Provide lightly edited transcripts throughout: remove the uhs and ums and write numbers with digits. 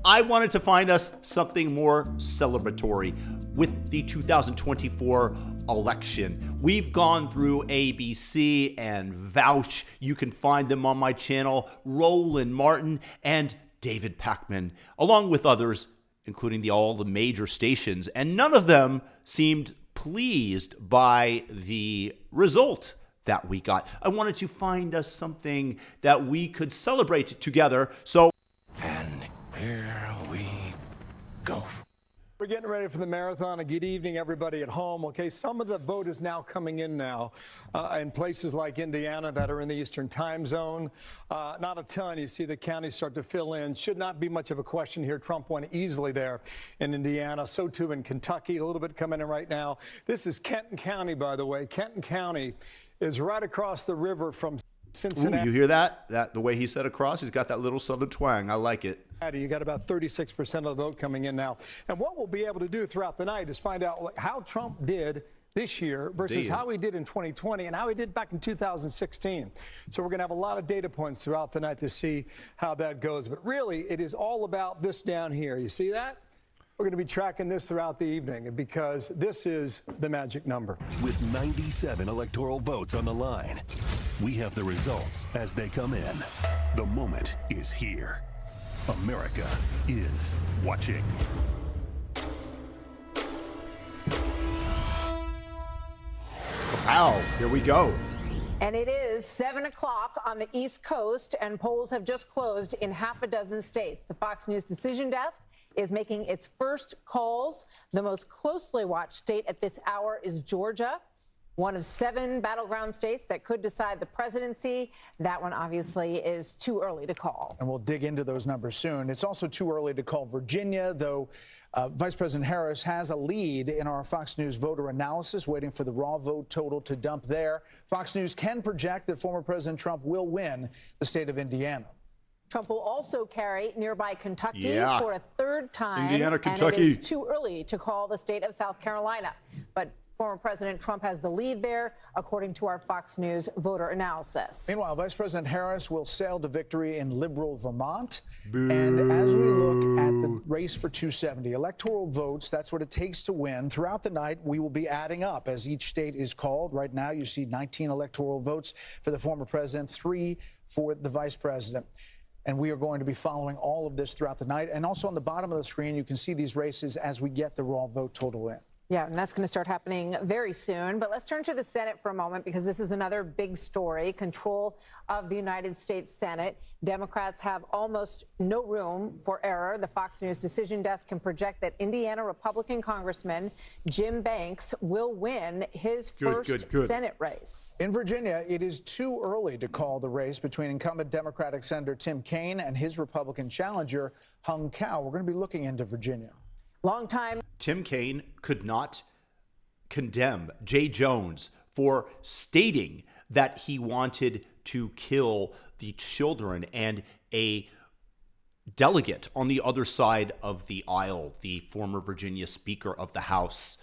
I wanted to find us something more celebratory with the 2024 election. We've gone through ABC and Vouch. You can find them on my channel, Roland Martin and David Pakman, along with others, including all the major stations, and none of them seemed pleased by the result that we got. I wanted to find us something that we could celebrate together. So, and here we go. We're getting ready for the marathon. And good evening, everybody at home. Okay, some of the vote is now coming in now in places like Indiana that are in the Eastern time zone. Not a ton. You see the counties start to fill in. Should not be much of a question here. Trump won easily there in Indiana. So too in Kentucky. A little bit coming in right now. This is Kenton County, by the way. Kenton County is right across the river from Cincinnati. Ooh, you hear that? The way he said across, he's got that little southern twang. I like it. You got about 36% of the vote coming in now. And what we'll be able to do throughout the night is find out how Trump did this year versus how he did in 2020 and how he did back in 2016. So we're going to have a lot of data points throughout the night to see how that goes. But really, it is all about this down here. You see that? We're going to be tracking this throughout the evening because this is the magic number. With 97 electoral votes on the line, we have the results as they come in. The moment is here. America is watching. Wow, here we go. And it is 7 o'clock on the East Coast, and polls have just closed in half a dozen states. The Fox News decision desk is making its first calls. The most closely watched state at this hour is Georgia, one of 7 battleground states that could decide the presidency. That one obviously is too early to call. And we'll dig into those numbers soon. It's also too early to call Virginia, though Vice President Harris has a lead in our Fox News voter analysis, waiting for the raw vote total to dump there. Fox News can project that former President Trump will win the state of Indiana. Trump will also carry nearby Kentucky for a third time. Indiana, Kentucky. And it is too early to call the state of South Carolina. But former President Trump has the lead there, according to our Fox News voter analysis. Meanwhile, Vice President Harris will sail to victory in liberal Vermont. Boo. And as we look at the race for 270 electoral votes, that's what it takes to win. Throughout the night, we will be adding up as each state is called. Right now, you see 19 electoral votes for the former president, 3 for the vice president. And we are going to be following all of this throughout the night. And also on the bottom of the screen, you can see these races as we get the raw vote total in. Yeah, and that's going to start happening very soon. But let's turn to the Senate for a moment, because this is another big story. Control of the United States Senate. Democrats have almost no room for error. The Fox News decision desk can project that Indiana Republican Congressman Jim Banks will win his first Senate race. In Virginia, it is too early to call the race between incumbent Democratic Senator Tim Kaine and his Republican challenger, Hung Cao. We're going to be looking into Virginia. Long time. Tim Kaine could not condemn Jay Jones for stating that he wanted to kill the children, and a delegate on the other side of the aisle, the former Virginia Speaker of the House,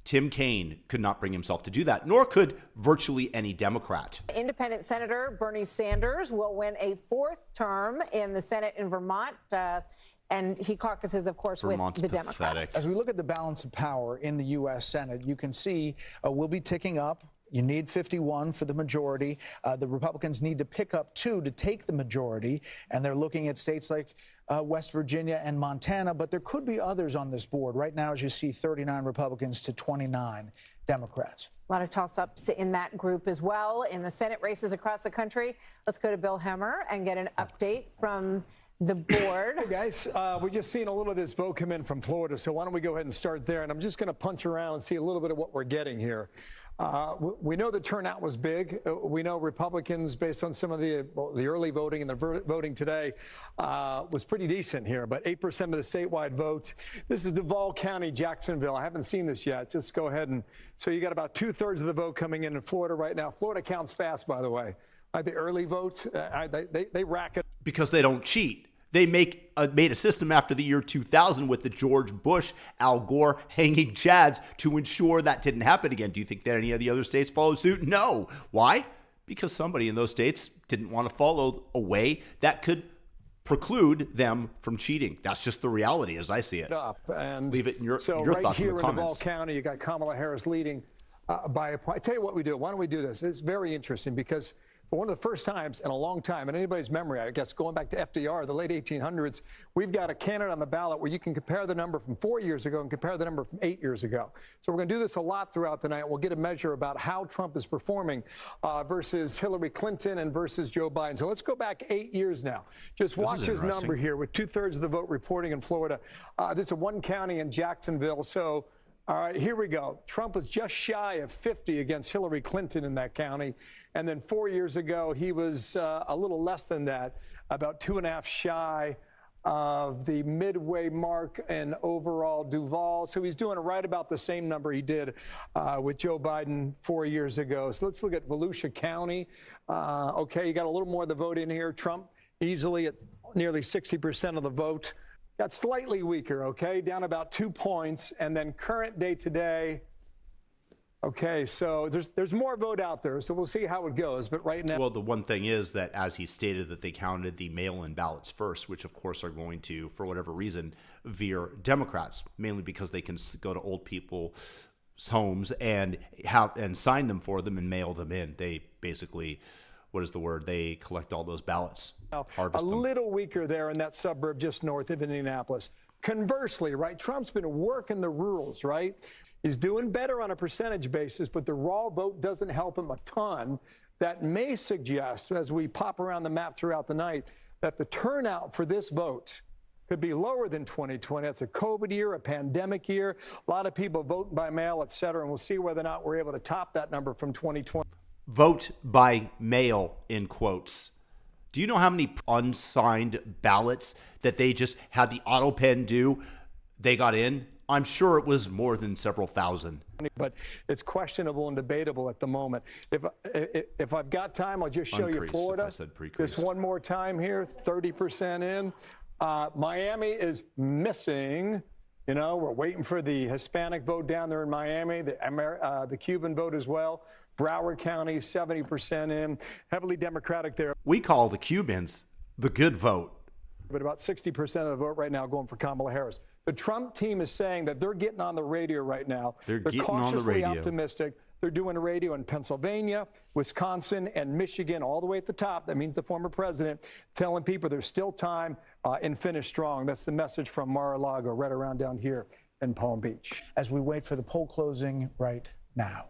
Tim Kaine, could not bring himself to do that, nor could virtually any Democrat. Independent Senator Bernie Sanders will win a 4th term in the Senate in Vermont. And he caucuses, of course, Vermont's with the pathetic. Democrats. As we look at the balance of power in the U.S. Senate, you can see we'll be ticking up. You need 51 for the majority. The Republicans need to pick up 2 to take the majority. And they're looking at states like West Virginia and Montana. But there could be others on this board. Right now, as you see, 39 Republicans to 29 Democrats. A lot of toss-ups in that group as well. In the Senate races across the country, let's go to Bill Hemmer and get an update from the board. Hey guys, we're just seeing a little of this vote come in from Florida, so why don't we go ahead and start there? And I'm just going to punch around and see a little bit of what we're getting here. We know the turnout was big. We know Republicans, based on some of the early voting and the voting today, was pretty decent here. But 8% of the statewide vote. This is Duval County, Jacksonville. I haven't seen this yet. Just go ahead and so you got about 2/3 of the vote coming in Florida right now. Florida counts fast, by the way. The early votes, they rack it because they don't cheat. They made a system after the year 2000 with the George Bush, Al Gore hanging chads to ensure that didn't happen again. Do you think that any of the other states followed suit? No. Why? Because somebody in those states didn't want to follow a way that could preclude them from cheating. That's just the reality as I see it. And leave it in your so your right thoughts here in the in comments. Duval County, you got Kamala Harris leading by a point. I tell you what we do. Why don't we do this? It's very interesting because for one of the first times in a long time, in anybody's memory, I guess going back to FDR, the late 1800s, we've got a candidate on the ballot where you can compare the number from 4 years ago and compare the number from 8 years ago. So we're going to do this a lot throughout the night. We'll get a measure about how Trump is performing versus Hillary Clinton and versus Joe Biden. So let's go back 8 years now. Just watch his number here with 2/3 of the vote reporting in Florida. This is one county in Jacksonville. So all right, here we go. Trump was just shy of 50 against Hillary Clinton in that county. And then 4 years ago, he was a little less than that, about 2.5 shy of the midway mark in overall Duval. So he's doing right about the same number he did with Joe Biden 4 years ago. So let's look at Volusia County. Okay, you got a little more of the vote in here. Trump easily at nearly 60% of the vote. Got slightly weaker, okay, down about 2 points. And then current day today, okay, so there's more vote out there, so we'll see how it goes. But right now, Well, the one thing is that, as he stated, that they counted the mail-in ballots first, which of course are going to, for whatever reason, veer Democrats, mainly because they can go to old people's homes and sign them for them and mail them in. They basically, what is the word? They collect all those ballots, harvest them. little weaker there in that suburb just north of Indianapolis. Conversely, right, Trump's been working the rules, right? He's doing better on a percentage basis, but the raw vote doesn't help him a ton. That may suggest, as we pop around the map throughout the night, that the turnout for this vote could be lower than 2020. It's a COVID year, a pandemic year, a lot of people voting by mail, et cetera, and we'll see whether or not we're able to top that number from 2020. Vote by mail, in quotes. Do you know how many unsigned ballots that they just had the auto pen do? They got in. I'm sure it was more than several thousand. But it's questionable and debatable at the moment. If I've got time, I'll just show you Uncreased, Florida. if I said pre-creased. Just one more time here, 30% in. Miami is missing. You know, we're waiting for the Hispanic vote down there in Miami, the Cuban vote as well. Broward County, 70% in, heavily Democratic there. We call the Cubans the good vote. But about 60% of the vote right now going for Kamala Harris. The Trump team is saying that they're getting on the radio right now. They're getting on the cautiously radio. optimistic. They're doing radio in Pennsylvania, Wisconsin, and Michigan, all the way at the top. That means the former president telling people there's still time and finish strong. That's the message from Mar-a-Lago, right around down here in Palm Beach. As we wait for the poll closing right now.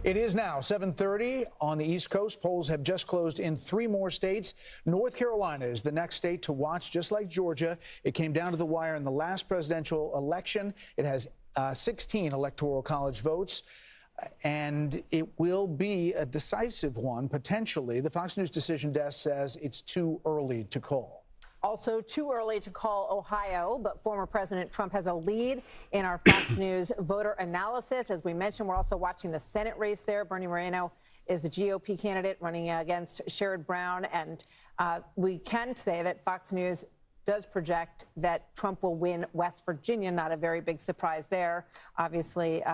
It is now 7:30 on the East Coast. Polls have just closed in 3 more states. North Carolina is the next state to watch, just like Georgia. It came down to the wire in the last presidential election. It has 16 electoral college votes, and it will be a decisive one, potentially. The Fox News decision desk says it's too early to call. Also too early to call Ohio, but former President Trump has a lead in our Fox News voter analysis. As we mentioned, we're also watching the Senate race there. Bernie Moreno is the GOP candidate running against Sherrod Brown. And we can say that Fox News does project that Trump will win West Virginia. Not a very big surprise there. Obviously,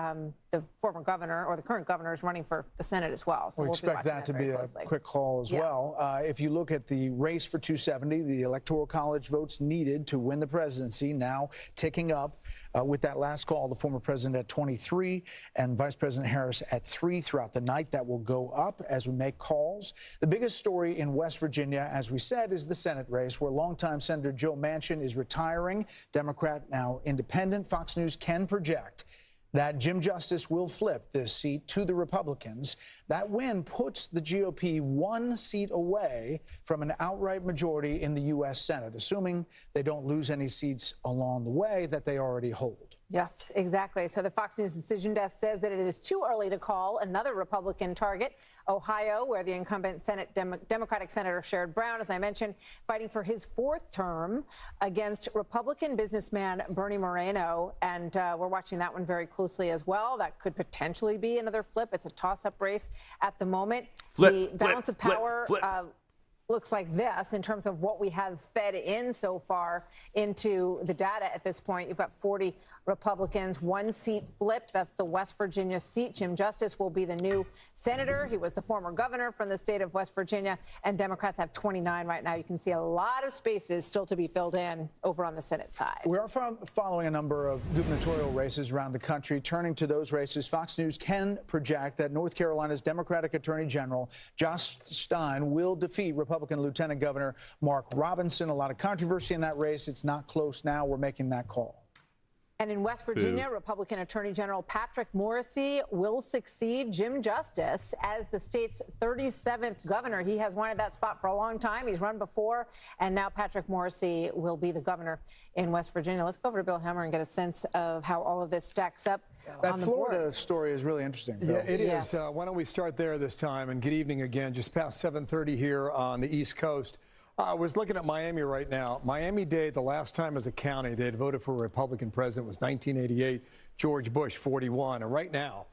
the former governor, or the current governor, is running for the Senate as well. So we we'll expect that to be a quick call as well. If you look at the race for 270, the electoral college votes needed to win the presidency now ticking up with that last call, the former president at 23 and Vice President Harris at 3 throughout the night. That will go up as we make calls. The biggest story in West Virginia, as we said, is the Senate race, where longtime Senator Joe Manchin is retiring, Democrat, now independent. Fox News can project that Jim Justice will flip this seat to the Republicans. That win puts the GOP 1 seat away from an outright majority in the U.S. Senate, assuming they don't lose any seats along the way that they already hold. Yes, exactly. So the Fox News decision desk says that it is too early to call another Republican target. Ohio, where the incumbent Democratic Senator Sherrod Brown, as I mentioned, fighting for his 4th term against Republican businessman Bernie Moreno. And we're watching that one very closely as well. That could potentially be another flip. It's a toss-up race at the moment. The balance of power. looks like this in terms of what we have fed in so far into the data at this point. You've got 40 Republicans, 1 seat flipped. That's the West Virginia seat. Jim Justice will be the new senator. He was the former governor from the state of West Virginia, and Democrats have 29 right now. You can see a lot of spaces still to be filled in over on the Senate side. We are following a number of gubernatorial races around the country. Turning to those races, Fox News can project that North Carolina's Democratic Attorney General Josh Stein will defeat Republican Lieutenant Governor Mark Robinson. A lot of controversy in that race. It's not close now. We're making that call. And in West Virginia, Republican Attorney General Patrick Morrisey will succeed Jim Justice as the state's 37th governor. He has wanted that spot for a long time. He's run before, and now Patrick Morrisey will be the governor in West Virginia. Let's go over to Bill Hemmer and get a sense of how all of this stacks up That on the Florida board. story is really interesting, Bill. Yeah, it Yes. is. Why don't we start there this time? And good evening again, just past 7:30 here on the East Coast. I was looking at Miami right now. Miami-Dade, the last time as a county they had voted for a Republican president was 1988, George Bush, 41. And right now,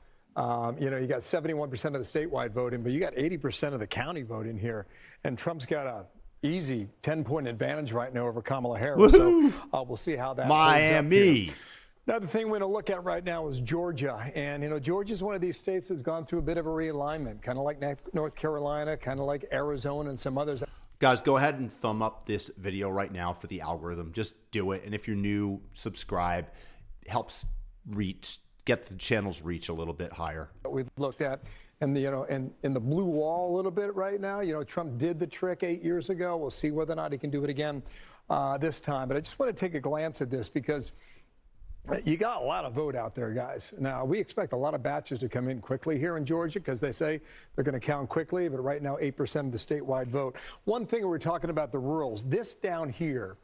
you know, you got 71% of the statewide voting, but you got 80% of the county voting here. And Trump's got a easy 10-point advantage right now over Kamala Harris. So we'll see how that holds up here. Miami. Another thing we're going to look at right now is Georgia. And, you know, Georgia is one of these states that's gone through a bit of a realignment, kind of like North Carolina, kind of like Arizona and some others. Guys, go ahead and thumb up this video right now for the algorithm. Just do it. And if you're new, subscribe. Helps get the channel's reach a little bit higher. We've looked at, and you know, in the blue wall a little bit right now. You know, Trump did the trick 8 years ago. We'll see whether or not he can do it again this time. But I just want to take a glance at this because you got a lot of vote out there, guys. Now, we expect a lot of batches to come in quickly here in Georgia because they say they're going to count quickly, but right now 8% of the statewide vote. One thing we're talking about the rurals. This down here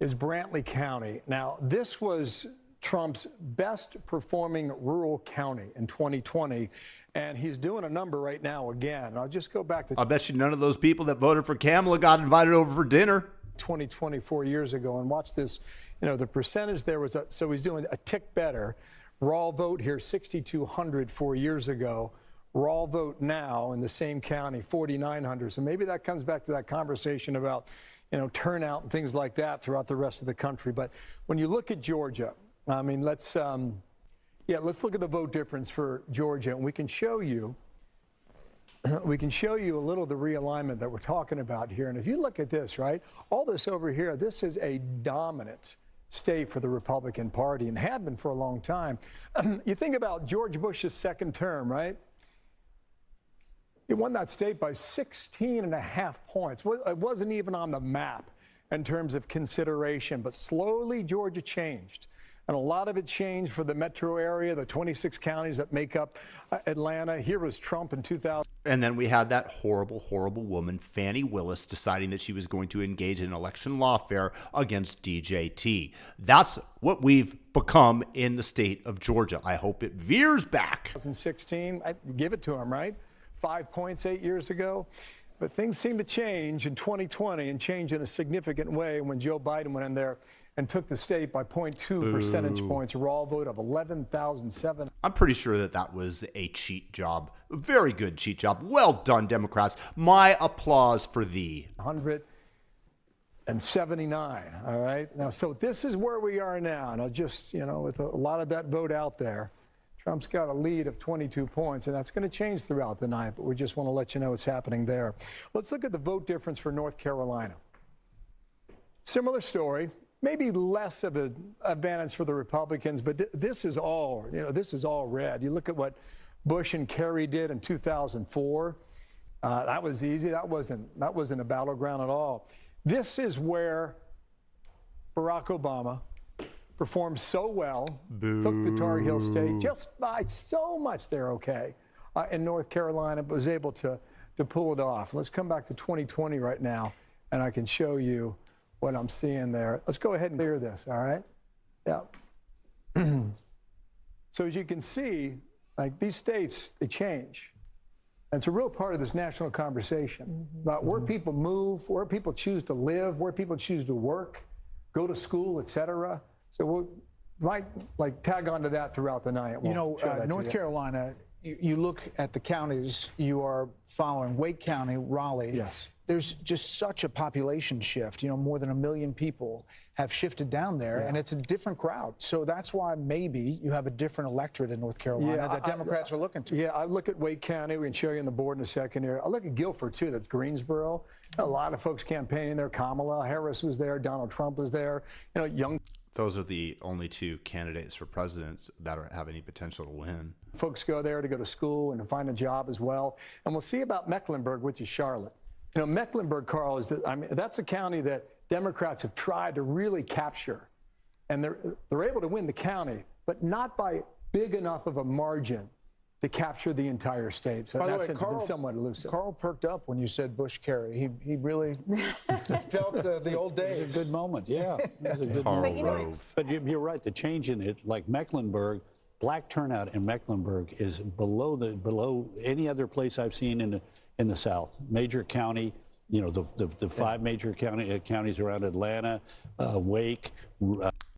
is Brantley County. Now, this was Trump's best performing rural county in 2020, and he's doing a number right now again. I'll just go back to I bet you none of those people that voted for Kamala got invited over for dinner. 24 years ago, and watch this. You know, the percentage there was, so he's doing a tick better. Raw vote here, 6,200 4 years ago. Raw vote now in the same county, 4,900. So maybe that comes back to that conversation about, you know, turnout and things like that throughout the rest of the country. But when you look at Georgia, I mean, let's look at the vote difference for Georgia, and we can show you a little of the realignment that we're talking about here. And if you look at this, right, all this over here, this is a dominant state for the Republican Party and had been for a long time. You think about George Bush's second term, right? He won that state by 16.5 points. It wasn't even on the map in terms of consideration, but slowly Georgia changed. And a lot of it changed for the metro area, the 26 counties that make up Atlanta. Here was Trump in 2000. And then we had that horrible, horrible woman, Fannie Willis, deciding that she was going to engage in election lawfare against DJT. That's what we've become in the state of Georgia. I hope it veers back. 2016, I give it to him, right? 5 points 8 years ago. But things seem to change in 2020 and change in a significant way when Joe Biden went in there and took the state by 0.2 percentage points, a raw vote of 11,007. I'm pretty sure that was a cheat job. A very good cheat job. Well done, Democrats. My applause for thee. 179, all right? Now, so this is where we are now. Now, just, you know, with a lot of that vote out there, Trump's got a lead of 22 points, and that's going to change throughout the night, but we just want to let you know what's happening there. Let's look at the vote difference for North Carolina. Similar story. Maybe less of an advantage for the Republicans, but this is all, you know, this is all red. You look at what Bush and Kerry did in 2004. That was easy. That wasn't a battleground at all. This is where Barack Obama performed so well, took the Tar Heel State just by so much they're okay in North Carolina, but was able to pull it off. Let's come back to 2020 right now, and I can show you what I'm seeing there. Let's go ahead and clear this, all right? Yeah. So as you can see, like these states, they change. And it's a real part of this national conversation about where people move, where people choose to live, where people choose to work, go to school, et cetera. So we'll might like tag onto that throughout the night. You know, North Carolina, you look at the counties you are following, Wake County, Raleigh. Yes. there's just such a population shift. You know, more than 1 million people have shifted down there, and it's a different crowd. So that's why maybe you have a different electorate in North Carolina that Democrats are looking to. Yeah, I look at Wake County. We can show you on the board in a second here. I look at Guilford, too. That's Greensboro. A lot of folks campaigning there. Kamala Harris was there. Donald Trump was there. You know, young. Those are the only 2 candidates for president that have any potential to win. Folks go there to go to school and to find a job as well. And we'll see about Mecklenburg, which is Charlotte. You know, Mecklenburg, Carl, that's a county that Democrats have tried to really capture. And they're able to win the county, but not by big enough of a margin to capture the entire state. So that's been somewhat elusive. Carl perked up when you said Bush-Kerry. He really felt the old days. It was a good moment, yeah. It was a good moment. But you're right, the change in it, like Mecklenburg, black turnout in Mecklenburg is below any other place I've seen in the South. Major county, you know, the 5 major counties around Atlanta, Wake.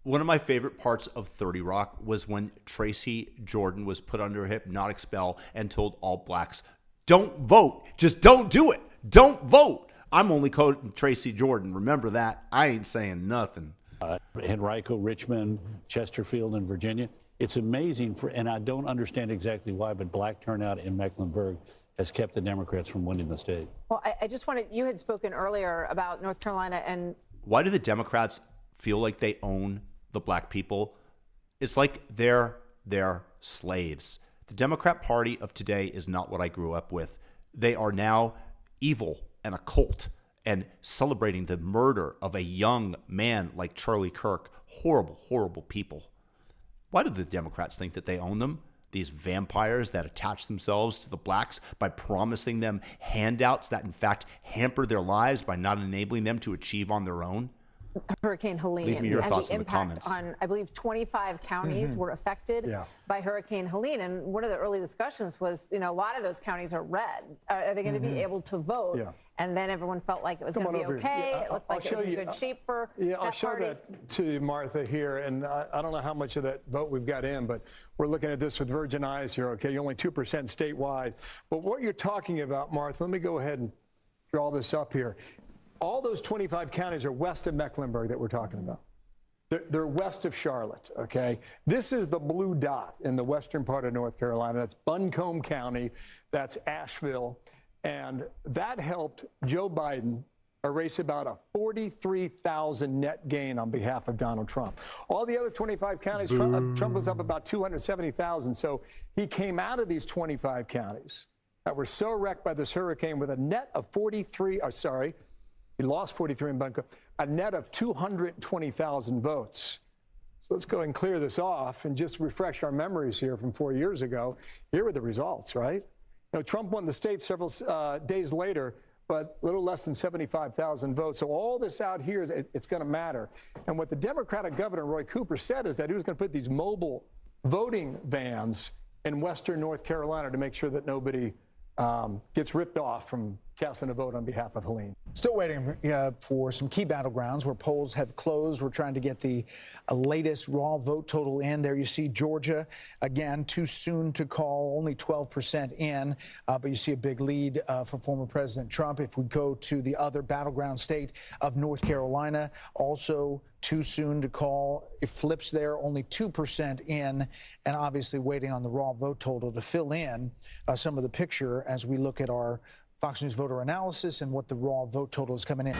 One of my favorite parts of 30 Rock was when Tracy Jordan was put under a hypnotic spell and told all blacks, don't vote. Just don't do it. Don't vote. I'm only quoting Tracy Jordan. Remember that. I ain't saying nothing. Henrico, Richmond, Chesterfield, and Virginia. It's amazing, and I don't understand exactly why, but black turnout in Mecklenburg has kept the Democrats from winning the state. Well, I just wanted, you had spoken earlier about North Carolina and. Why do the Democrats feel like they own the black people? It's like they're their slaves. The Democrat Party of today is not what I grew up with. They are now evil and a cult and celebrating the murder of a young man like Charlie Kirk. Horrible, horrible people. Why do the Democrats think that they own them? These vampires that attach themselves to the blacks by promising them handouts that in fact hamper their lives by not enabling them to achieve on their own? Hurricane Helene. Leave me your and thoughts the in the impact comments. on, I believe, 25 counties were affected by Hurricane Helene. And one of the early discussions was, you know, a lot of those counties are red. Are they going to be able to vote? And then everyone felt like it was going to be okay. It looked like it was in good shape for I'll show party. that to you, Martha, here. And I don't know how much of that vote we've got in, but we're looking at this with virgin eyes here, okay? You're only 2% statewide. But what you're talking about, Martha, let me go ahead and draw this up here. All those 25 counties are west of Mecklenburg that we're talking about. They're west of Charlotte, okay? This is the blue dot in the western part of North Carolina. That's Buncombe County. That's Asheville. And that helped Joe Biden erase about a 43,000 net gain on behalf of Donald Trump. All the other 25 counties, Trump was up about 270,000. So he came out of these 25 counties that were so wrecked by this hurricane with a net of he lost 43 in Buncombe, a net of 220,000 votes. So let's go and clear this off and just refresh our memories here from 4 years ago. Here were the results, right? You know, Trump won the state several days later, but a little less than 75,000 votes. So all this out here, it's going to matter. And what the Democratic governor, Roy Cooper, said is that he was going to put these mobile voting vans in western North Carolina to make sure that nobody gets ripped off from casting a vote on behalf of Helene. Still waiting for some key battlegrounds where polls have closed. We're trying to get the latest raw vote total in. There you see Georgia, again, too soon to call, only 12% in, but you see a big lead for former President Trump. If we go to the other battleground state of North Carolina, also too soon to call. It flips there, only 2% in, and obviously waiting on the raw vote total to fill in some of the picture as we look at our Fox News voter analysis and what the raw vote total is coming in.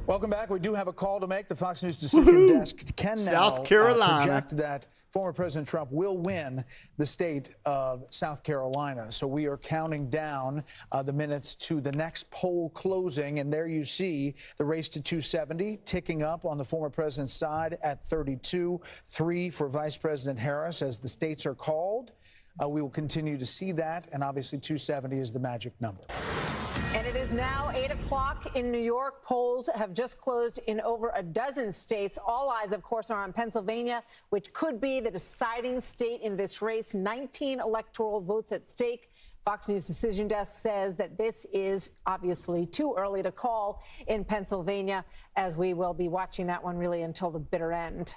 Welcome back. We do have a call to make. The Fox News decision desk can now South Carolina. project that former President Trump will win the state of South Carolina. So we are counting down the minutes to the next poll closing. And there you see the race to 270 ticking up on the former president's side at 32, 3 for Vice President Harris as the states are called. We will continue to see that, and obviously 270 is the magic number. And it is now 8 o'clock in New York. Polls have just closed in over a dozen states. All eyes, of course, are on Pennsylvania, which could be the deciding state in this race. 19 electoral votes at stake. Fox News Decision Desk says that this is obviously too early to call in Pennsylvania, as we will be watching that one really until the bitter end.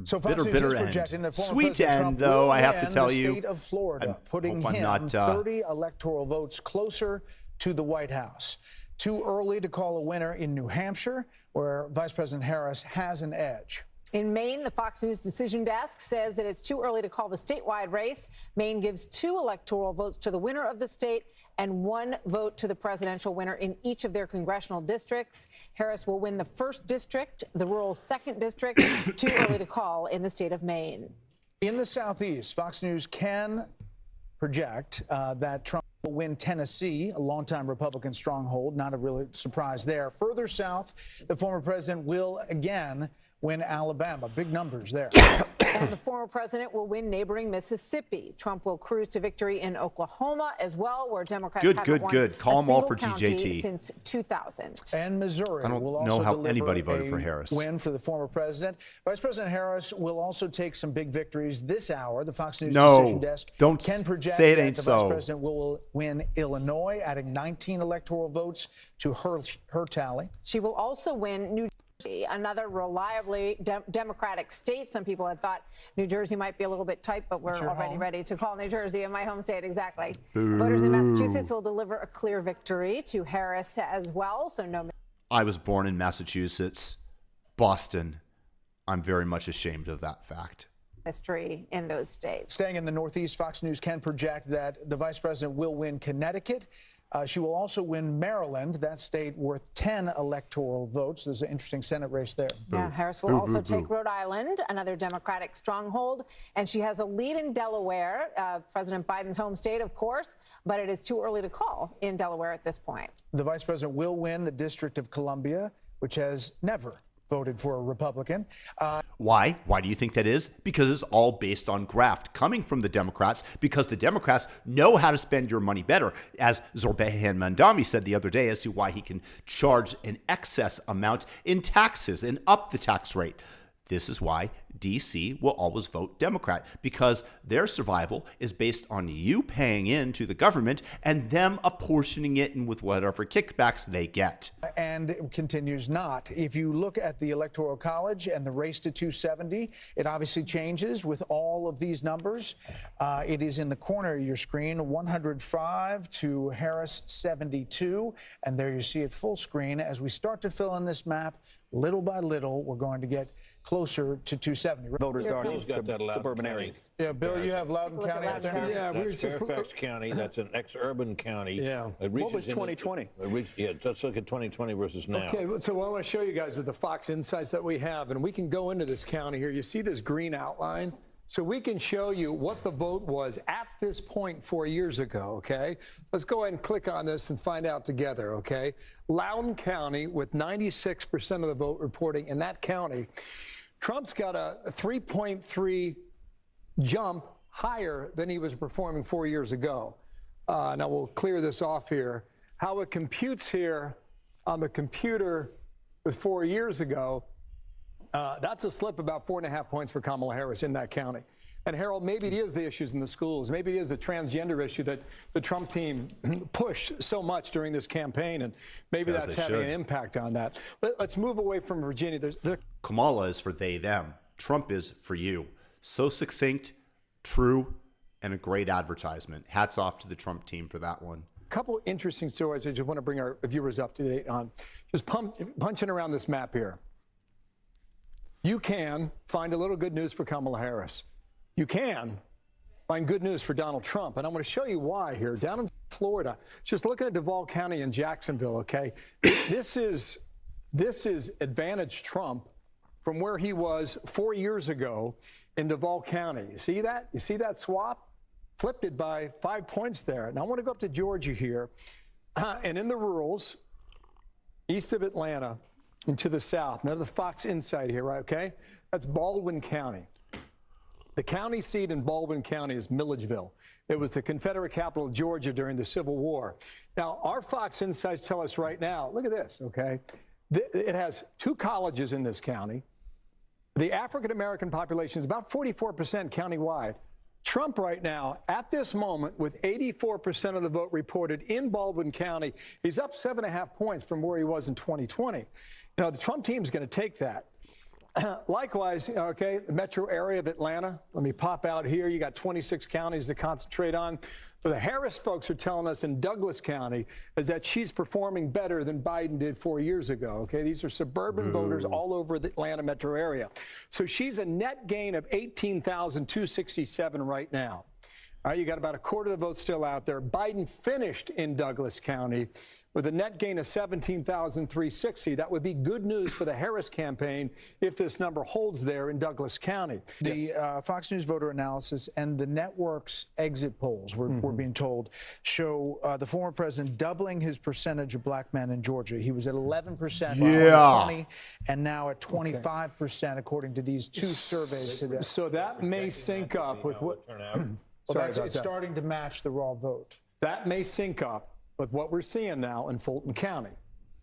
So Fox News is projecting that former Sweet President end, Trump though, will I have to win tell the you. state of Florida, I putting hope I'm him not, 30 electoral votes closer to the White House. Too early to call a winner in New Hampshire, where Vice President Harris has an edge. In Maine, the Fox News decision desk says that it's too early to call the statewide race. Maine gives 2 electoral votes to the winner of the state and 1 vote to the presidential winner in each of their congressional districts. Harris will win the 1st district, the rural 2nd district. Too early to call in the state of Maine. In the Southeast, Fox News can project that Trump will win Tennessee, a longtime Republican stronghold. Not a really surprise there. Further south, the former president will again win Alabama. Big numbers there. And the former president will win neighboring Mississippi. Trump will cruise to victory in Oklahoma as well, where Democrats haven't won Call a them all single for county GJT. since 2000. And Missouri I don't will know also how deliver anybody voted a for Harris. win for the former president. Vice President Harris will also take some big victories this hour. The Fox News decision desk can project say it that ain't the so. Vice President will win Illinois, adding 19 electoral votes to her tally. She will also win New Jersey, another reliably Democratic state. Some people had thought New Jersey might be a little bit tight, but we're already ready to call New Jersey in my home state. Exactly. Voters in Massachusetts will deliver a clear victory to Harris as well. So no. I was born in Massachusetts, Boston. I'm very much ashamed of that fact. Mystery in those states. Staying in the Northeast, Fox News can project that the Vice President will win Connecticut. She will also win Maryland, that state worth 10 electoral votes. There's an interesting Senate race there. Yeah, Harris will also take Rhode Island, another Democratic stronghold, and she has a lead in Delaware, President Biden's home state, of course, but it is too early to call in Delaware at this point. The Vice President will win the District of Columbia, which has never voted for a Republican. Why? Why do you think that is? Because it's all based on graft coming from the Democrats, because the Democrats know how to spend your money better, as Zorbehan Mandami said the other day, as to why he can charge an excess amount in taxes and up the tax rate. This is why D.C. will always vote Democrat, because their survival is based on you paying in to the government and them apportioning it in with whatever kickbacks they get. And it continues not. If you look at the Electoral College and the race to 270, it obviously changes with all of these numbers. It is in the corner of your screen, 105 to Harris 72. And there you see it full screen. As we start to fill in this map, little by little, we're going to get closer to 270. Voters are in Bill's got that Loudoun suburban County. areas. Yeah, Bill, you have Loudoun County up there? Yeah, we were That's just Fairfax County. That's an ex-urban county. Yeah. What was 2020? Yeah, let's look at 2020 versus now. Okay, so I want to show you guys the Fox insights that we have, and we can go into this county here. You see this green outline? So we can show you what the vote was at this point 4 years ago, okay? Let's go ahead and click on this and find out together, okay? Loudoun County with 96% of the vote reporting in that county. Trump's got a 3.3 jump higher than he was performing 4 years ago. Now we'll clear this off here. How it computes here on the computer with 4 years ago, that's a slip about 4.5 points for Kamala Harris in that county. And Harold, maybe it is the issues in the schools. Maybe it is the transgender issue that the Trump team pushed so much during this campaign, and maybe that's having an impact on that. Let's move away from Virginia. Kamala is for they, them. Trump is for you. So succinct, true, and a great advertisement. Hats off to the Trump team for that one. A couple interesting stories I just want to bring our viewers up to date on. Just punching around this map here. You can find a little good news for Kamala Harris. You can find good news for Donald Trump. And I'm going to show you why here. Down in Florida, just looking at Duval County and Jacksonville, okay? This is advantage Trump from where he was 4 years ago in Duval County. You see that? You see that swap? Flipped it by 5 points there. Now I want to go up to Georgia here. And in the rurals, east of Atlanta and to the south, now the Fox Insight here, right, okay? That's Baldwin County. The county seat in Baldwin County is Milledgeville. It was the Confederate capital of Georgia during the Civil War. Now, our Fox Insights tell us right now, look at this, okay? It has 2 colleges in this county. The African-American population is about 44% countywide. Trump right now, at this moment, with 84% of the vote reported in Baldwin County, he's up 7.5 points from where he was in 2020. You know, the Trump team's going to take that. Likewise, okay, the metro area of Atlanta. Let me pop out here. You got 26 counties to concentrate on. What the Harris folks are telling us in Douglas County is that she's performing better than Biden did 4 years ago. Okay, these are suburban voters all over the Atlanta metro area. So she's a net gain of 18,267 right now. All right, you got about a quarter of the votes still out there. Biden finished in Douglas County with a net gain of 17,360. That would be good news for the Harris campaign if this number holds there in Douglas County. The Fox News voter analysis and the network's exit polls, we're being told, show the former president doubling his percentage of black men in Georgia. He was at 11% in 2020 and now at 25%, according to these two surveys today. So that may sync up with what... Well, it's starting to match the raw vote. That may sync up with what we're seeing now in Fulton County.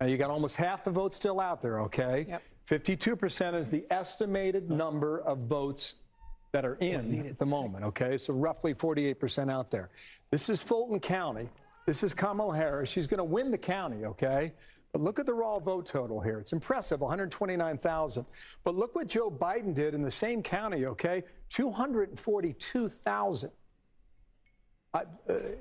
Now, you got almost half the votes still out there, okay? Yep. 52% is the estimated number of votes that are in at the moment, okay? So roughly 48% out there. This is Fulton County. This is Kamala Harris. She's going to win the county, okay? But look at the raw vote total here. It's impressive, 129,000. But look what Joe Biden did in the same county, okay? 242,000.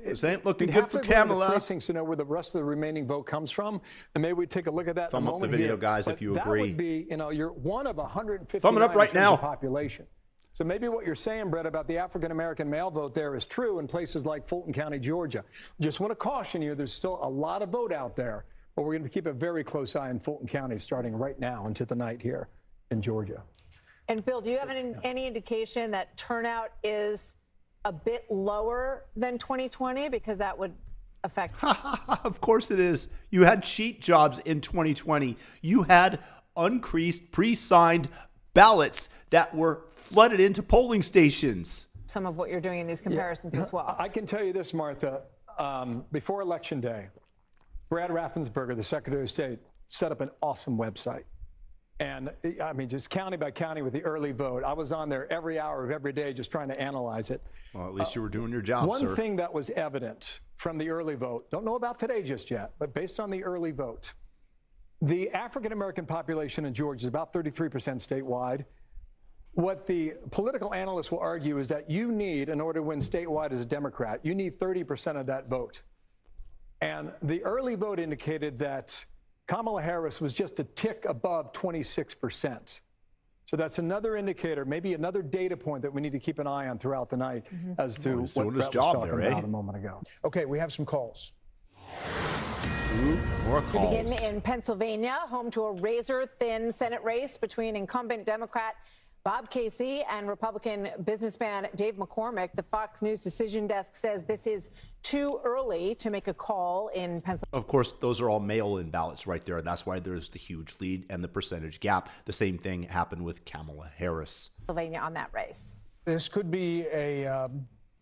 This ain't looking good for Kamala. Precincts to know where the rest of the remaining vote comes from, and maybe we take a look at that. Thumb in a up the moment video, here. guys, but if you that agree. Would be, you're one of 150. Thumb it up right now. Population. So maybe what you're saying, Brett, about the African American male vote there is true in places like Fulton County, Georgia. Just want to caution you, there's still a lot of vote out there, but we're going to keep a very close eye in Fulton County starting right now into the night here in Georgia. And Bill, do you have any indication that turnout is a bit lower than 2020, because that would affect? Of course it is. You had cheat jobs in 2020. You had uncreased, pre-signed ballots that were flooded into polling stations. Some of what you're doing in these comparisons as well. I can tell you this, Martha. Before Election Day, Brad Raffensperger, the Secretary of State, set up an awesome website. And I mean, just county by county with the early vote. I was on there every hour of every day just trying to analyze it. Well, at least you were doing your job, sir. One thing that was evident from the early vote, don't know about today just yet, but based on the early vote, the African-American population in Georgia is about 33% statewide. What the political analysts will argue is that you need, in order to win statewide as a Democrat, you need 30% of that vote. And the early vote indicated that Kamala Harris was just a tick above 26%. So that's another indicator, maybe another data point that we need to keep an eye on throughout the night as to what Brett was talking about a moment ago. Okay, we have some calls. Ooh, more calls. We begin in Pennsylvania, home to a razor-thin Senate race between incumbent Democrat Bob Casey and Republican businessman Dave McCormick. The Fox News decision desk says this is too early to make a call in Pennsylvania. Of course, those are all mail-in ballots right there. That's why there's the huge lead and the percentage gap. The same thing happened with Kamala Harris. Pennsylvania on that race. This could be a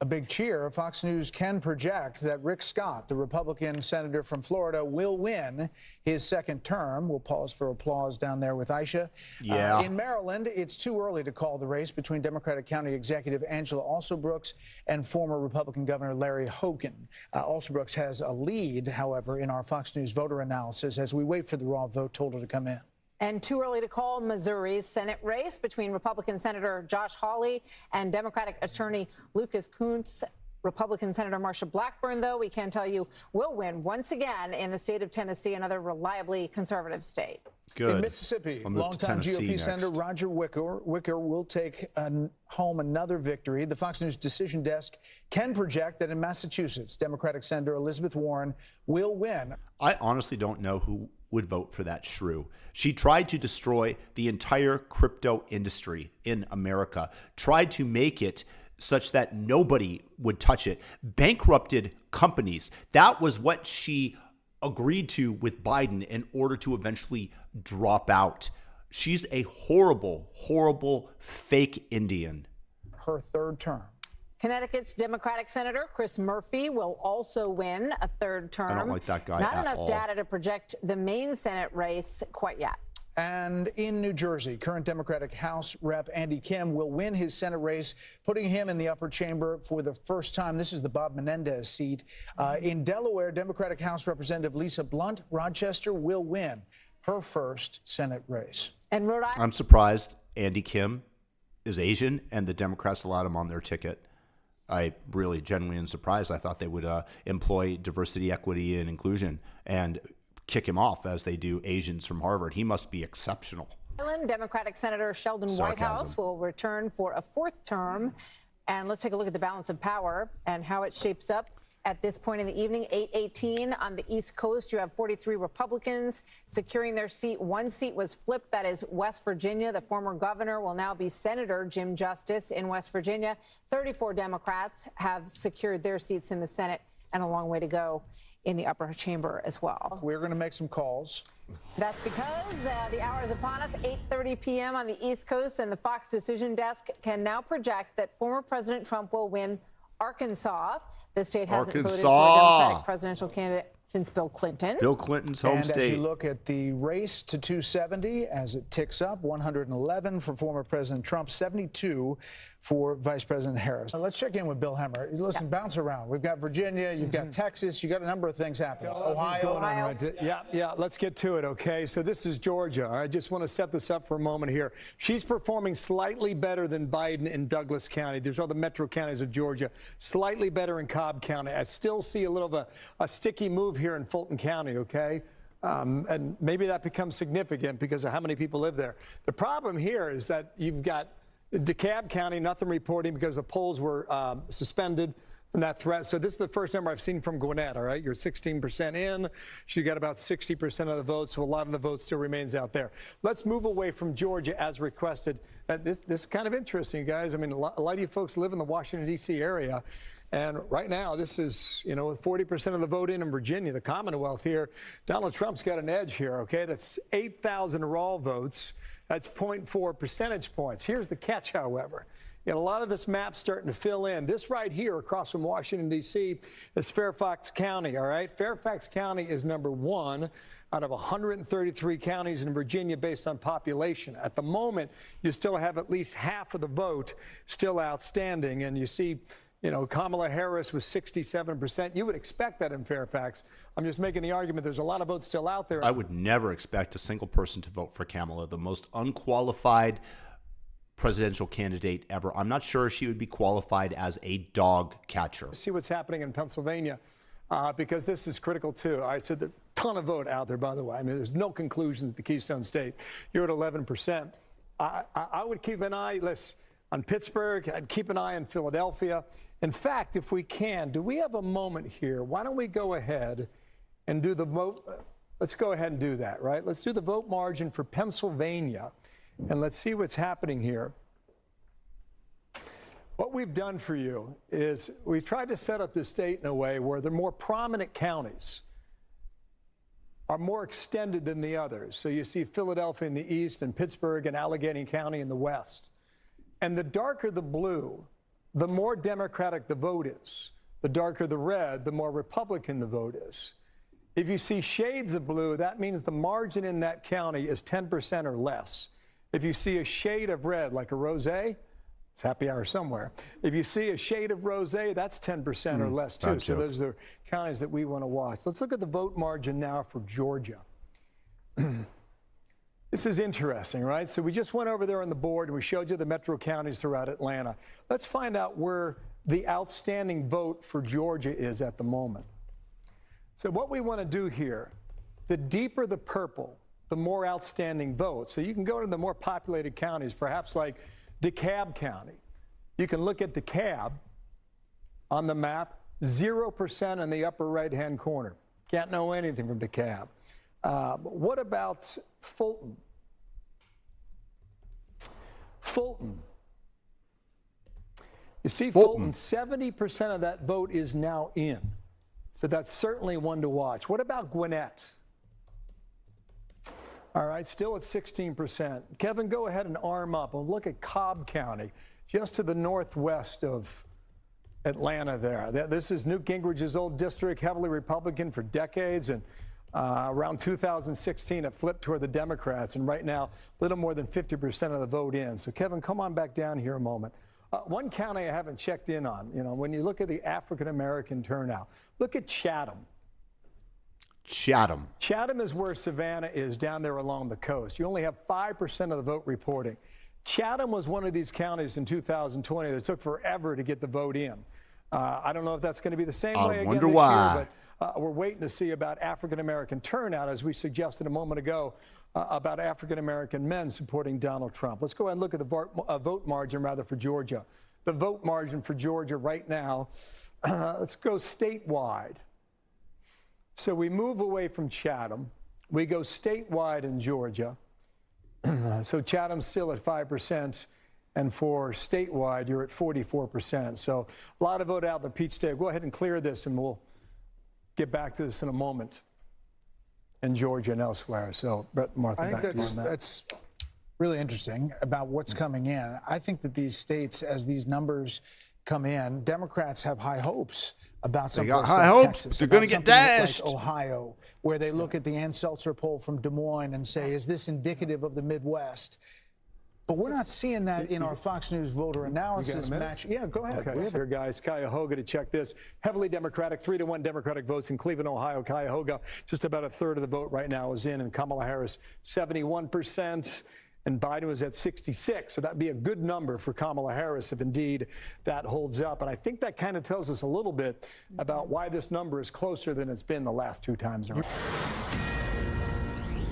big cheer. Fox News can project that Rick Scott, the Republican senator from Florida, will win his second term. We'll pause for applause down there with Aisha. Yeah. In Maryland, it's too early to call the race between Democratic County Executive Angela Alsobrooks and former Republican Governor Larry Hogan. Alsobrooks has a lead, however, in our Fox News voter analysis as we wait for the raw vote total to come in. And too early to call Missouri's Senate race between Republican Senator Josh Hawley and Democratic Attorney Lucas Kunce. Republican Senator Marsha Blackburn, though, we can tell you, will win once again in the state of Tennessee, another reliably conservative state. Good. In Mississippi, I'll move to longtime Tennessee GOP next. Senator Roger Wicker will take home another victory. The Fox News decision desk can project that in Massachusetts, Democratic Senator Elizabeth Warren will win. I honestly don't know who would vote for that shrew. She tried to destroy the entire crypto industry in America, tried to make it such that nobody would touch it, bankrupted companies. That was what she agreed to with Biden in order to eventually drop out. She's a horrible, horrible fake Indian. Her third term. Connecticut's Democratic Senator Chris Murphy will also win a third term. I don't like that guy Not at enough all. data to project the main Senate race quite yet. And in New Jersey, current Democratic House Rep Andy Kim will win his Senate race, putting him in the upper chamber for the first time. This is the Bob Menendez seat. In Delaware, Democratic House Representative Lisa Blunt Rochester will win her first Senate race. And Rhode Island. I'm surprised Andy Kim is Asian and the Democrats allowed him on their ticket. I really genuinely am surprised. I thought they would employ diversity, equity, and inclusion and kick him off as they do Asians from Harvard. He must be exceptional. Democratic Senator Sheldon Whitehouse will return for a 4th term. And let's take a look at the balance of power and how it shapes up at this point in the evening. 8:18 on the East Coast. You have 43 Republicans securing their seat. One seat was flipped. That is West Virginia. The former governor will now be Senator Jim Justice in West Virginia. 34 Democrats have secured their seats in the Senate, and a long way to go in the upper chamber as well. We're going to make some calls. That's because the hour is upon us, 8:30 p.m. on the East Coast, and the Fox Decision Desk can now project that former President Trump will win Arkansas. The state hasn't voted for a Democratic presidential candidate since Bill Clinton. Bill Clinton's home And state. as you look at the race to 270, as it ticks up, 111 for former President Trump, 72 for Vice President Harris. Let's check in with Bill Hemmer. Listen, bounce around. We've got Virginia, you've got Texas, you've got a number of things happening. Ohio. Yeah, let's get to it, okay? So this is Georgia. I just want to set this up for a moment here. She's performing slightly better than Biden in Douglas County. There's all the metro counties of Georgia. Slightly better in Cobb County. I still see a little of a sticky move here in Fulton County, okay? And maybe that becomes significant because of how many people live there. The problem here is that you've got DeKalb County, nothing reporting because the polls were suspended from that threat. So this is the first number I've seen from Gwinnett, all right? You're 16% in. She got about 60% of the votes, so a lot of the vote still remains out there. Let's move away from Georgia as requested. This is kind of interesting, guys. I mean, a lot of you folks live in the Washington, D.C. area. And right now, this is, 40% of the vote in Virginia, the Commonwealth here. Donald Trump's got an edge here, okay? That's 8,000 raw votes. That's 0.4 percentage points. Here's the catch, however. A lot of this map's starting to fill in. This right here across from Washington, D.C. is Fairfax County, all right? Fairfax County is number 1 out of 133 counties in Virginia based on population. At the moment, you still have at least half of the vote still outstanding. And you see, Kamala Harris was 67%. You would expect that in Fairfax. I'm just making the argument there's a lot of votes still out there. I would never expect a single person to vote for Kamala, the most unqualified presidential candidate ever. I'm not sure she would be qualified as a dog catcher. See what's happening in Pennsylvania because this is critical too. All right, so there's a ton of vote out there, by the way. I mean, there's no conclusions at the Keystone State. You're at 11%. I would keep an eye on Pittsburgh. I'd keep an eye on Philadelphia. In fact, if we can, do we have a moment here? Why don't we go ahead and do the vote? Let's go ahead and do that, right? Let's do the vote margin for Pennsylvania, and let's see what's happening here. What we've done for you is we've tried to set up the state in a way where the more prominent counties are more extended than the others. So you see Philadelphia in the east and Pittsburgh and Allegheny County in the west. And the darker the blue, the more Democratic the vote is. The darker the red, the more Republican the vote is. If you see shades of blue, that means the margin in that county is 10% or less. If you see a shade of red, like a rosé, it's happy hour somewhere. If you see a shade of rosé, that's 10% or less too. So those are counties that we want to watch. Let's look at the vote margin now for Georgia. This is interesting, right? So we just went over there on the board and we showed you the metro counties throughout Atlanta. Let's find out where the outstanding vote for Georgia is at the moment. So what we want to do here, the deeper the purple, the more outstanding votes. So you can go to the more populated counties, perhaps like DeKalb County. You can look at DeKalb on the map, 0% in the upper right-hand corner. Can't know anything from DeKalb. What about Fulton? Fulton. You see, Fulton, 70% of that vote is now in. So that's certainly one to watch. What about Gwinnett? All right, still at 16%. Kevin, go ahead and arm up. We'll look at Cobb County, just to the northwest of Atlanta there. This is Newt Gingrich's old district, heavily Republican for decades, and around 2016, it flipped toward the Democrats, and right now, a little more than 50% of the vote in. So, Kevin, come on back down here a moment. One county I haven't checked in on, when you look at the African-American turnout, look at Chatham. Chatham is where Savannah is, down there along the coast. You only have 5% of the vote reporting. Chatham was one of these counties in 2020 that took forever to get the vote in. I don't know if that's going to be the same I way again wonder this why. year, but we're waiting to see about African-American turnout, as we suggested a moment ago, about African-American men supporting Donald Trump. Let's go ahead and look at the vote margin, for Georgia. The vote margin for Georgia right now, let's go statewide. So we move away from Chatham. We go statewide in Georgia. So Chatham's still at 5%. And for statewide, you're at 44%. So a lot of vote out in the Peach State. Go ahead and clear this, and we'll get back to this in a moment in Georgia and elsewhere. So, Brett, Martha, I think back to you on that. that's really interesting about what's coming in. I think that these states, as these numbers come in, Democrats have high hopes about some got places high like hopes. Texas, They're about gonna get something like dashed. Ohio, where they look at the Ann Seltzer poll from Des Moines and say, is this indicative of the Midwest? But we're not seeing that in our Fox News voter analysis match. Yeah, go ahead. Okay, here, guys, Cuyahoga to check this. Heavily Democratic, 3-1 Democratic votes in Cleveland, Ohio. Cuyahoga, just about a third of the vote right now is in, and Kamala Harris, 71%, and Biden was at 66. So that'd be a good number for Kamala Harris if indeed that holds up. And I think that kind of tells us a little bit about why this number is closer than it's been the last two times around.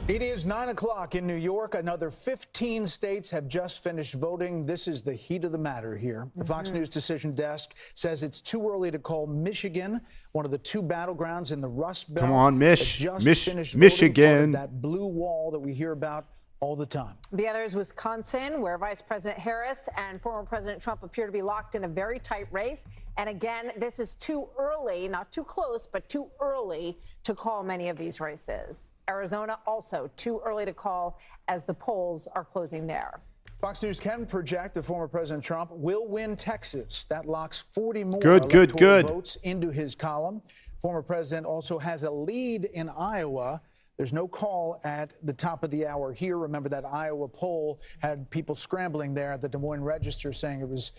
It is 9 o'clock in New York. Another 15 states have just finished voting. This is the heat of the matter here. The Fox News decision desk says it's too early to call Michigan one of the two battlegrounds in the Rust Belt. Come on, Finished Michigan. That blue wall that we hear about all the time. The other is Wisconsin, where Vice President Harris and former President Trump appear to be locked in a very tight race. And again, this is too early, not too close, but too early to call many of these races. Arizona also too early to call as the polls are closing there. Fox News can project that former President Trump will win Texas. That locks 40 more Good. votes into his column. Former president also has a lead in Iowa. There's no call at the top of the hour here. Remember that Iowa poll had people scrambling there at the Des Moines Register saying it was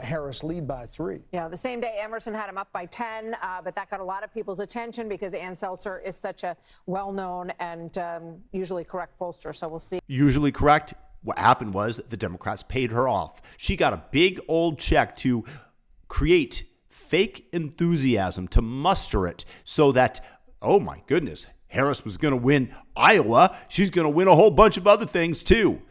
Harris lead by 3. Yeah, the same day Emerson had him up by 10, but that got a lot of people's attention because Ann Seltzer is such a well-known and usually correct pollster. So we'll see. Usually correct. What happened was the Democrats paid her off. She got a big old check to create fake enthusiasm, to muster it so that, oh my goodness, Harris was going to win Iowa. She's going to win a whole bunch of other things, too.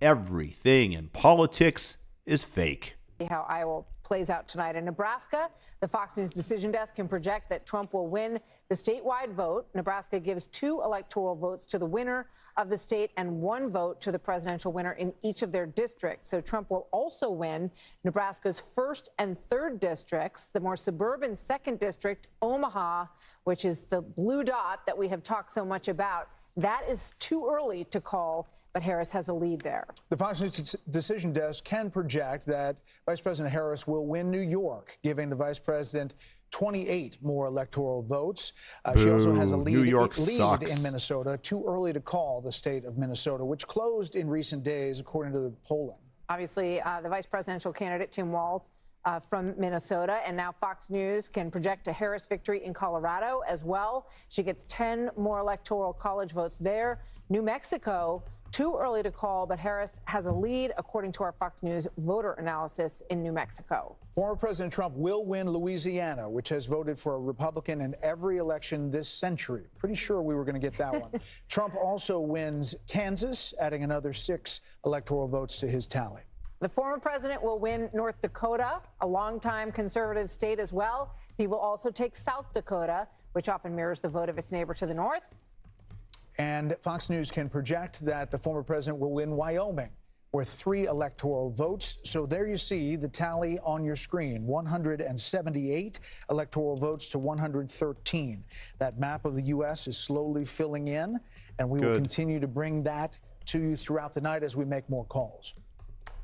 Everything in politics is fake. How Iowa plays out tonight. In Nebraska, the Fox News decision desk can project that Trump will win the statewide vote. Nebraska gives 2 electoral votes to the winner of the state and 1 vote to the presidential winner in each of their districts. So Trump will also win Nebraska's 1st and 3rd districts, the more suburban 2nd district, Omaha, which is the blue dot that we have talked so much about. That is too early to call, but Harris has a lead there. The Fox News decision desk can project that Vice President Harris will win New York, giving the vice president 28 more electoral votes. She also has a lead in Minnesota. Too early to call the state of Minnesota, which closed in recent days, according to the polling. Obviously, the vice presidential candidate, Tim Walz, from Minnesota, and now Fox News can project a Harris victory in Colorado as well. She gets 10 more electoral college votes there. New Mexico, too early to call, but Harris has a lead, according to our Fox News voter analysis in New Mexico. Former President Trump will win Louisiana, which has voted for a Republican in every election this century. Pretty sure we were going to get that one. Trump also wins Kansas, adding another 6 electoral votes to his tally. The former president will win North Dakota, a longtime conservative state as well. He will also take South Dakota, which often mirrors the vote of its neighbor to the north. And Fox News can project that the former president will win Wyoming, with 3 electoral votes. So there you see the tally on your screen, 178 electoral votes to 113. That map of the U.S. is slowly filling in, and we will continue to bring that to you throughout the night as we make more calls.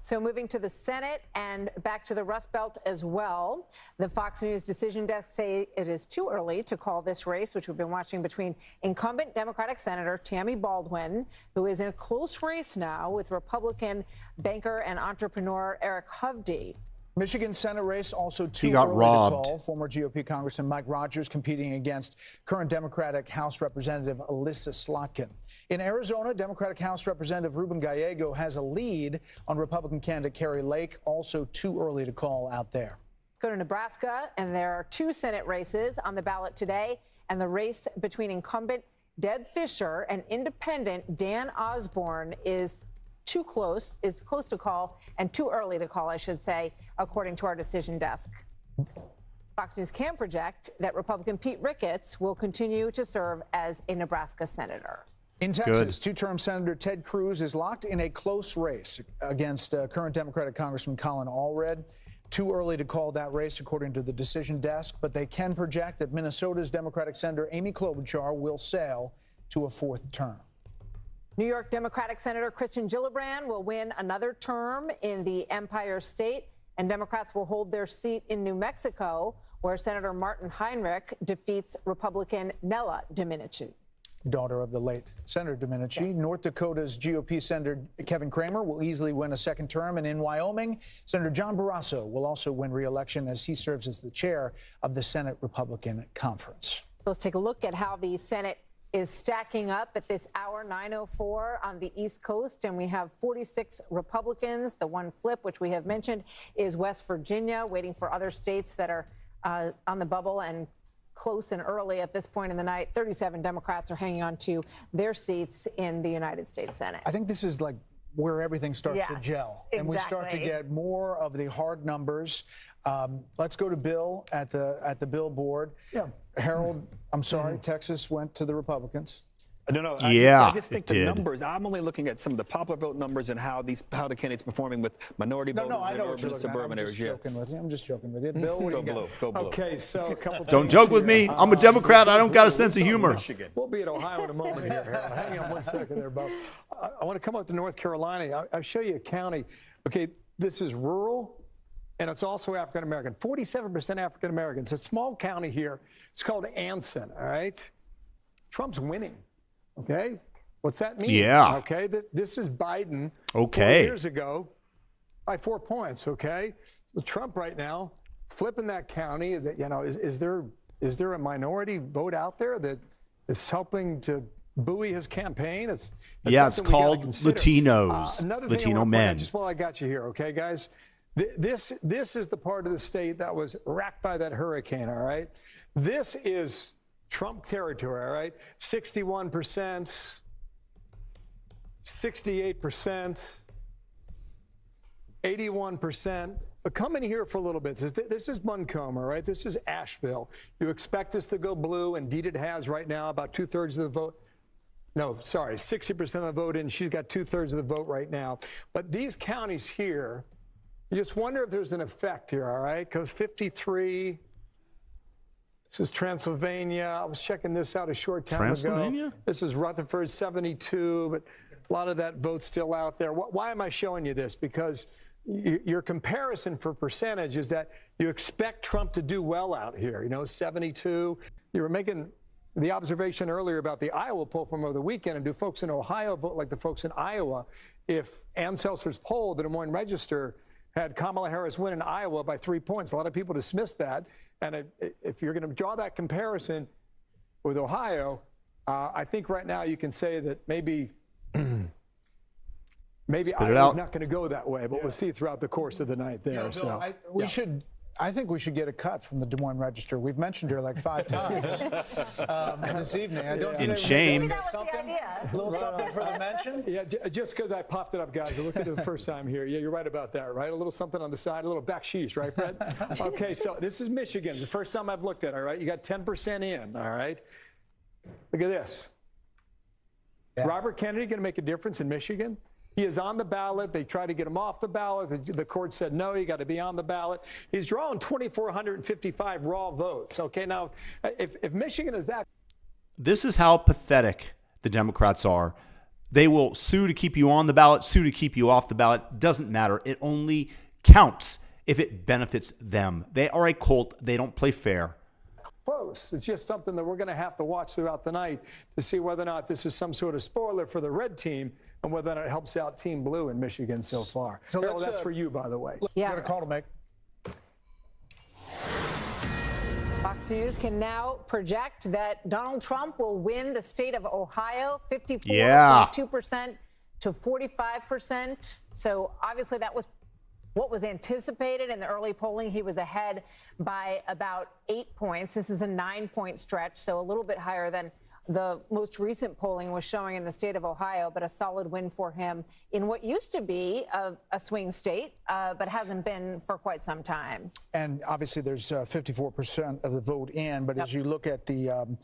So moving to the Senate and back to the Rust Belt as well. The Fox News decision desk say it is too early to call this race, which we've been watching between incumbent Democratic Senator Tammy Baldwin, who is in a close race now with Republican banker and entrepreneur Eric Hovde. Michigan Senate race also too got early robbed. to call. Former GOP Congressman Mike Rogers competing against current Democratic House Representative Alyssa Slotkin. In Arizona, Democratic House Representative Ruben Gallego has a lead on Republican candidate Carrie Lake. Also too early to call out there. Let's go to Nebraska, and there are 2 Senate races on the ballot today, and the race between incumbent Deb Fischer and independent Dan Osborne is close to call, and too early to call, I should say, according to our decision desk. Fox News can project that Republican Pete Ricketts will continue to serve as a Nebraska senator. In Texas, two-term Senator Ted Cruz is locked in a close race against current Democratic Congressman Colin Allred. Too early to call that race, according to the decision desk, but they can project that Minnesota's Democratic Senator Amy Klobuchar will sail to a 4th term. New York Democratic Senator Kristen Gillibrand will win another term in the Empire State, and Democrats will hold their seat in New Mexico, where Senator Martin Heinrich defeats Republican Nella Domenici. Daughter of the late Senator Domenici. Yes. North Dakota's GOP Senator Kevin Cramer will easily win a 2nd term. And in Wyoming, Senator John Barrasso will also win re-election as he serves as the chair of the Senate Republican Conference. So let's take a look at how the Senate is stacking up at this hour, 9:04 on the East Coast. And we have 46 Republicans. The one flip, which we have mentioned, is West Virginia, waiting for other states that are on the bubble and close and early at this point in the night. 37 Democrats are hanging on to their seats in the United States Senate. I think this is like where everything starts to gel. Exactly. And we start to get more of the hard numbers. Let's go to Bill at the Bill board. Yeah. Harold, I'm sorry, Texas went to the Republicans. No. Yeah, I just think it the did. numbers. I'm only looking at some of the popular vote numbers and how the candidates performing with minority voters I in know what urban you're and looking at. suburban areas. I'm just joking with you. Bill, what do Go you got? blue. Go blue. Okay, so a couple Don't things joke with here. me. I'm a Democrat. I don't got a sense of humor. Michigan. We'll be at Ohio in a moment here, Harold. Hang on one second there, Bob. I want to come up to North Carolina. I'll show you a county. Okay, this is rural, and it's also African American. 47% African Americans. It's a small county here. It's called Anson, all right? Trump's winning, okay? What's that mean? Yeah. Okay, this is Biden 4 Okay. years ago by 4 points, okay? So Trump right now flipping that county. Is there a minority vote out there that is helping to buoy his campaign? That's Yeah, it's something we gotta called consider. Latinos, Another thing I Latino wanna point out, men. just while I got you here, okay, guys? This is the part of the state that was racked by that hurricane, all right? This is Trump territory, all right? 61%, 68%, 81%. But come in here for a little bit. This is Buncombe, all right? This is Asheville. You expect this to go blue. Indeed, it has right now, about 2/3 of the vote. No, sorry, 60% of the vote in. She's got 2/3 of the vote right now. But these counties here, you just wonder if there's an effect here, all right? Because 53, this is Transylvania. I was checking this out a short time Transylvania? ago. This is Rutherford, 72, but a lot of that vote's still out there. Why am I showing you this? Because your comparison for percentage is that you expect Trump to do well out here, 72. You were making the observation earlier about the Iowa poll from over the weekend, and do folks in Ohio vote like the folks in Iowa? If Ann Seltzer's poll, the Des Moines Register, had Kamala Harris win in Iowa by 3 points, a lot of people dismissed that. And if you're going to draw that comparison with Ohio, I think right now you can say that maybe Iowa's not going to go that way, but we'll see throughout the course of the night there. I think we should get a cut from the Des Moines Register. We've mentioned her like 5 times this evening. I don't In shame. Maybe that was the idea. A little something for the mention. Yeah, just because I popped it up, guys. I looked at it the first time here. Yeah, you're right about that, right? A little something on the side, a little backsheesh, right, Brett? Okay, so this is Michigan. It's the first time I've looked at it, all right? You got 10% in, all right? Look at this. Yeah. Robert Kennedy going to make a difference in Michigan? He is on the ballot. They tried to get him off the ballot. The court said, no, you got to be on the ballot. He's drawing 2,455 raw votes. Okay, now, if Michigan is that. This is how pathetic the Democrats are. They will sue to keep you on the ballot, sue to keep you off the ballot. Doesn't matter. It only counts if it benefits them. They are a cult. They don't play fair. Close. It's just something that we're going to have to watch throughout the night to see whether or not this is some sort of spoiler for the red team and whether or not it helps out Team Blue in Michigan so far. So Harold, that's for you, by the way. Yeah. Got a call to make. Fox News can now project that Donald Trump will win the state of Ohio 54.2% to 45%. So obviously that was what was anticipated in the early polling. He was ahead by about 8 points. This is a 9-point stretch, so a little bit higher than the most recent polling was showing in the state of Ohio, but a solid win for him in what used to be a swing state, but hasn't been for quite some time. And obviously there's 54% of the vote in, but as you look at the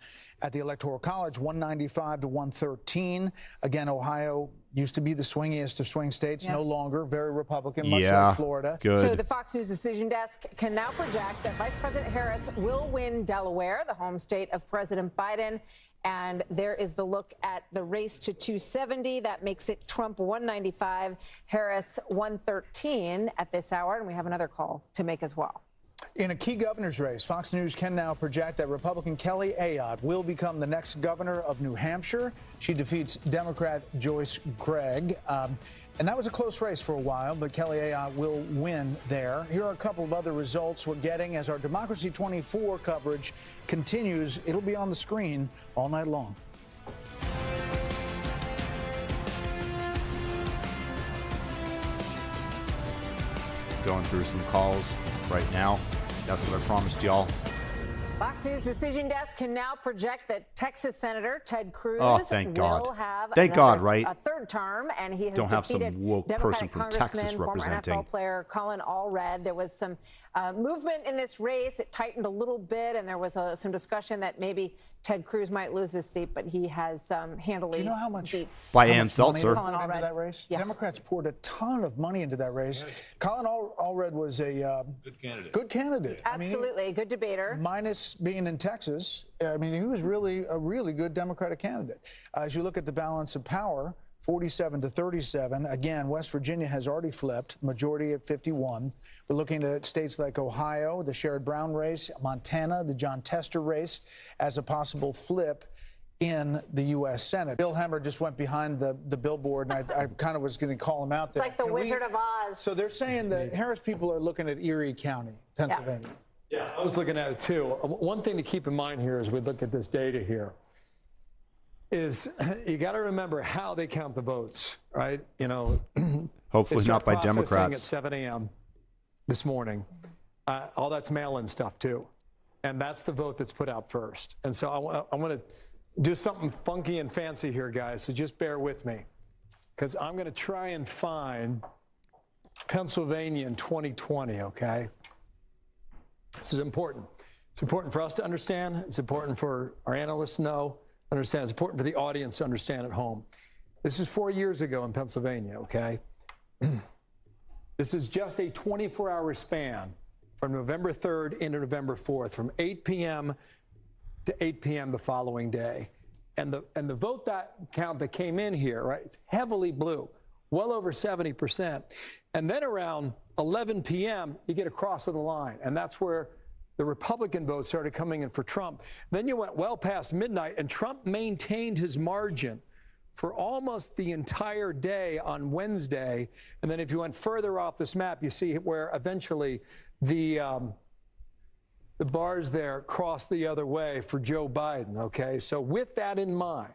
Electoral College, 195 to 113. Again, Ohio used to be the swingiest of swing states, no longer, very Republican, much like Florida. Good. So the Fox News decision desk can now project that Vice President Harris will win Delaware, the home state of President Biden. And there is the look at the race to 270. That makes it Trump 195, Harris 113 at this hour. And we have another call to make as well. In a key governor's race, Fox News can now project that Republican Kelly Ayotte will become the next governor of New Hampshire. She defeats Democrat Joyce Gregg. And that was a close race for a while, but Kelly Ayotte will win there. Here are a couple of other results we're getting as our Democracy 24 coverage continues. It'll be on the screen all night long. Going through some calls right now. That's what I promised y'all. Fox News decision desk can now project that Texas Senator Ted Cruz Oh, thank God. will have Thank God, right? a third term, and he has Don't have some defeated woke person Democratic from Congressman, Texas former representing. NFL player Colin Allred. There was some movement in this race. It tightened a little bit, and there was some discussion that maybe Ted Cruz might lose his seat, but he has handily. Do you know how much? By how Ann much Seltzer. money they poured into that race? Yeah. Democrats poured a ton of money into that race. Colin Allred was a good candidate. Absolutely, good debater. Minus being in Texas, I mean, he was really a really good Democratic candidate. As you look at the balance of power, 47 to 37. Again, West Virginia has already flipped, majority at 51. We're looking at states like Ohio, the Sherrod Brown race, Montana, the John Tester race, as a possible flip in the U.S. Senate. Bill Hemmer just went behind the billboard, and I kind of was going to call him out there. It's like the Wizard of Oz. So they're saying that Harris people are looking at Erie County, Pennsylvania. Yeah, I was looking at it too. One thing to keep in mind here as we look at this data here is you got to remember how they count the votes, right? You know, Hopefully not by At Democrats. 7 a.m. this morning. All that's mail-in stuff too, and that's the vote that's put out first. And so I want to do something funky and fancy here, guys. So just bear with me, because I'm going to try and find Pennsylvania in 2020. Okay. This is important. It's important for us to understand. It's important for our analysts to know, understand. It's important for the audience to understand at home. This is 4 years ago in Pennsylvania, okay? This is just a 24-hour span from November 3rd into November 4th, from 8 p.m. to 8 p.m. the following day. And the vote count that came in here, right, it's heavily blue, well over 70%. And then around 11 p.m., you get across to the line, and that's where the Republican vote started coming in for Trump. Then you went well past midnight, and Trump maintained his margin for almost the entire day on Wednesday. And then if you went further off this map, you see where eventually the bars there cross the other way for Joe Biden, okay? So with that in mind,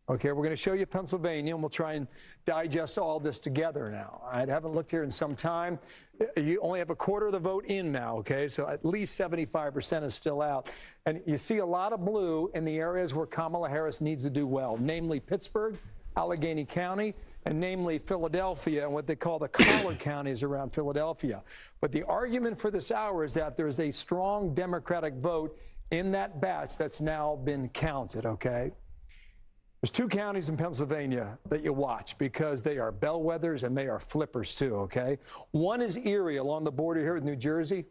okay, we're going to show you Pennsylvania, and we'll try and digest all this together now. I haven't looked here in some time. You only have a quarter of the vote in now, okay? So at least 75% is still out. And you see a lot of blue in the areas where Kamala Harris needs to do well, namely Pittsburgh, Allegheny County, and namely Philadelphia and what they call the collar counties around Philadelphia. But the argument for this hour is that there's a strong Democratic vote in that batch that's now been counted, okay? There's two counties in Pennsylvania that you watch because they are bellwethers and they are flippers too, okay? One is Erie along the border here with New Jersey.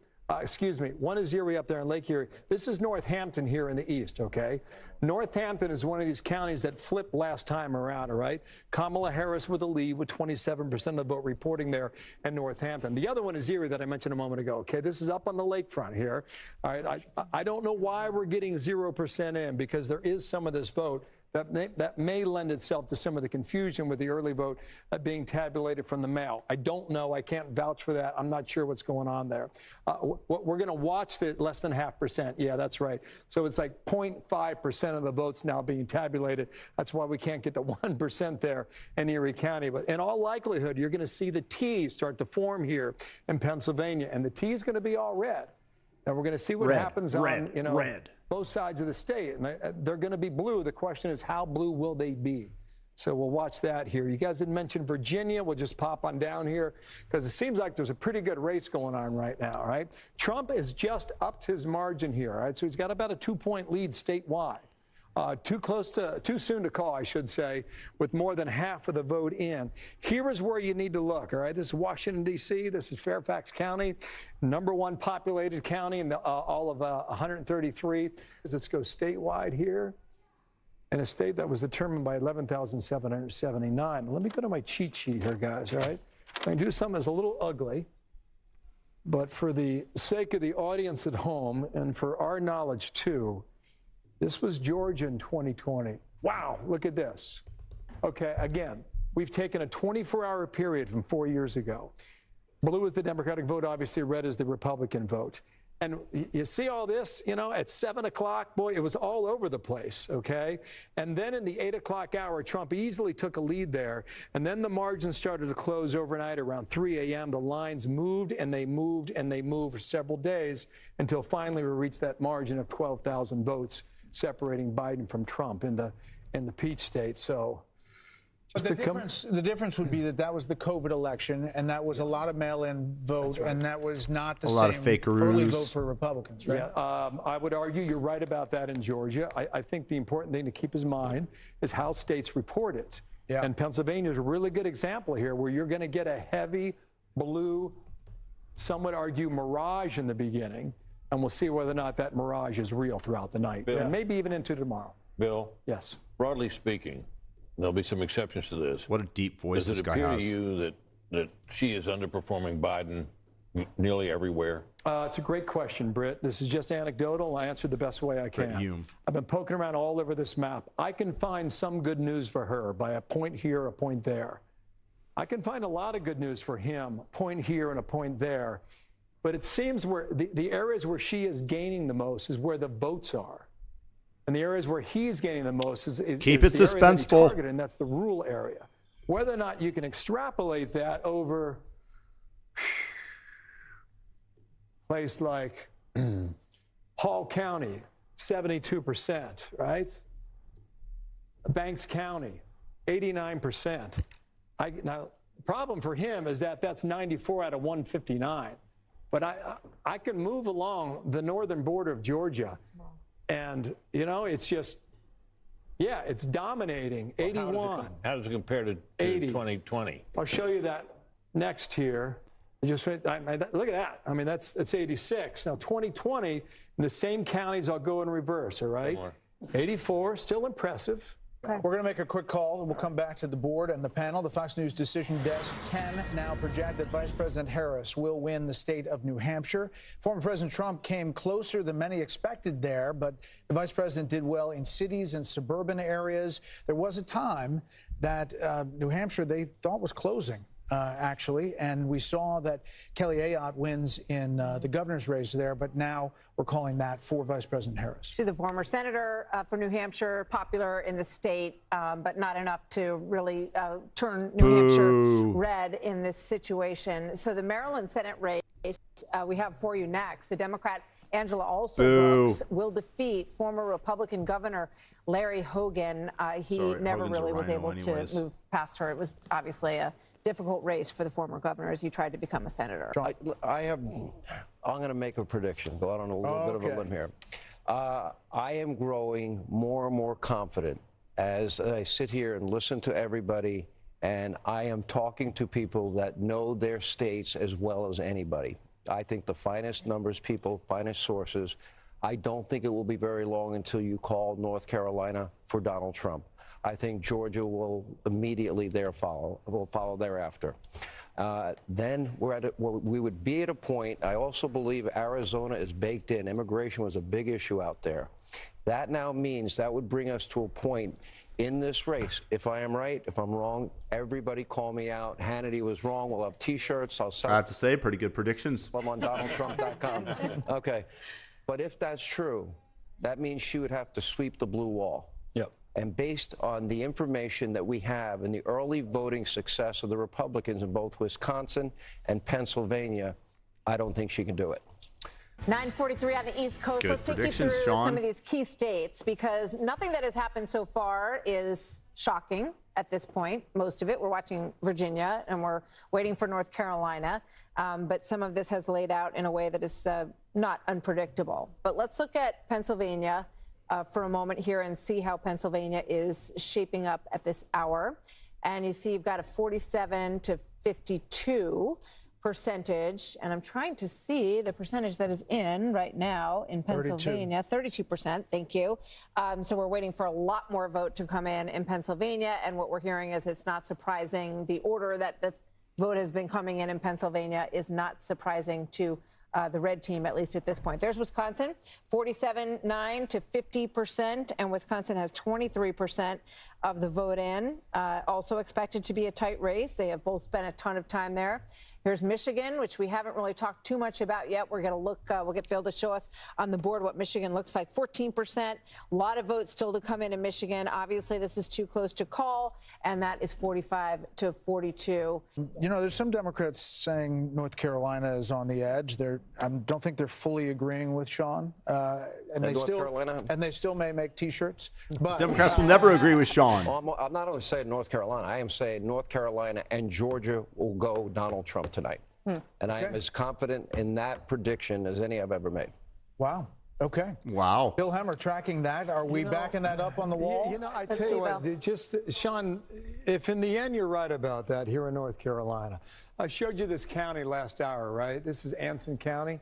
One is Erie up there in Lake Erie. This is Northampton here in the east, okay? Northampton is one of these counties that flipped last time around, all right? Kamala Harris with a lead with 27% of the vote reporting there in Northampton. The other one is Erie that I mentioned a moment ago, okay? This is up on the lakefront here, all right? I don't know why we're getting 0% in, because there is some of this vote that may lend itself to some of the confusion with the early vote being tabulated from the mail. I don't know. I can't vouch for that. I'm not sure what's going on there. We're going to watch the less than 0.5%. Yeah, that's right. So it's like 0.5% of the votes now being tabulated. That's why we can't get the 1% there in Erie County. But in all likelihood, you're going to see the T start to form here in Pennsylvania, and the T is going to be all red. And we're going to see what happens on, both sides of the state. And they're going to be blue. The question is, how blue will they be? So we'll watch that here. You guys didn't mention Virginia. We'll just pop on down here because it seems like there's a pretty good race going on right now, right? Trump has just upped his margin here, right? So he's got about a 2-point lead statewide. Too soon to call, I should say, with more than half of the vote in. Here is where you need to look, all right? This is Washington, D.C. This is Fairfax County, #1 populated county in all of 133. Let's go statewide here. In a state that was determined by 11,779. Let me go to my cheat sheet here, guys, all right? I'm going to do something that's a little ugly, but for the sake of the audience at home and for our knowledge, too, this was Georgia in 2020. Wow, look at this. Okay, again, we've taken a 24-hour period from 4 years ago. Blue is the Democratic vote, obviously red is the Republican vote. And you see all this, at 7 o'clock, boy, it was all over the place, okay? And then in the 8 o'clock hour, Trump easily took a lead there. And then the margins started to close overnight around 3 a.m. The lines moved and they moved and they moved for several days until finally we reached that margin of 12,000 votes separating Biden from Trump in the Peach State. So but the difference would be that was the COVID election, and that was a lot of mail-in vote, and that was not the lot of fakeroos. Early vote for Republicans, right? Yeah, I would argue you're right about that in Georgia. I think the important thing to keep in mind is how states report it. Yeah. And Pennsylvania is a really good example here where you're going to get a heavy blue, some would argue mirage in the beginning, and we'll see whether or not that mirage is real throughout the night, and maybe even into tomorrow. Bill? Yes. Broadly speaking, there'll be some exceptions to this. What a deep voice this guy has. Does it appear to you that she is underperforming Biden nearly everywhere? It's a great question, Britt. This is just anecdotal. I answered the best way I can. Brit Hume. I've been poking around all over this map. I can find some good news for her by a point here, a point there. I can find a lot of good news for him, a point here and a point there. But it seems where the areas where she is gaining the most is where the votes are. And the areas where he's gaining the most is keep it the suspenseful, targeted, and that's the rural area. Whether or not you can extrapolate that over a place like Hall County, 72%, right? Banks County, 89%. Now, the problem for him is that that's 94 out of 159. But I can move along the northern border of Georgia. And, it's just, it's dominating, 81. How does it compare to 2020? I'll show you that next here. Look at that. I mean, that's 86. Now, 2020, in the same counties, I'll go in reverse, all right? 84, still impressive. We're going to make a quick call, and we'll come back to the board and the panel. The Fox News decision desk can now project that Vice President Harris will win the state of New Hampshire. Former President Trump came closer than many expected there, but the vice president did well in cities and suburban areas. There was a time that New Hampshire they thought was closing. Actually, and we saw that Kelly Ayotte wins in the governor's race there, but now we're calling that for Vice President Harris. She's the former senator for New Hampshire, popular in the state, but not enough to really turn New Hampshire red in this situation. So the Maryland Senate race we have for you next. The Democrat Angela Brooks will defeat former Republican Governor Larry Hogan. He never really was able to move past her. It was obviously a difficult race for the former governor as he tried to become a senator. I'm going to make a prediction, go out on a little bit of a limb here. I am growing more and more confident as I sit here and listen to everybody, and I am talking to people that know their states as well as anybody. I think the finest numbers people, finest sources. I don't think it will be very long until you call North Carolina for Donald Trump. I think Georgia will immediately follow thereafter. Then we would be at a point. I also believe Arizona is baked in. Immigration was a big issue out there. That now means that would bring us to a point in this race. If I am right, if I'm wrong, everybody call me out. Hannity was wrong. We'll have T-shirts. I'll sell. I have to say, pretty good predictions. I'm on DonaldTrump.com. Okay. But if that's true, that means she would have to sweep the blue wall. Yep. And based on the information that we have and the early voting success of the Republicans in both Wisconsin and Pennsylvania, I don't think she can do it. 9:43 on the East Coast. Good Let's take you predictions, through Sean. some of these key states, because nothing that has happened so far is shocking at this point. Most of it. We're watching Virginia and we're waiting for North Carolina. But some of this has laid out in a way that is not unpredictable. But let's look at Pennsylvania for a moment here and see how Pennsylvania is shaping up at this hour. And you see you've got a 47 to 52 percentage, and I'm trying to see the percentage that is in right now in Pennsylvania. 32%, thank you. So we're waiting for a lot more vote to come in Pennsylvania, and what we're hearing is it's not surprising. The order that the vote has been coming in Pennsylvania is not surprising to the red team, at least at this point. There's Wisconsin, 47.9 to 50%, and Wisconsin has 23% of the vote in. Also expected to be a tight race. They have both spent a ton of time there. Here's Michigan, which we haven't really talked too much about yet. We're going to look, we'll get Bill to show us on the board what Michigan looks like. 14%, a lot of votes still to come in Michigan. Obviously, this is too close to call, and that is 45 to 42. You know, there's some Democrats saying North Carolina is on the edge. I don't think they're fully agreeing with Sean. And they still may make T-shirts. But Democrats will never agree with Sean. Well, I'm not only saying North Carolina, I am saying North Carolina and Georgia will go Donald Trump tonight. And I am as confident in that prediction as any I've ever made. Wow. Okay. Wow. Bill Hemmer tracking that. Are we backing that up on the wall? You know, I tell you what, just, Sean, if in the end you're right about that here in North Carolina, I showed you this county last hour, right? This is Anson County,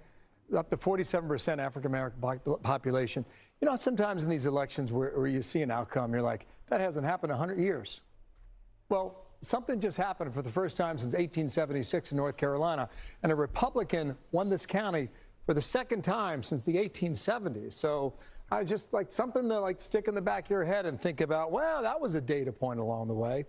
up to 47% African-American population. You know, sometimes in these elections where you see an outcome, you're like, that hasn't happened in 100 years. Well, something just happened for the first time since 1876 in North Carolina, and a Republican won this county for the second time since the 1870s. So I just like something to stick in the back of your head and think about, well, that was a data point along the way.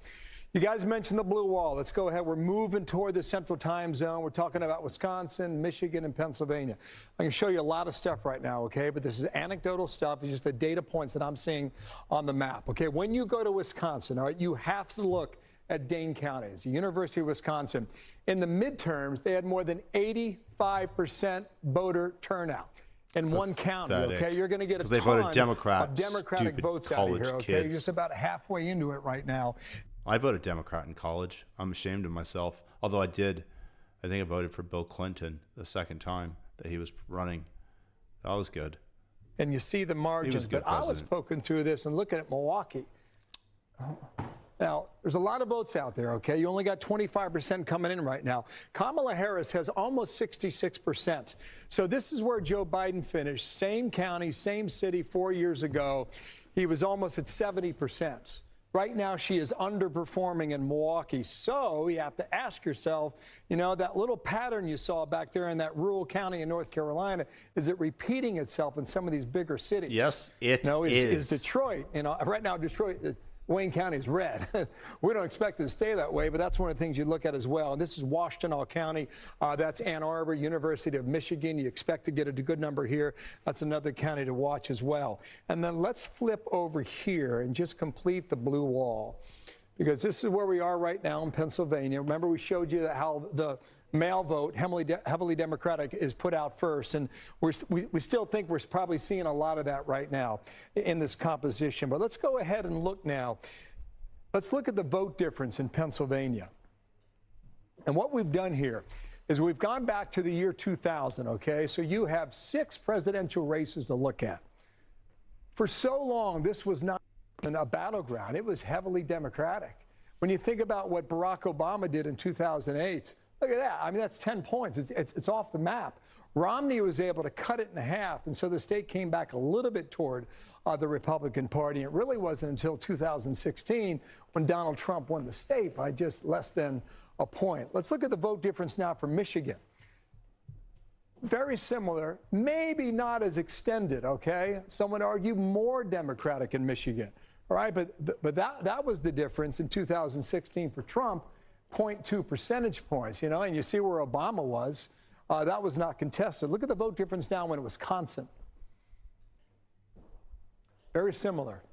You guys mentioned the blue wall. Let's go ahead. We're moving toward the central time zone. We're talking about Wisconsin, Michigan, and Pennsylvania. I can show you a lot of stuff right now, okay? But this is anecdotal stuff. It's just the data points that I'm seeing on the map, okay? When you go to Wisconsin, all right, you have to look at Dane County, it's the University of Wisconsin. In the midterms, they had more than 85% voter turnout in one county, okay? You're going to get a ton they voted Democrat, of Democratic votes out of here, okay? You're just about halfway into it right now. I voted Democrat in college. I'm ashamed of myself, although I think I voted for Bill Clinton the second time that he was running. That was good. And you see the margins, but I was poking through this and looking at Milwaukee. Now, there's a lot of votes out there, okay? You only got 25% coming in right now. Kamala Harris has almost 66%. So this is where Joe Biden finished. Same county, same city 4 years ago. He was almost at 70%. Right now, she is underperforming in Milwaukee. So you have to ask yourself, you know, that little pattern you saw back there in that rural county in North Carolina, is it repeating itself in some of these bigger cities? Yes, it is. Is Detroit, you know, right now Detroit, Wayne County is red. We don't expect it to stay that way, but that's one of the things you look at as well. And this is Washtenaw County. That's Ann Arbor, University of Michigan. You expect to get a good number here. That's another county to watch as well. And then let's flip over here and just complete the blue wall, because this is where we are right now in Pennsylvania. Remember, we showed you how the mail vote, heavily Democratic, is put out first. And we still think we're probably seeing a lot of that right now in this composition. But let's go ahead and look now. Let's look at the vote difference in Pennsylvania. And what we've done here is we've gone back to the year 2000, okay? So you have 6 presidential races to look at. For so long, this was not a battleground. It was heavily Democratic. When you think about what Barack Obama did in 2008, look at that. I mean, that's 10 points. It's off the map. Romney was able to cut it in half, and so the state came back a little bit toward the Republican Party. It really wasn't until 2016 when Donald Trump won the state by just less than a point. Let's look at the vote difference now for Michigan. very similar, maybe not as extended, okay? Some would argue more Democratic in Michigan, all right? But that was the difference in 2016 for Trump, 0.2 percentage points, you know? And you see where Obama was. That was not contested. Look at the vote difference now in Wisconsin. Very similar.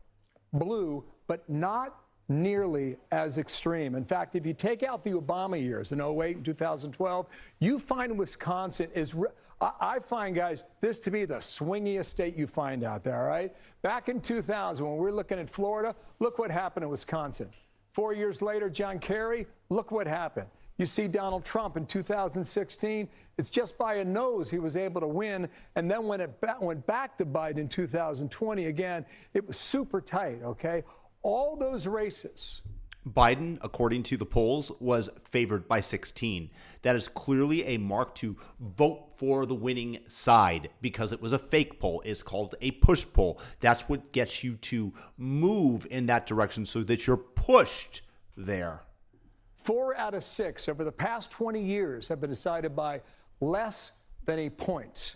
Blue, but not nearly as extreme. In fact, if you take out the Obama years in 08 and 2012, you find Wisconsin is, I find, guys, this to be the swingiest state you find out there, all right? Back in 2000, when we were looking at Florida, look what happened in Wisconsin. 4 years later, John Kerry, look what happened. You see Donald Trump in 2016, it's just by a nose he was able to win. And then when it went back to Biden in 2020, again, it was super tight, okay? All those races. Biden, according to the polls, was favored by 16. That is clearly a mark to vote for the winning side because it was a fake poll. It's called a push poll. That's what gets you to move in that direction so that you're pushed there. 4 out of 6 over the past 20 years have been decided by less than a point.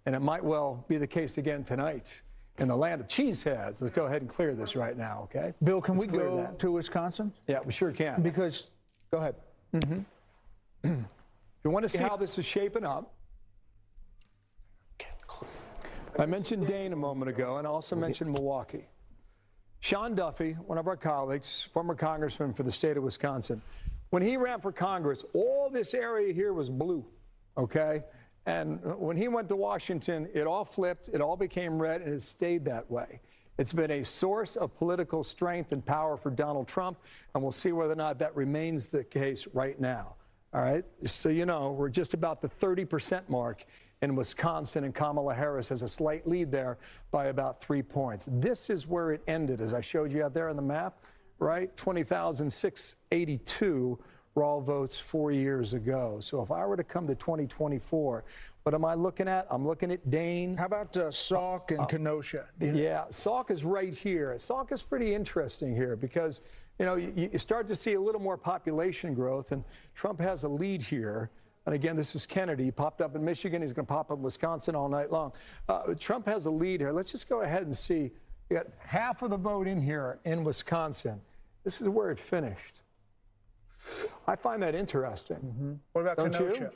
And it might well be the case again tonight in the land of cheeseheads. Let's go ahead and clear this right now, okay? Bill, can we go to Wisconsin? Yeah, we sure can. Because, go ahead. If you want to see how this is shaping up, I mentioned Dane a moment ago, and I also mentioned Milwaukee. Sean Duffy, one of our colleagues, former congressman for the state of Wisconsin, when he ran for Congress, all this area here was blue, okay? And when he went to Washington, it all flipped, it all became red, and it stayed that way. It's been a source of political strength and power for Donald Trump, and we'll see whether or not that remains the case right now. All right? So you know, we're just about the 30% mark in Wisconsin, and Kamala Harris has a slight lead there by about 3 points. This is where it ended, as I showed you out there on the map, right? 20,682 raw votes 4 years ago. So if I were to come to 2024, what am I looking at? I'm looking at Dane. How about Sauk and Kenosha? Yeah, Sauk is right here. Sauk is pretty interesting here because, you know, you start to see a little more population growth, and Trump has a lead here. And again, this is Kennedy. He popped up in Michigan. He's going to pop up in Wisconsin all night long. Trump has a lead here. Let's just go ahead and see. You got half of the vote in here in Wisconsin. This is where it finished. I find that interesting. What about Kenosha?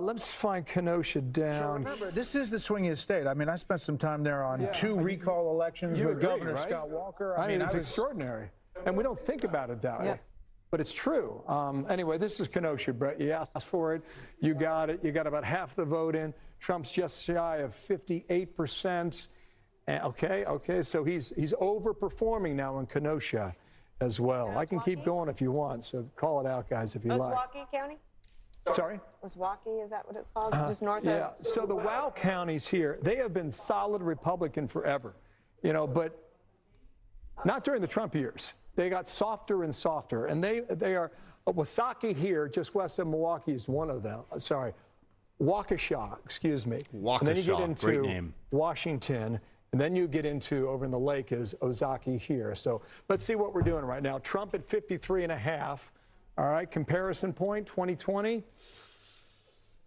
Let's find Kenosha down. So remember, this is the swingiest state. I mean, I spent some time there on 2 recall elections with Governor Scott Walker. I mean, it's extraordinary. And we don't think about it that way. But it's true. Anyway, this is Kenosha, Brett. You asked for it. You got it. You got about half the vote in. Trump's just shy of 58%. Okay, so he's overperforming now in Kenosha as well. I can keep going if you want, so call it out, guys, if you like. Milwaukee County? Sorry? Milwaukee, is that what it's called? Just north of? Yeah, so the WOW counties here, they have been solid Republican forever, you know, but not during the Trump years. They got softer and softer, and they are, Wasaki here, just west of Milwaukee, is one of them. Sorry, Waukesha, excuse me. Waukesha, and then you get into great name. Washington, and then you get into, over in the lake is Ozaki here. So let's see what we're doing right now. Trump at 53.5. All right, comparison point, 2020.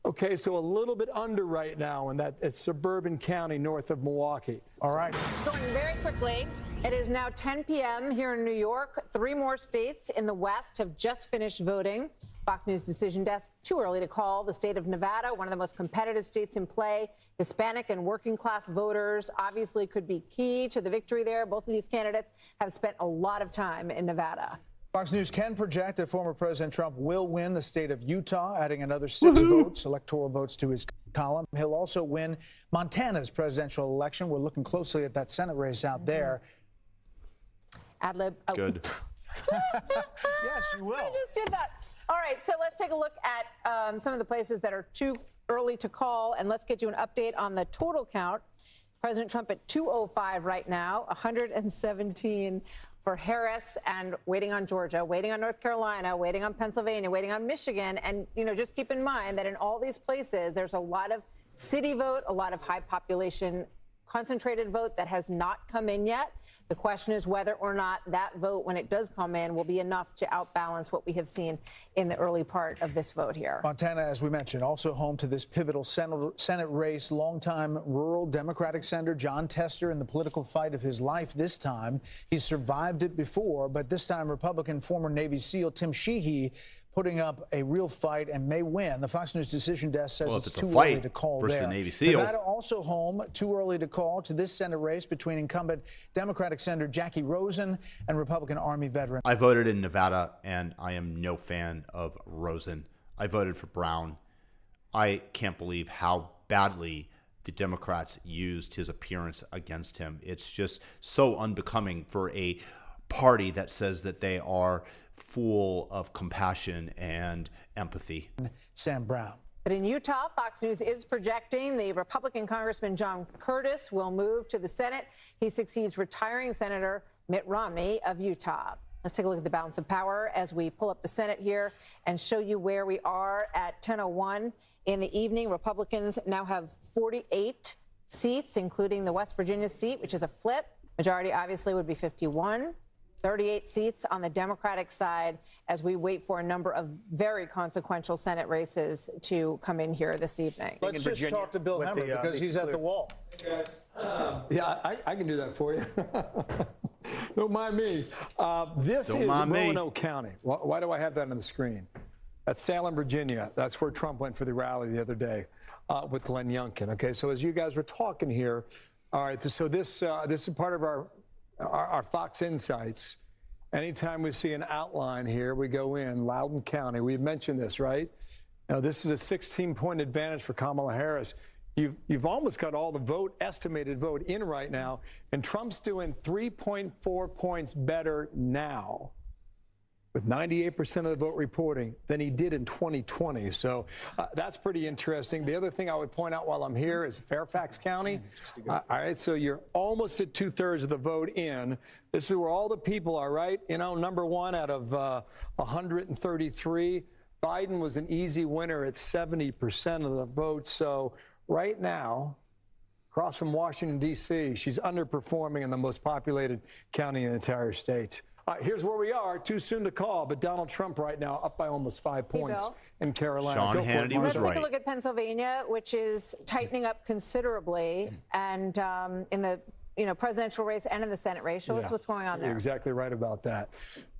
Okay, so a little bit under right now in that it's suburban county north of Milwaukee. All right. Going very quickly, it is now 10 p.m. here in New York. 3 more states in the West have just finished voting. Fox News Decision Desk, too early to call. The state of Nevada, one of the most competitive states in play. Hispanic and working class voters obviously could be key to the victory there. Both of these candidates have spent a lot of time in Nevada. Fox News can project that former President Trump will win the state of Utah, adding another 6 votes, electoral votes to his column. He'll also win Montana's presidential election. We're looking closely at that Senate race out there. Ad lib. Oh. Good. Yes, you will. I just did that. All right, so let's take a look at some of the places that are too early to call, and let's get you an update on the total count. President Trump at 205 right now, 117 for Harris, and waiting on Georgia, waiting on North Carolina, waiting on Pennsylvania, waiting on Michigan. And, you know, just keep in mind that in all these places, there's a lot of city vote, a lot of high population concentrated vote that has not come in yet. The question is whether or not that vote, when it does come in, will be enough to outbalance what we have seen in the early part of this vote here. Montana, as we mentioned, also home to this pivotal Senate race. Longtime rural Democratic Senator John Tester in the political fight of his life this time. He survived it before, but this time Republican former Navy SEAL Tim Sheehy putting up a real fight and may win. The Fox News decision desk says it's too early to call versus there. the Navy SEAL. Nevada also home, too early to call, to this Senate race between incumbent Democratic Senator Jackie Rosen and Republican Army veteran. I voted in Nevada, and I am no fan of Rosen. I voted for Brown. I can't believe how badly the Democrats used his appearance against him. It's just so unbecoming for a party that says that they are full of compassion and empathy. Sam Brown. But in Utah, Fox News is projecting the Republican Congressman John Curtis will move to the Senate. He succeeds retiring Senator Mitt Romney of Utah. Let's take a look at the balance of power as we pull up the Senate here and show you where we are at 10:01 in the evening. Republicans now have 48 seats, including the West Virginia seat, which is a flip. Majority obviously would be 51. 38 seats on the Democratic side as we wait for a number of very consequential Senate races to come in here this evening. Let's just talk to Bill Hemmer because he's at the wall. Yeah, I can do that for you. Don't mind me. This is Roanoke County. Why do I have that on the screen? That's Salem, Virginia. That's where Trump went for the rally the other day with Glenn Youngkin. Okay, so as you guys were talking here, all right, so this is part of our Fox Insights. Anytime we see an outline here, we go in Loudoun County. We've mentioned this, right? Now, this is a 16-point advantage for Kamala Harris. You've almost got all the estimated vote in right now, and Trump's doing 3.4 points better now with 98% of the vote reporting than he did in 2020. So that's pretty interesting. The other thing I would point out while I'm here is Fairfax County. All right, so you're almost at 2/3 of the vote in. This is where all the people are, right? You know, number one out of 133. Biden was an easy winner at 70% of the vote. So right now, across from Washington, D.C., she's underperforming in the most populated county in the entire state. Here's where we are. Too soon to call, but Donald Trump right now up by almost 5 points in Carolina. Sean Hannity was right. Let's take a look at Pennsylvania, which is tightening up considerably, and in the presidential race and in the Senate race. Show us what's going on there. You're exactly right about that.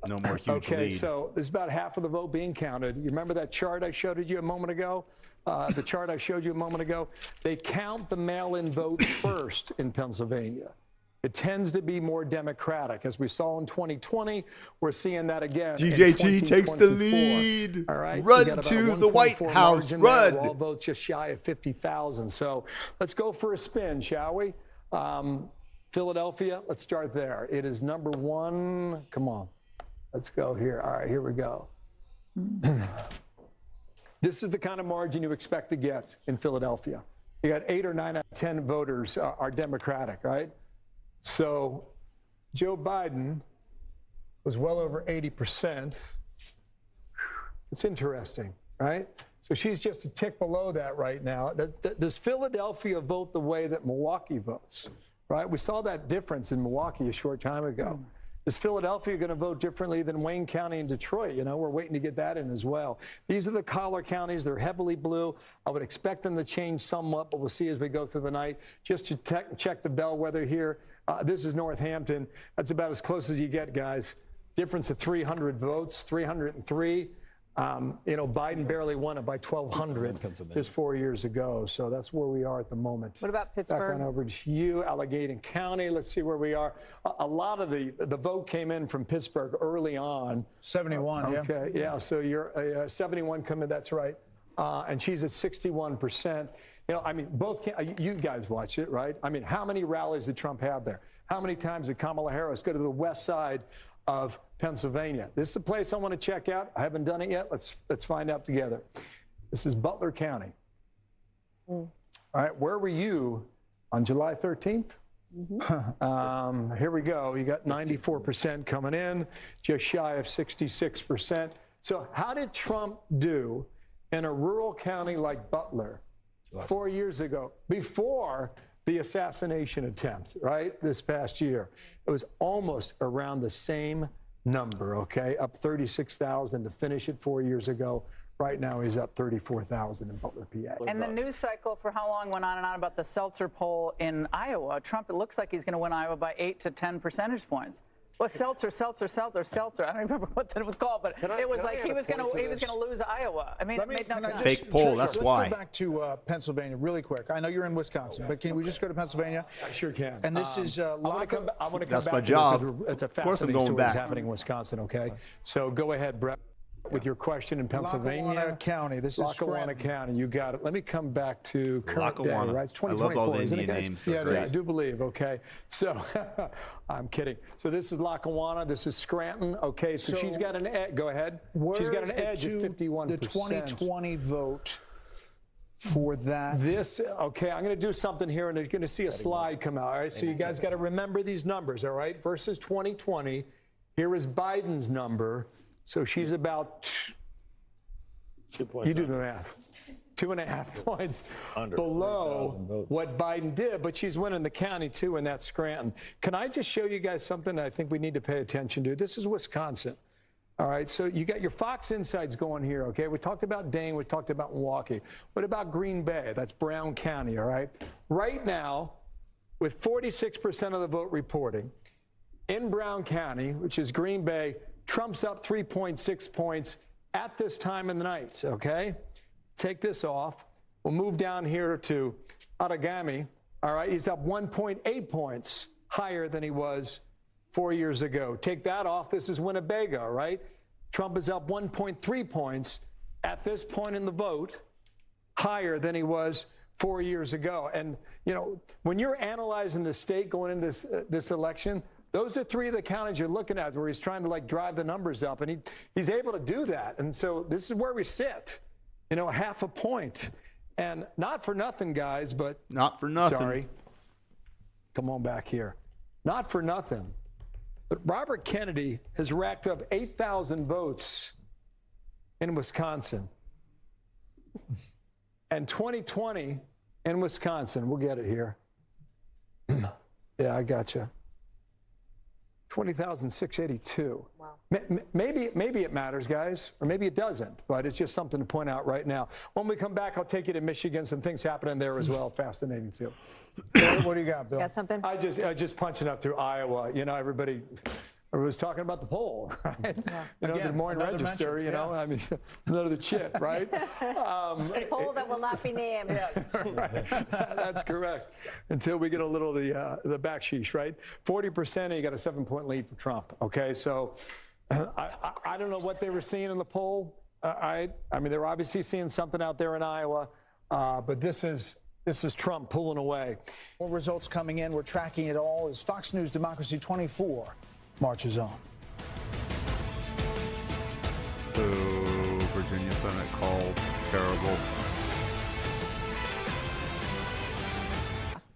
No more huge Okay, lead. so there's about half of the vote being counted. You remember that chart I showed you a moment ago? The chart I showed you a moment ago? They count the mail-in votes first in Pennsylvania. It tends to be more Democratic. As we saw in 2020, we're seeing that again. DJT takes the lead. All right. Run to the White House. Run. All votes just shy of 50,000. So let's go for a spin, shall we? Philadelphia, let's start there. It is number one. Come on. Let's go here. All right, here we go. This is the kind of margin you expect to get in Philadelphia. You got 8 or 9 out of 10 voters are Democratic, right? So Joe Biden was well over 80%. It's interesting, right? So she's just a tick below that right now. Does Philadelphia vote the way that Milwaukee votes, right? We saw that difference in Milwaukee a short time ago. Is Philadelphia going to vote differently than Wayne County and Detroit? You know, we're waiting to get that in as well. These are the collar counties. They're heavily blue. I would expect them to change somewhat, but we'll see as we go through the night. Just to check the bellwether here. This is Northampton. That's about as close as you get, guys. Difference of 300 votes, 303. Biden barely won it by 1,200 just 4 years ago. So that's where we are at the moment. What about Pittsburgh? Back on over to you, Allegheny County. Let's see where we are. A lot of the vote came in from Pittsburgh early on. 71, Okay, yeah. So you're 71 coming. That's right. And she's at 61%. Both you guys watched it, right? I mean, how many rallies did Trump have there? How many times did Kamala Harris go to the west side of Pennsylvania? This is a place I want to check out. I haven't done it yet. Let's find out together. This is Butler County. All right, where were you on July 13th? Here we go. You got 94% coming in, just shy of 66%. So how did Trump do in a rural county like Butler 4 years ago, before the assassination attempt, right, this past year. It was almost around the same number, okay, up 36,000 to finish it 4 years ago. Right now, he's up 34,000 in Butler, PA. And the news cycle for how long went on and on about the Seltzer poll in Iowa. Trump, it looks like he's going to win Iowa by 8 to 10 percentage points. Well, Seltzer. I don't remember what that was called, but it was like he was going to lose Iowa. I mean, it made no sense. Fake poll, that's why. Let's go back to Pennsylvania really quick. I know you're in Wisconsin, but can we just go to Pennsylvania? I sure can. And this is I want to come back. That's my job. It's a Of course I'm fascinating going story back. that's happening in Wisconsin, okay? So go ahead, Brett, with your question in Pennsylvania. Lackawanna County. This is Lackawanna Scranton. County. You got it. Let me come back to current day, Lackawanna. right? It's I love all 2024, the isn't it, Indian guys? names. They're Yeah, great. I do believe, okay? So, I'm kidding. So this is Lackawanna. This is Scranton. Okay, so she's got an edge. Go ahead. She's got an edge at 51%. The 2020 vote for that. Okay, I'm going to do something here, and you're going to see a slide come out. All right, so you guys got to remember these numbers, all right? Versus 2020. Here is Biden's number. So she's about 2 points. You do the math. 2.5 points Under below 3,000 votes. what Biden did, but she's winning the county too, and that's Scranton. Can I just show you guys something that I think we need to pay attention to? This is Wisconsin. All right, so you got your Fox Insights going here, okay? We talked about Dane, we talked about Milwaukee. What about Green Bay? That's Brown County, all right? Right now, with 46% of the vote reporting, in Brown County, which is Green Bay, Trump's up 3.6 points at this time of the night, okay? Take this off. We'll move down here to Outagamie. All right, he's up 1.8 points higher than he was 4 years ago. Take that off. This is Winnebago, right? Trump is up 1.3 points at this point in the vote, higher than he was 4 years ago. And, you know, when you're analyzing the state going into this election, those are three of the counties you're looking at where he's trying to like drive the numbers up, and he's able to do that. And so this is where we sit, you know, 0.5 point. And not for nothing, guys, but Not for nothing. sorry. Come on back here. Not for nothing. But Robert Kennedy has racked up 8,000 votes in Wisconsin. And 2020 in Wisconsin, we'll get it here. Yeah, I got you. 20,682. Wow. Maybe it matters, guys, or maybe it doesn't, but it's just something to point out right now. When we come back, I'll take you to Michigan. Some things happening there as well. Fascinating, too. What do you got, Bill? Got something? I just punching up through Iowa. You know, everybody was talking about the poll, right? Yeah. You know, Again, the Des Moines another Register, mention, you know, I mean, another chip, right? A poll that will not be named. Yes. Right. That's correct. Until we get a little of the backsheesh, right? 40%, and you got a 7-point lead for Trump. Okay, so I don't know what they were seeing in the poll. I mean, they're obviously seeing something out there in Iowa, but this is Trump pulling away. More results coming in. We're tracking it all as Fox News Democracy 24 marches on. Virginia Senate called. Terrible.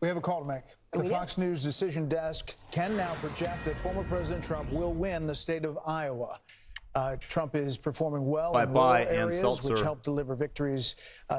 We have a call to make. The we Fox News decision desk can now project that former President Trump will win the state of Iowa. Trump is performing well in rural areas, which helped deliver victories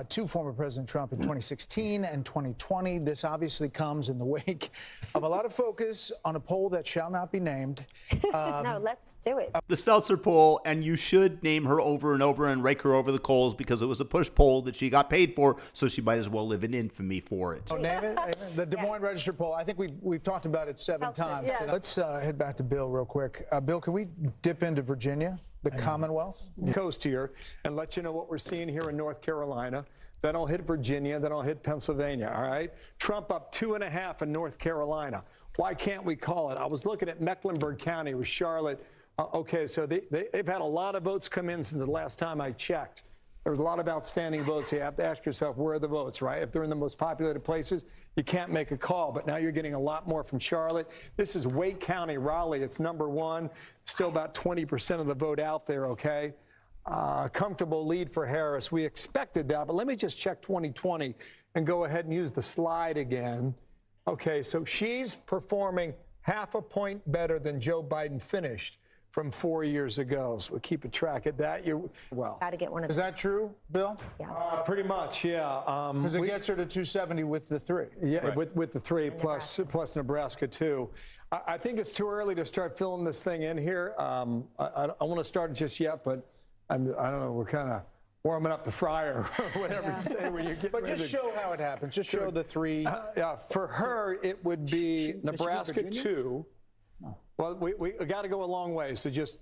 to former President Trump in 2016 and 2020. This obviously comes in the wake of a lot of focus on a poll that shall not be named. No, let's do it. The Seltzer poll, and you should name her over and over and rake her over the coals because it was a push poll that she got paid for, so she might as well live in infamy for it. Oh, name it? The Des Moines Register poll. I think we've talked about it 7 times. Yeah. Let's head back to Bill real quick. Bill, can we dip into Virginia, the Commonwealth? Coast here, and let you know what we're seeing here in North Carolina. Then I'll hit Virginia, then I'll hit Pennsylvania, all right? Trump up 2.5 in North Carolina. Why can't we call it? I was looking at Mecklenburg County with Charlotte. Okay, so they've had a lot of votes come in since the last time I checked. There was a lot of outstanding votes. You have to ask yourself, where are the votes, right? If they're in the most populated places, you can't make a call. But now you're getting a lot more from Charlotte. This is Wake County, Raleigh. It's #1. Still about 20% of the vote out there, okay? Comfortable lead for Harris. We expected that, but let me just check 2020 and go ahead and use the slide again. Okay, so she's performing 0.5 point better than Joe Biden finished. from 4 years ago. So we're keeping track of that. Got to get one of Is those. that true, Bill? Yeah. Pretty much, yeah. Because it gets her to 270 with the 3. Yeah, with the 3 plus Nebraska 2. I think it's too early to start filling this thing in here. I want to start just yet, but I don't know. We're kind of warming up the fryer or whatever you say when you get But just show how it happens. Just show the 3. Yeah, for her, it would be Nebraska 2. Well, we got to go a long way, so just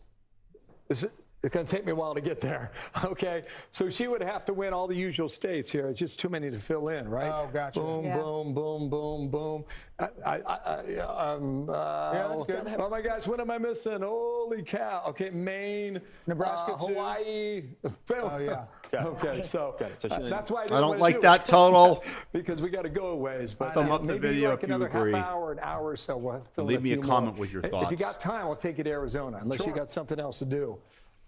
it's going to take me a while to get there. Okay, so she would have to win all the usual states here. It's just too many to fill in, right? Oh, gotcha. Boom, boom, boom, boom, boom. Yeah, that's good. Oh my gosh, what am I missing? Holy cow! Okay, Maine, Nebraska 2. Hawaii. Oh yeah. Okay, so that's why I don't like that total. because we got to go a ways. But Thumb up the maybe video like if you another agree. half hour, an hour or so. We'll fill in Leave me a few comment more. with your If you thoughts. got time, I'll take you to Arizona, unless you got something else to do.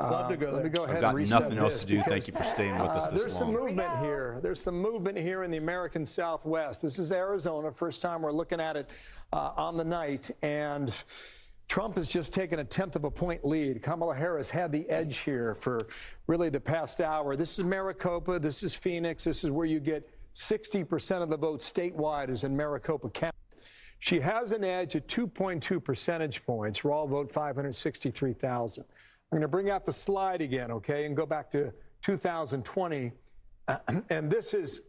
Love to go Let me there. go ahead I've got and reset nothing else this to do. Thank because, you for staying with us there's this some long. movement here. There's some movement here in the American Southwest. This is Arizona. First time we're looking at it on the night. And Trump has just taken a 1/10 of a point lead. Kamala Harris had the edge here for really the past hour. This is Maricopa. This is Phoenix. This is where you get 60% of the vote statewide is in Maricopa County. She has an edge at 2.2 percentage points. Raw vote 563,000. I'm going to bring out the slide again, okay, and go back to 2020. And this is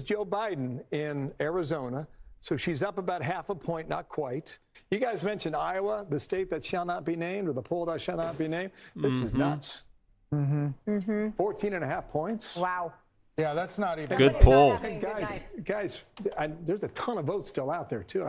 Joe Biden in Arizona. So she's up about half a point, not quite. You guys mentioned Iowa, the state that shall not be named, or the poll that shall not be named. This is nuts. 14.5 points. Wow. Yeah, that's not even Good poll. Having a good night. Guys, there's a ton of votes still out there, too.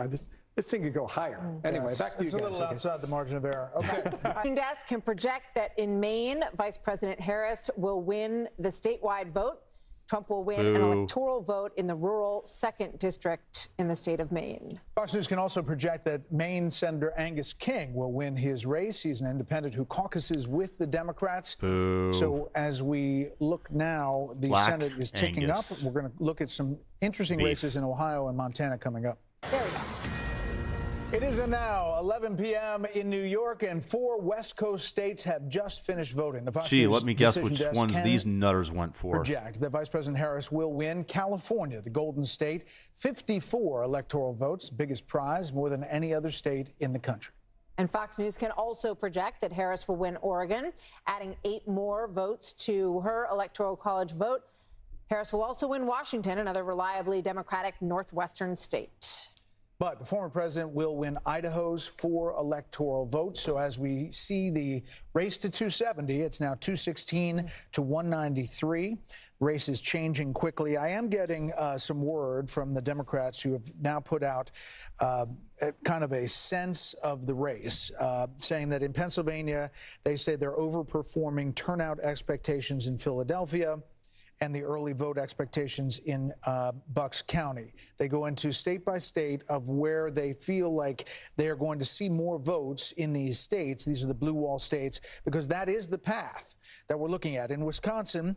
This thing could go higher. Anyway, back to you guys. It's a little outside the margin of error. Okay. The desk can project that in Maine, Vice President Harris will win the statewide vote. Trump will win an electoral vote in the rural 2nd district in the state of Maine. Fox News can also project that Maine Senator Angus King will win his race. He's an independent who caucuses with the Democrats. So as we look now, the Senate is ticking up. We're going to look at some interesting races in Ohio and Montana coming up. There we go. It is now 11 p.m. in New York, and 4 West Coast states have just finished voting. The Fox Gee, News let me guess decision which desk ones can these nutters went for. project that Vice President Harris will win California, the Golden State, 54 electoral votes, biggest prize, more than any other state in the country. And Fox News can also project that Harris will win Oregon, adding 8 more votes to her electoral college vote. Harris will also win Washington, another reliably Democratic northwestern state. But the former president will win Idaho's 4 electoral votes. So as we see the race to 270, it's now 216 to 193. Race is changing quickly. I am getting some word from the Democrats who have now put out kind of a sense of the race, saying that in Pennsylvania, they say they're overperforming turnout expectations in Philadelphia and the early vote expectations in Bucks County. They go into state by state of where they feel like they are going to see more votes in these states. These are the blue wall states, because that is the path that we're looking at. In Wisconsin,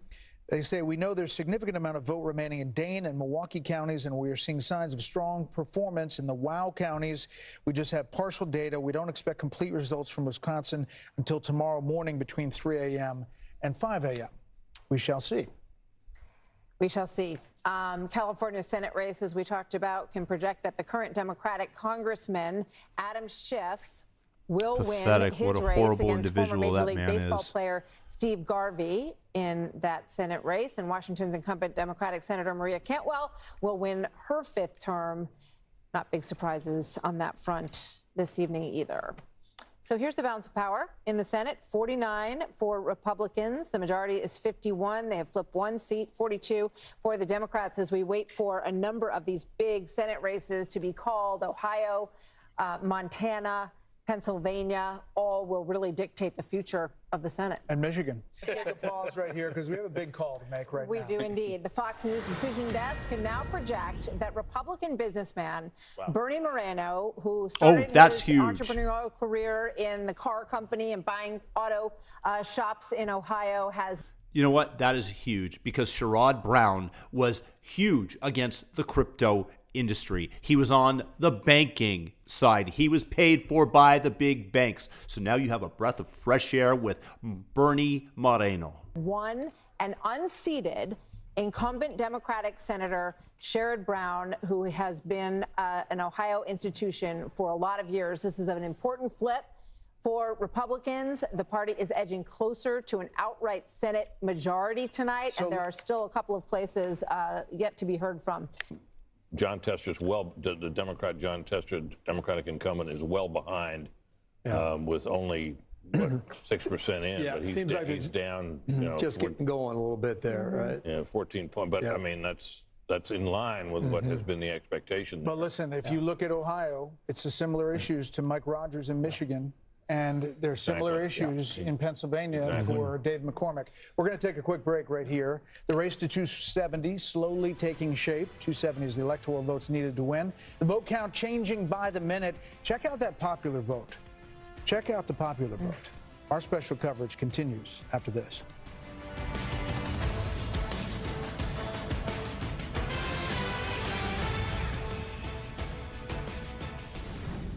they say, we know there's a significant amount of vote remaining in Dane and Milwaukee counties, and we are seeing signs of strong performance in the WOW counties. We just have partial data. We don't expect complete results from Wisconsin until tomorrow morning between 3 a.m. and 5 a.m. We shall see. We shall see. California Senate race, as we talked about, can project that the current Democratic Congressman, Adam Schiff, will win his race against former Major League Baseball player Steve Garvey in that Senate race. And Washington's incumbent Democratic Senator Maria Cantwell will win her 5th term. Not big surprises on that front this evening either. So here's the balance of power in the Senate: 49 for Republicans. The majority is 51. They have flipped 1 seat, 42 for the Democrats, as we wait for a number of these big Senate races to be called. Ohio, Montana, Pennsylvania, all will really dictate the future of the Senate. And Michigan. Take a pause right here because we have a big call to make right now. We do indeed. The Fox News decision desk can now project that Republican businessman Bernie Moreno, who started his entrepreneurial career in the car company and buying auto shops in Ohio, has... You know what? That is huge, because Sherrod Brown was huge against the crypto industry. He was on the banking side. He was paid for by the big banks. So now you have a breath of fresh air with Bernie Moreno. Won and unseated incumbent Democratic Senator Sherrod Brown, who has been an Ohio institution for a lot of years. This is an important flip for Republicans. The party is edging closer to an outright Senate majority tonight, and there are still a couple of places yet to be heard from. John Tester's the Democrat John Tester, Democratic incumbent, is well behind with only 6% in. Yeah, but it seems like he's down. Just getting going a little bit there, right? Yeah, 14 points. But I mean, that's in line with what has been the expectation. But listen, if you look at Ohio, it's a similar issues to Mike Rogers in Michigan. And there's similar issues in Pennsylvania for Dave McCormick. We're going to take a quick break right here. The race to 270 slowly taking shape. 270 is the electoral votes needed to win. The vote count changing by the minute. Check out that popular vote. Check out the popular vote. Our special coverage continues after this.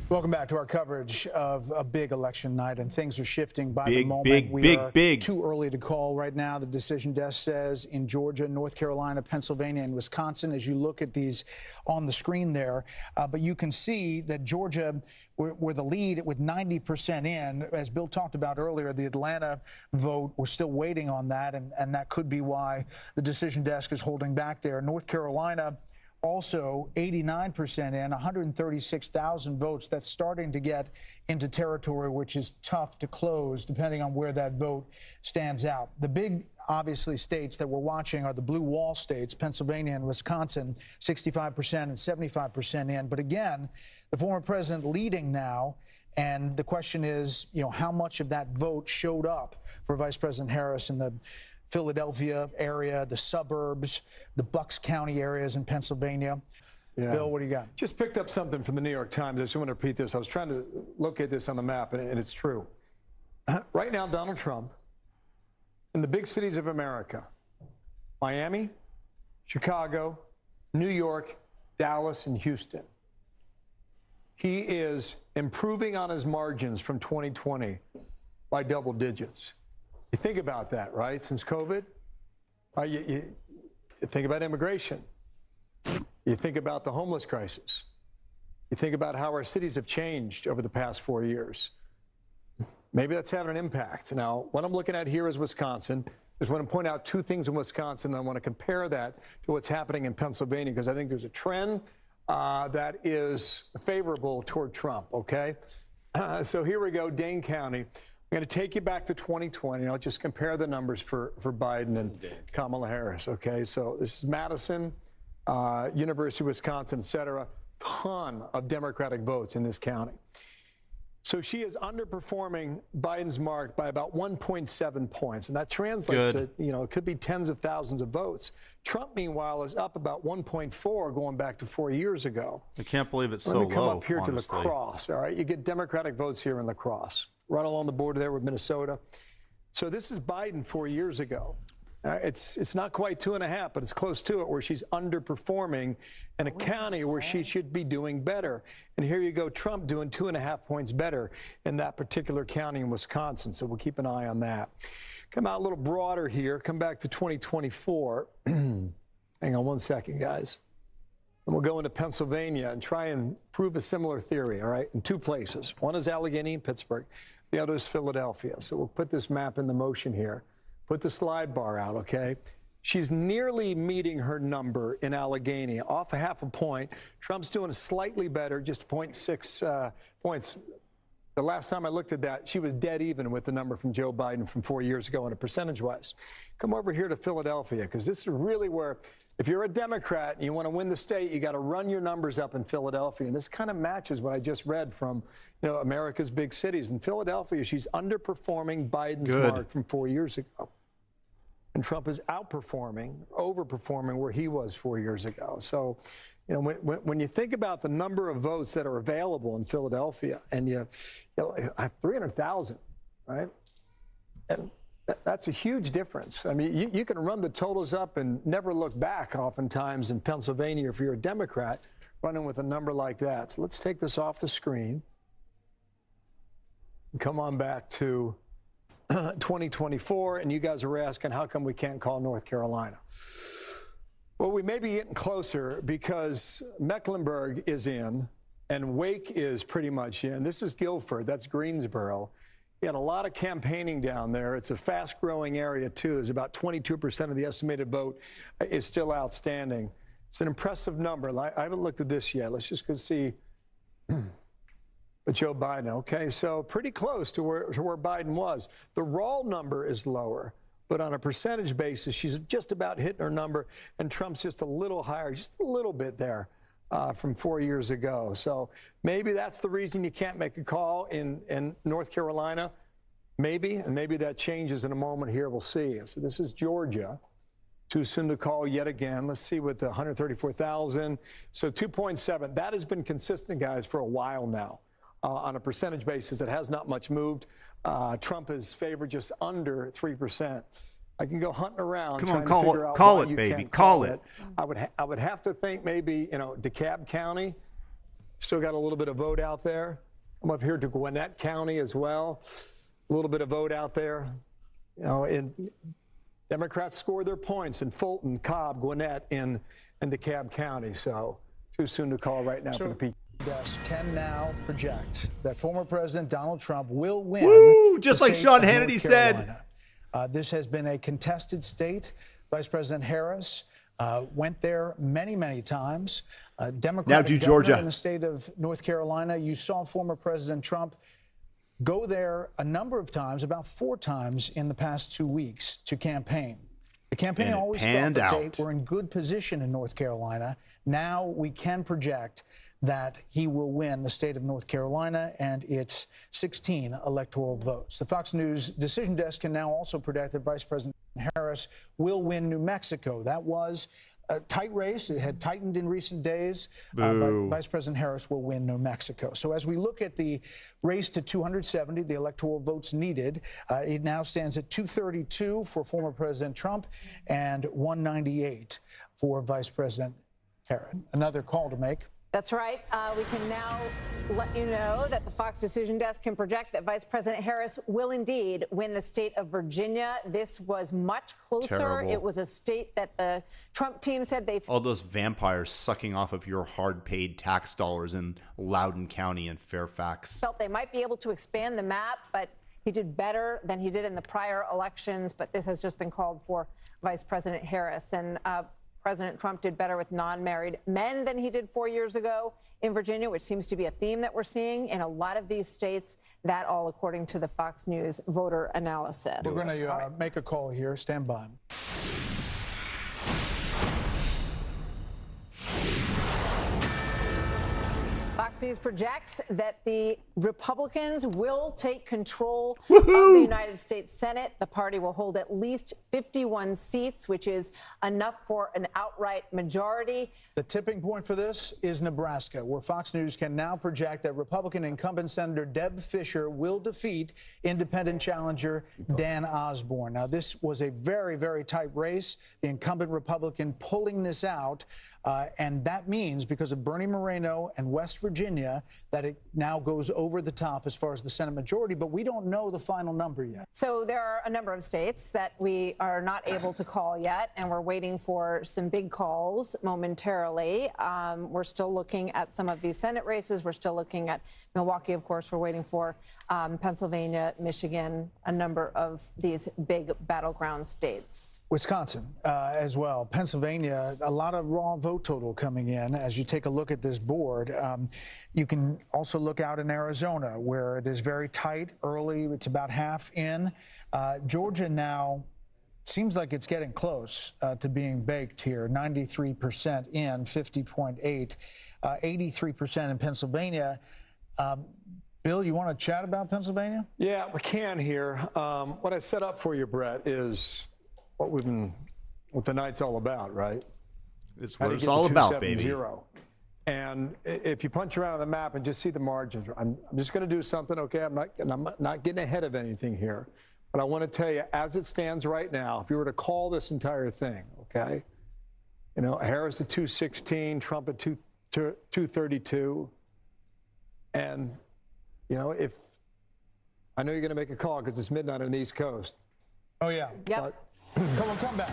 Welcome back to our coverage of a big election night, and things are shifting by the moment. We are too early to call right now. The decision desk says in Georgia, North Carolina, Pennsylvania, and Wisconsin, as you look at these on the screen there. But you can see that Georgia, we're the lead with 90% in. As Bill talked about earlier, the Atlanta vote, we're still waiting on that, and that could be why the decision desk is holding back there. North Carolina, also 89% in, 136,000 votes. That's starting to get into territory which is tough to close depending on where that vote stands out. The big, obviously, states that we're watching are the blue wall states, Pennsylvania and Wisconsin, 65% and 75% in. But again, the former president leading now, and the question is, how much of that vote showed up for Vice President Harris in the Philadelphia area, the suburbs, the Bucks County areas in Pennsylvania. Yeah. Bill, what do you got? Just picked up something from the New York Times. I just want to repeat this. I was trying to locate this on the map, and it's true. Right now, Donald Trump, in the big cities of America, Miami, Chicago, New York, Dallas, and Houston, he is improving on his margins from 2020 by double digits. You think about that, right? Since COVID, you think about immigration. You think about the homeless crisis. You think about how our cities have changed over the past 4 years. Maybe that's having an impact. Now, what I'm looking at here is Wisconsin. I just want to point out two things in Wisconsin, and I want to compare that to what's happening in Pennsylvania, because I think there's a trend that is favorable toward Trump, okay? So here we go, Dane County. I'm going to take you back to 2020. I'll just compare the numbers for Biden and Kamala Harris, okay? So this is Madison, University of Wisconsin, et cetera. Ton of Democratic votes in this county. So she is underperforming Biden's mark by about 1.7 points. And that translates to, it could be tens of thousands of votes. Trump, meanwhile, is up about 1.4 going back to 4 years ago. I can't believe it's so low. Let me come up here to La Crosse, all right? You get Democratic votes here in La Crosse, right along the border there with Minnesota. So this is Biden 4 years ago. It's not quite 2.5, but it's close to it, where she's underperforming in a county where she should be doing better. And here you go, Trump doing 2.5 points better in that particular county in Wisconsin. So we'll keep an eye on that. Come out a little broader here. Come back to 2024. Hang on one second, guys. And we'll go into Pennsylvania and try and prove a similar theory, all right, in two places. One is Allegheny and Pittsburgh. The other is Philadelphia. So we'll put this map in the motion here. Put the slide bar out, okay? She's nearly meeting her number in Allegheny, off a half a point. Trump's doing slightly better, just 0.6 points. The last time I looked at that, she was dead even with the number from Joe Biden from 4 years ago on a percentage-wise. Come over here to Philadelphia, because this is really where, if you're a Democrat and you want to win the state, you got to run your numbers up in Philadelphia. And this kind of matches what I just read from, America's big cities. In Philadelphia, she's underperforming Biden's mark from 4 years ago. And Trump is overperforming where he was 4 years ago. So, when you think about the number of votes that are available in Philadelphia, and you have 300,000, right? And that's a huge difference. I mean, you can run the totals up and never look back oftentimes in Pennsylvania if you're a Democrat, running with a number like that. So let's take this off the screen and come on back to 2024. And you guys are asking, how come we can't call North Carolina? Well, we may be getting closer because Mecklenburg is in and Wake is pretty much in. This is Guilford. That's Greensboro. You had a lot of campaigning down there. It's a fast-growing area, too. There's about 22% of the estimated vote is still outstanding. It's an impressive number. I haven't looked at this yet. Let's just go see Joe Biden. Okay, so pretty close to where Biden was. The raw number is lower, but on a percentage basis, she's just about hitting her number, and Trump's just a little higher, just a little bit there from 4 years ago. So maybe that's the reason you can't make a call in North Carolina. Maybe, and maybe that changes in a moment here. We'll see. So this is Georgia. Too soon to call yet again. Let's see with the 134,000. So 2.7. That has been consistent, guys, for a while now. On a percentage basis, it has not much moved. Trump is favored just under 3%. I can go hunting around. Come on, trying to figure out call why it, you baby. can't Call it. I would have to think maybe, DeKalb County, still got a little bit of vote out there. I'm up here to Gwinnett County as well. A little bit of vote out there. Democrats scored their points in Fulton, Cobb, Gwinnett, and DeKalb County. So too soon to call right now for the PK. Desk can now project that former President Donald Trump will win. Woo! Just like Sean Hannity said. This has been a contested state. Vice President Harris went there many, many times. Democratic governor in the state of North Carolina. You saw former President Trump go there a number of times, about 4 times in the past 2 weeks to campaign. The campaign always felt that they were in good position in North Carolina. Now we can project that he will win the state of North Carolina and its 16 electoral votes. The Fox News decision desk can now also predict that Vice President Harris will win New Mexico. That was a tight race. It had tightened in recent days, but Vice President Harris will win New Mexico. So as we look at the race to 270, the electoral votes needed, it now stands at 232 for former President Trump and 198 for Vice President Harris. Another call to make. That's right. We can now let you know that the Fox Decision Desk can project that Vice President Harris will indeed win the state of Virginia. This was much closer. Terrible. It was a state that the Trump team said they... All those vampires sucking off of your hard-paid tax dollars in Loudoun County and Fairfax. Felt they might be able to expand the map, but he did better than he did in the prior elections. But this has just been called for Vice President Harris. And President Trump did better with non-married men than he did 4 years ago in Virginia, which seems to be a theme that we're seeing in a lot of these states. That all according to the Fox News voter analysis. We're going to make a call here. Stand by. Fox News projects that the Republicans will take control of the United States Senate. The party will hold at least 51 seats, which is enough for an outright majority. The tipping point for this is Nebraska, where Fox News can now project that Republican incumbent Senator Deb Fischer will defeat independent challenger Dan Osborne. Now, this was a very, very tight race. The incumbent Republican pulling this out. And that means, because of Bernie Moreno and West Virginia, that it now goes over the top as far as the Senate majority. But we don't know the final number yet. So there are a number of states that we are not able to call yet, and we're waiting for some big calls momentarily. We're still looking at some of these Senate races. We're still looking at Milwaukee, of course. We're waiting for Pennsylvania, Michigan, a number of these big battleground states. Wisconsin as well. Pennsylvania, a lot of raw vote total coming in. As you take a look at this board, you can also look out in Arizona, where it is very tight early. It's about half in. Georgia now seems like it's getting close to being baked here. 93% in, 50.8, 83% in Pennsylvania. Bill, you want to chat about Pennsylvania? Yeah, we can here. What I set up for you, Brett, is what the night's all about, right? It's what it's all about, baby. And if you punch around on the map and just see the margins, I'm just going to do something, okay? I'm not getting ahead of anything here. But I want to tell you, as it stands right now, if you were to call this entire thing, okay? Harris at 216, Trump at 232. And, you know, if I know you're going to make a call because it's midnight on the East Coast. Oh, yeah. Yep. Come back.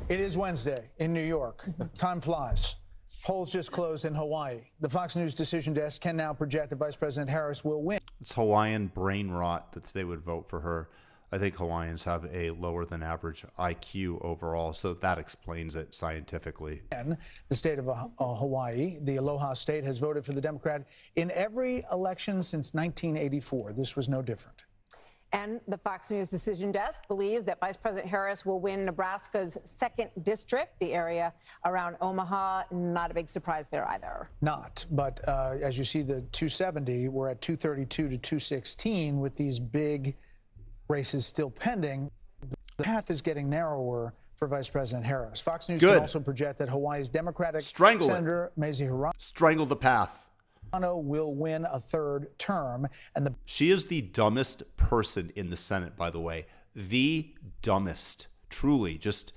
It is Wednesday in New York. Time flies. Polls just closed in Hawaii. The Fox News decision desk can now project that Vice President Harris will win. It's Hawaiian brain rot that they would vote for her. I think Hawaiians have a lower than average IQ overall, so that explains it scientifically. The state of Hawaii, the Aloha State, has voted for the Democrat in every election since 1984. This was no different. And the Fox News decision desk believes that Vice President Harris will win Nebraska's 2nd district, the area around Omaha. Not a big surprise there either. Not, but as you see, the 270, we're at 232 to 216 with these big races still pending. The path is getting narrower for Vice President Harris. Fox News can also project that Hawaii's Democratic Senator Mazie Hirono Strangle the path. Will win a 3rd term. And she is the dumbest person in the Senate, by the way. The dumbest. Truly. Just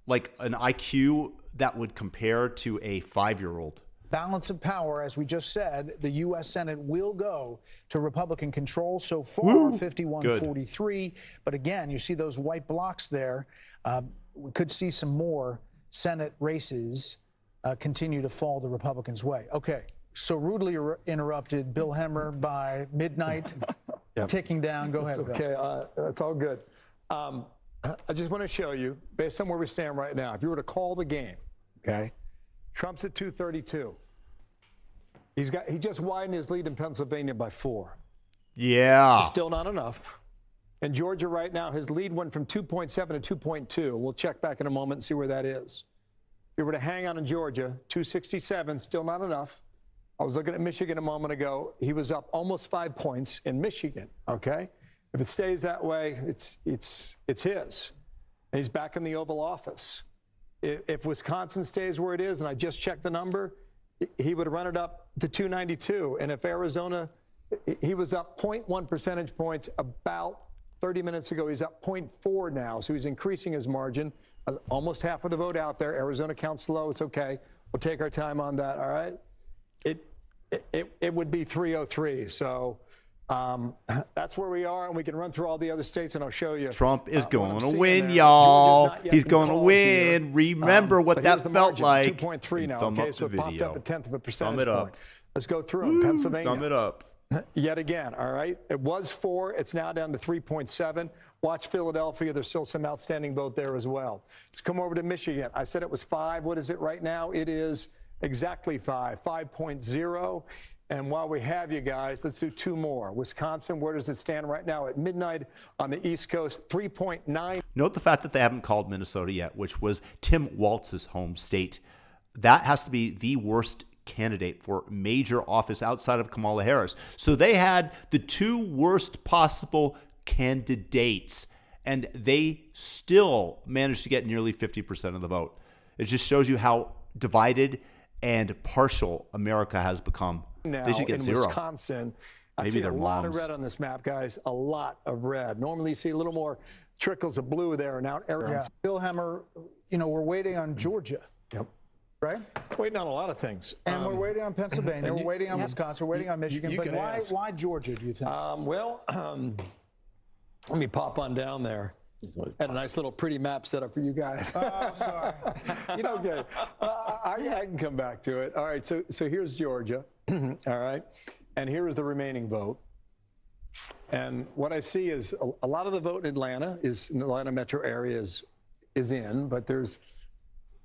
like an IQ that would compare to a 5-year-old. Balance of power, as we just said, the U.S. Senate will go to Republican control. So far, 51-43. But again, you see those white blocks there. We could see some more Senate races continue to fall the Republicans' way. Okay. So rudely interrupted, Bill Hemmer, by midnight, ticking down. Go ahead, Bill. Okay, that's all good. I just want to show you, based on where we stand right now, if you were to call the game, okay, Trump's at 232. He just widened his lead in Pennsylvania by 4. Yeah. Still not enough. In Georgia right now, his lead went from 2.7 to 2.2. We'll check back in a moment and see where that is. If you were to hang on in Georgia, 267, still not enough. I was looking at Michigan a moment ago. He was up almost 5 points in Michigan, okay? If it stays that way, it's his. And he's back in the Oval Office. If Wisconsin stays where it is, and I just checked the number, he would run it up to 292. And if Arizona, he was up 0.1 percentage points about 30 minutes ago. He's up 0.4 now, so he's increasing his margin. Almost half of the vote out there. Arizona counts low. It's okay. We'll take our time on that, all right? It would be 303. So that's where we are, and we can run through all the other states, and I'll show you. Trump is going to win, y'all. He's going to win. Remember what that felt like. 2.3 now. Okay, so it popped up a 1/10 of a percentage Thumb it up. point. Let's go through them. Pennsylvania. Thumb it up. Yet again, all right? It was 4. It's now down to 3.7. Watch Philadelphia. There's still some outstanding vote there as well. Let's come over to Michigan. I said it was 5. What is it right now? It is exactly 5.0. And while we have you guys, let's do 2 more. Wisconsin, where does it stand right now at midnight on the East Coast? 3.9. Note the fact that they haven't called Minnesota yet, which was Tim Walz's home state. That has to be the worst candidate for major office outside of Kamala Harris. So they had the 2 worst possible candidates, and they still managed to get nearly 50% of the vote. It just shows you how divided and partial America has become. Now, they should get in 0. Wisconsin, I Maybe see their a lot of moms. red on this map, guys. A lot of red. Normally, you see a little more trickles of blue there, and now Arizona. Bill Hemmer, you know, we're waiting on Georgia. Yep. Right? Waiting on a lot of things. And we're waiting on Pennsylvania. We're waiting on Wisconsin. We're waiting on Michigan. you But can ask. why Georgia, do you think? Let me pop on down there. Had a nice little pretty map set up for you guys. Oh, sorry. Okay. I can come back to it. All right, so here's Georgia. All right. And here is the remaining vote. And what I see is a lot of the vote in Atlanta is in the Atlanta metro area is in, but there's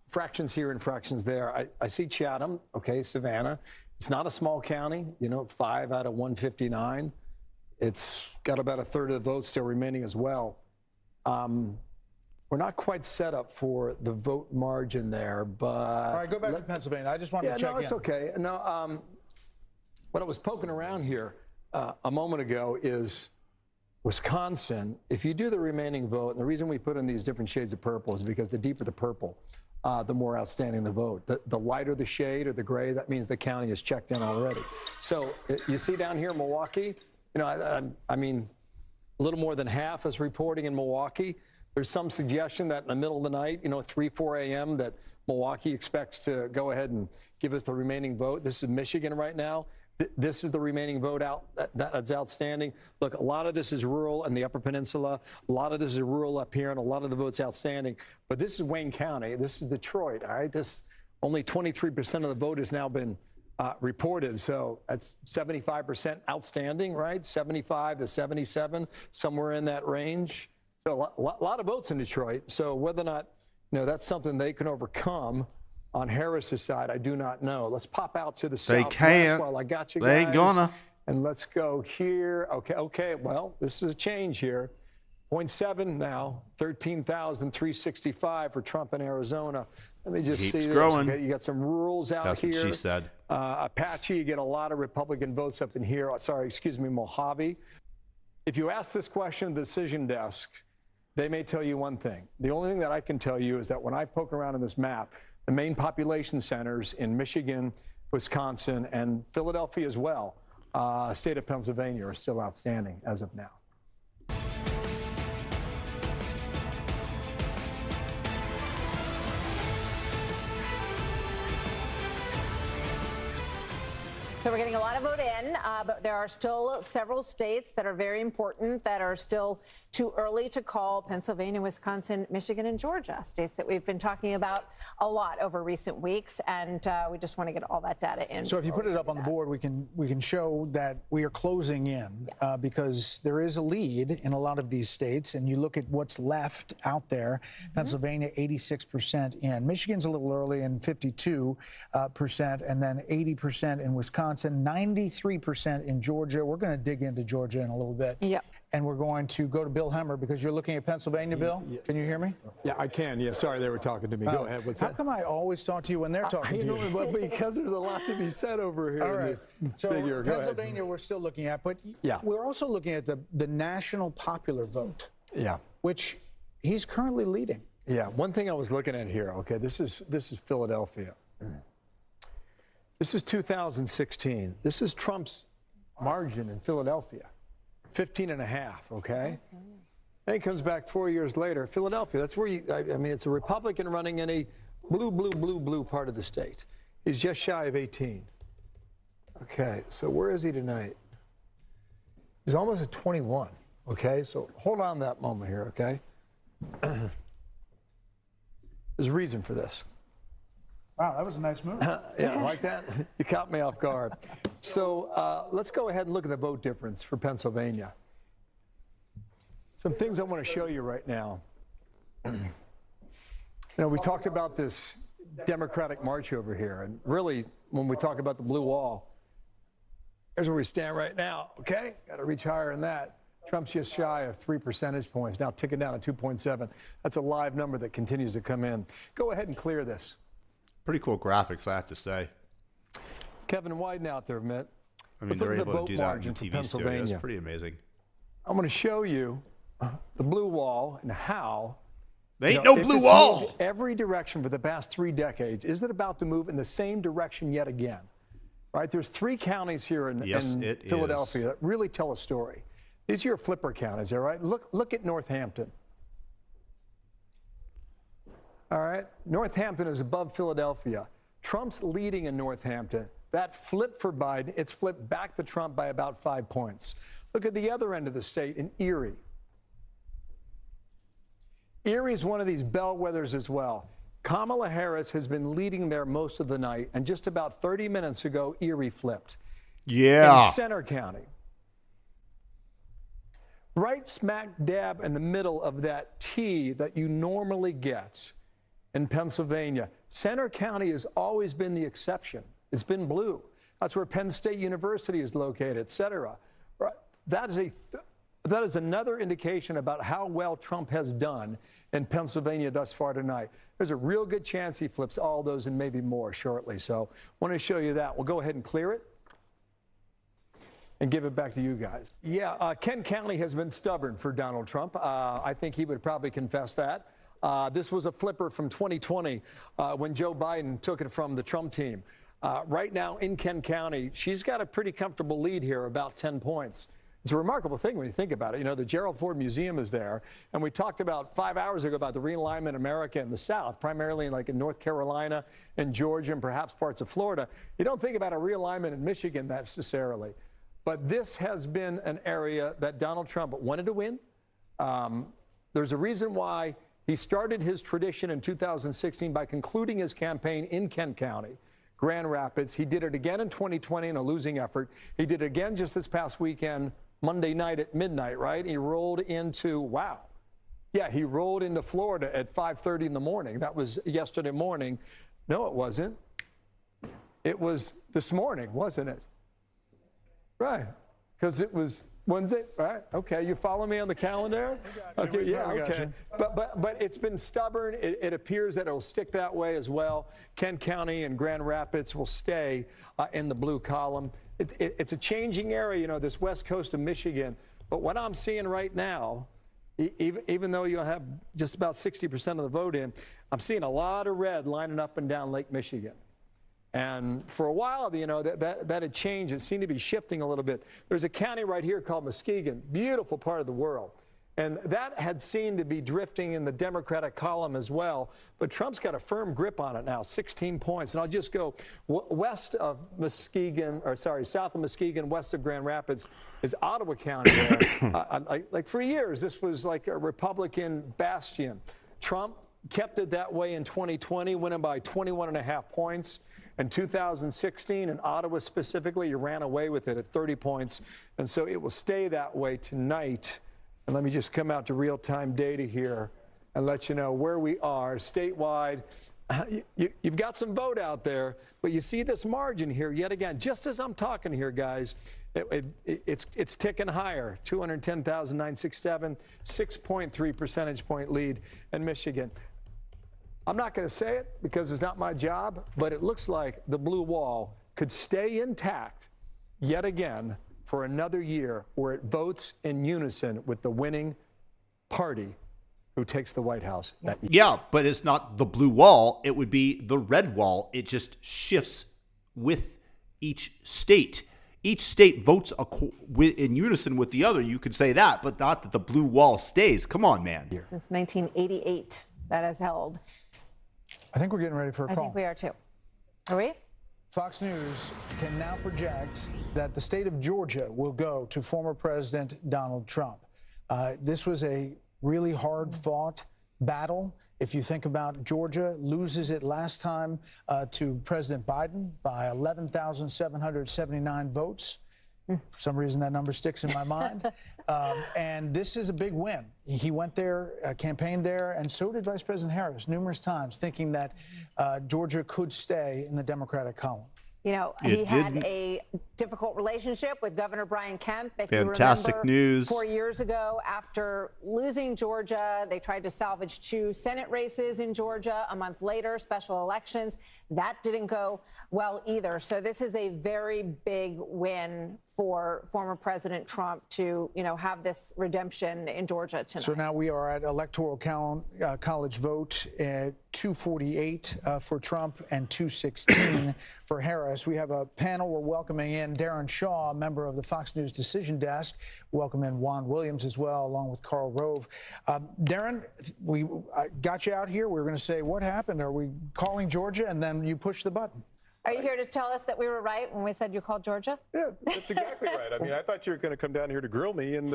fractions here and fractions there. I see Chatham, okay, Savannah. It's not a small county, 5 out of 159. It's got about a third of the vote still remaining as well. We're not quite set up for the vote margin there, but... All right, go back to Pennsylvania. I just wanted to check in. No, it's okay. No, what I was poking around here a moment ago is Wisconsin. If you do the remaining vote, and the reason we put in these different shades of purple is because the deeper the purple, the more outstanding the vote. The lighter the shade or the gray, that means the county is checked in already. So you see down here in Milwaukee, I mean, a little more than half is reporting in Milwaukee. There's some suggestion that in the middle of the night, 3, 4 a.m., that Milwaukee expects to go ahead and give us the remaining vote. This is Michigan right now. This is the remaining vote out that's outstanding. Look, a lot of this is rural in the Upper Peninsula. A lot of this is rural up here, and a lot of the votes outstanding. But this is Wayne County. This is Detroit. All right, only 23% of the vote has now been reported. So that's 75% outstanding, right? 75 to 77, somewhere in that range. So a lot of votes in Detroit. So whether or not that's something they can overcome on Harris's side, I do not know. Let's pop out to the southwest while I got you guys. They ain't gonna. And let's go here. Okay. Well, this is a change here. 0.7 now, 13,365 for Trump in Arizona. Let me just see this. Growing. Okay, you got some rurals out That's here. That's what she said. Apache, you get a lot of Republican votes up in here. Mojave. If you ask this question at the decision desk, they may tell you one thing. The only thing that I can tell you is that when I poke around in this map, the main population centers in Michigan, Wisconsin, and Philadelphia as well, state of Pennsylvania, are still outstanding as of now. So we're getting a lot of vote in, but there are still several states that are very important that are still too early to call: Pennsylvania, Wisconsin, Michigan, and Georgia, states that we've been talking about a lot over recent weeks, and we just want to get all that data in. So if you put it up on the board, we can show that we are closing in because there is a lead in a lot of these states, and you look at what's left out there. Pennsylvania, 86% in. Michigan's a little early in 52%, and then 80% in Wisconsin. 93% in Georgia. We're going to dig into Georgia in a little bit. Yep. And we're going to go to Bill Hemmer because you're looking at Pennsylvania, Bill. Can you hear me? Yeah, I can. Yeah, sorry, they were talking to me. Go ahead. What's that? How come I always talk to you when they're talking to you? Because there's a lot to be said over here. All right. So figure. Pennsylvania we're still looking at, but we're also looking at the national popular vote. Yeah. Which he's currently leading. Yeah. One thing I was looking at here. Okay, this is Philadelphia. This is 2016. This is Trump's margin in Philadelphia, 15.5, okay? Then he comes back 4 years later. Philadelphia, that's where it's a Republican running in a blue part of the state. He's just shy of 18. Okay, so where is he tonight? He's almost at 21, okay? So hold on that moment here, okay? There's a reason for this. Wow, that was a nice move. Yeah, like that? You caught me off guard. So let's go ahead and look at the vote difference for Pennsylvania. Some things I want to show you right now. We talked about this Democratic march over here, and really, when we talk about the blue wall, here's where we stand right now, okay? Got to reach higher than that. Trump's just shy of 3 percentage points, now ticking down to 2.7. That's a live number that continues to come in. Go ahead and clear this. Pretty cool graphics, I have to say. Kevin, widen out there a minute. I mean, they're able to do that in TV studio. It's pretty amazing. I'm going to show you the blue wall and how. There ain't no blue wall. Every direction for the past 3 decades. Is it about to move in the same direction yet again? Right? There's 3 counties here in Philadelphia that really tell a story. These are your flipper counties, all right? Look at Northampton. All right, Northampton is above Philadelphia. Trump's leading in Northampton. That flip for Biden, it's flipped back to Trump by about 5 points. Look at the other end of the state in Erie. Erie is one of these bellwethers as well. Kamala Harris has been leading there most of the night, and just about 30 minutes ago, Erie flipped. Yeah. In Center County. Right smack dab in the middle of that T that you normally get in Pennsylvania. Center County has always been the exception. It's been blue. That's where Penn State University is located, et cetera. Right. That is another indication about how well Trump has done in Pennsylvania thus far tonight. There's a real good chance he flips all those and maybe more shortly. So I want to show you that. We'll go ahead and clear it and give it back to you guys. Yeah, Kent County has been stubborn for Donald Trump. I think he would probably confess that. This was a flipper from 2020 when Joe Biden took it from the Trump team. Right now in Kent County, she's got a pretty comfortable lead here, about 10 points. It's a remarkable thing when you think about it. You know, the Gerald Ford Museum is there, and we talked about 5 hours ago about the realignment of America in the South, primarily like in North Carolina and Georgia and perhaps parts of Florida. You don't think about a realignment in Michigan necessarily, but this has been an area that Donald Trump wanted to win. There's a reason why he started his tradition in 2016 by concluding his campaign in Kent County, Grand Rapids. He did it again in 2020 in a losing effort. He did it again just this past weekend, Monday night at midnight, right? He rolled into, wow. Yeah, he rolled into Florida at 5:30 in the morning. That was yesterday morning. No, it wasn't. It was this morning, wasn't it? Right, because it was Wednesday, right? Okay, you follow me on the calendar? Okay, yeah, okay. But it's been stubborn. It appears that it'll stick that way as well. Kent County and Grand Rapids will stay in the blue column. It's a changing area, you know, this west coast of Michigan. But what I'm seeing right now, even though you'll have just about 60% of the vote in, I'm seeing a lot of red lining up and down Lake Michigan. And for a while, you know, that had changed. It seemed to be shifting a little bit. There's a county right here called Muskegon, beautiful part of the world. And that had seemed to be drifting in the Democratic column as well. But Trump's got a firm grip on it now, 16 points. And I'll just go west of Muskegon, or sorry, south of Muskegon, west of Grand Rapids, is Ottawa County there. Like for years, this was like a Republican bastion. Trump kept it that way in 2020, winning by 21.5 points. In 2016, in Ottawa specifically, you ran away with it at 30 points. And so it will stay that way tonight. And let me just come out to real-time data here and let you know where we are statewide. You've got some vote out there, but you see this margin here yet again. Just as I'm talking here, guys, it's ticking higher. 210,967, 6.3 percentage point lead in Michigan. I'm not going to say it because it's not my job, but it looks like the blue wall could stay intact yet again for another year where it votes in unison with the winning party who takes the White House that year. Yeah, but it's not the blue wall. It would be the red wall. It just shifts with each state. Each state votes in unison with the other. You could say that, but not that the blue wall stays. Come on, man. Since 1988, that has held. I think we're getting ready for a call. I think we are too. Are we? Fox News can now project that the state of Georgia will go to former President Donald Trump. This was a really hard-fought battle. If you think about Georgia loses it last time to President Biden by 11,779 votes. For some reason, that number sticks in my mind. And this is a big win. He went there, campaigned there, and so did Vice President Harris numerous times, thinking that Georgia could stay in the Democratic column. You know, he had a difficult relationship with Governor Brian Kemp. If Fantastic you remember, news. 4 years ago, after losing Georgia, they tried to salvage 2 Senate races in Georgia. A month later, special elections. That didn't go well either. So this is a very big win for former President Trump to, you know, have this redemption in Georgia tonight. So now we are at Electoral College vote at 248 for Trump and 216 for Harris. We have a panel. We're welcoming in Darren Shaw, a member of the Fox News Decision Desk. Welcome in Juan Williams as well, along with Karl Rove. Darren, we got you out here. We were going to say, what happened? Are we calling Georgia? And then you push the button. Are you here to tell us that we were right when we said you called Georgia? Yeah, that's exactly right. I mean, I thought you were going to come down here to grill me, and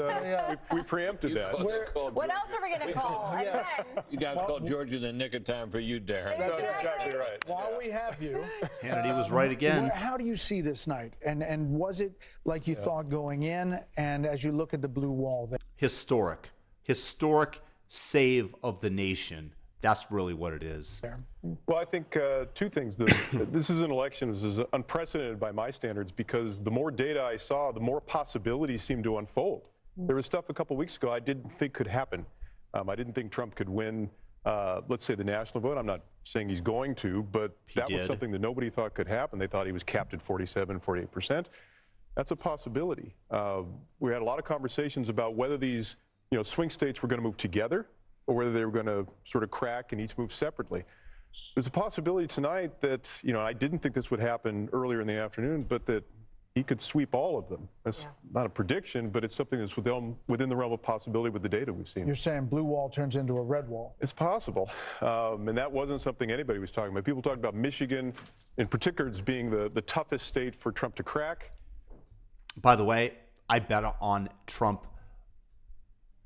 we preempted that. What else are we going to call? You guys called Georgia in the nick of time for you, Darren. That's exactly right. While we have you, Hannity was right again. How do you see this night? And was it like you thought going in? And as you look at the blue wall there? Historic save of the nation. That's really what it is. Well, I think 2 things. This is an election that is unprecedented by my standards because the more data I saw, the more possibilities seemed to unfold. There was stuff a couple weeks ago I didn't think could happen. I didn't think Trump could win, let's say, the national vote. I'm not saying he's going to, but that was something that nobody thought could happen. They thought he was capped at 47, 48%. That's a possibility. We had a lot of conversations about whether these swing states were going to move together or whether they were going to sort of crack and each move separately. There's a possibility tonight that, I didn't think this would happen earlier in the afternoon, but that he could sweep all of them. That's not a prediction, but it's something that's within the realm of possibility with the data we've seen. You're saying blue wall turns into a red wall? It's possible. And that wasn't something anybody was talking about. People talked about Michigan, in particular, as being the toughest state for Trump to crack. By the way, I bet on Trump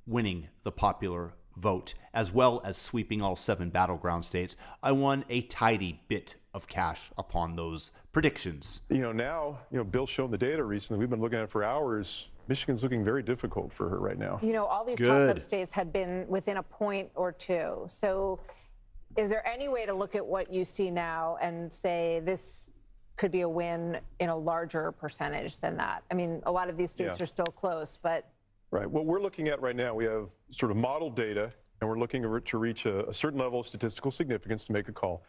winning the popular vote, as well as sweeping all 7 battleground states. I won a tidy bit of cash upon those predictions. Now, Bill's shown the data recently. We've been looking at it for hours. Michigan's looking very difficult for her right now. All these toss-up states had been within a point or two. So is there any way to look at what you see now and say this could be a win in a larger percentage than that? I mean, a lot of these states are still close, but... Right. What we're looking at right now, we have sort of model data, and we're looking to reach a certain level of statistical significance to make a call.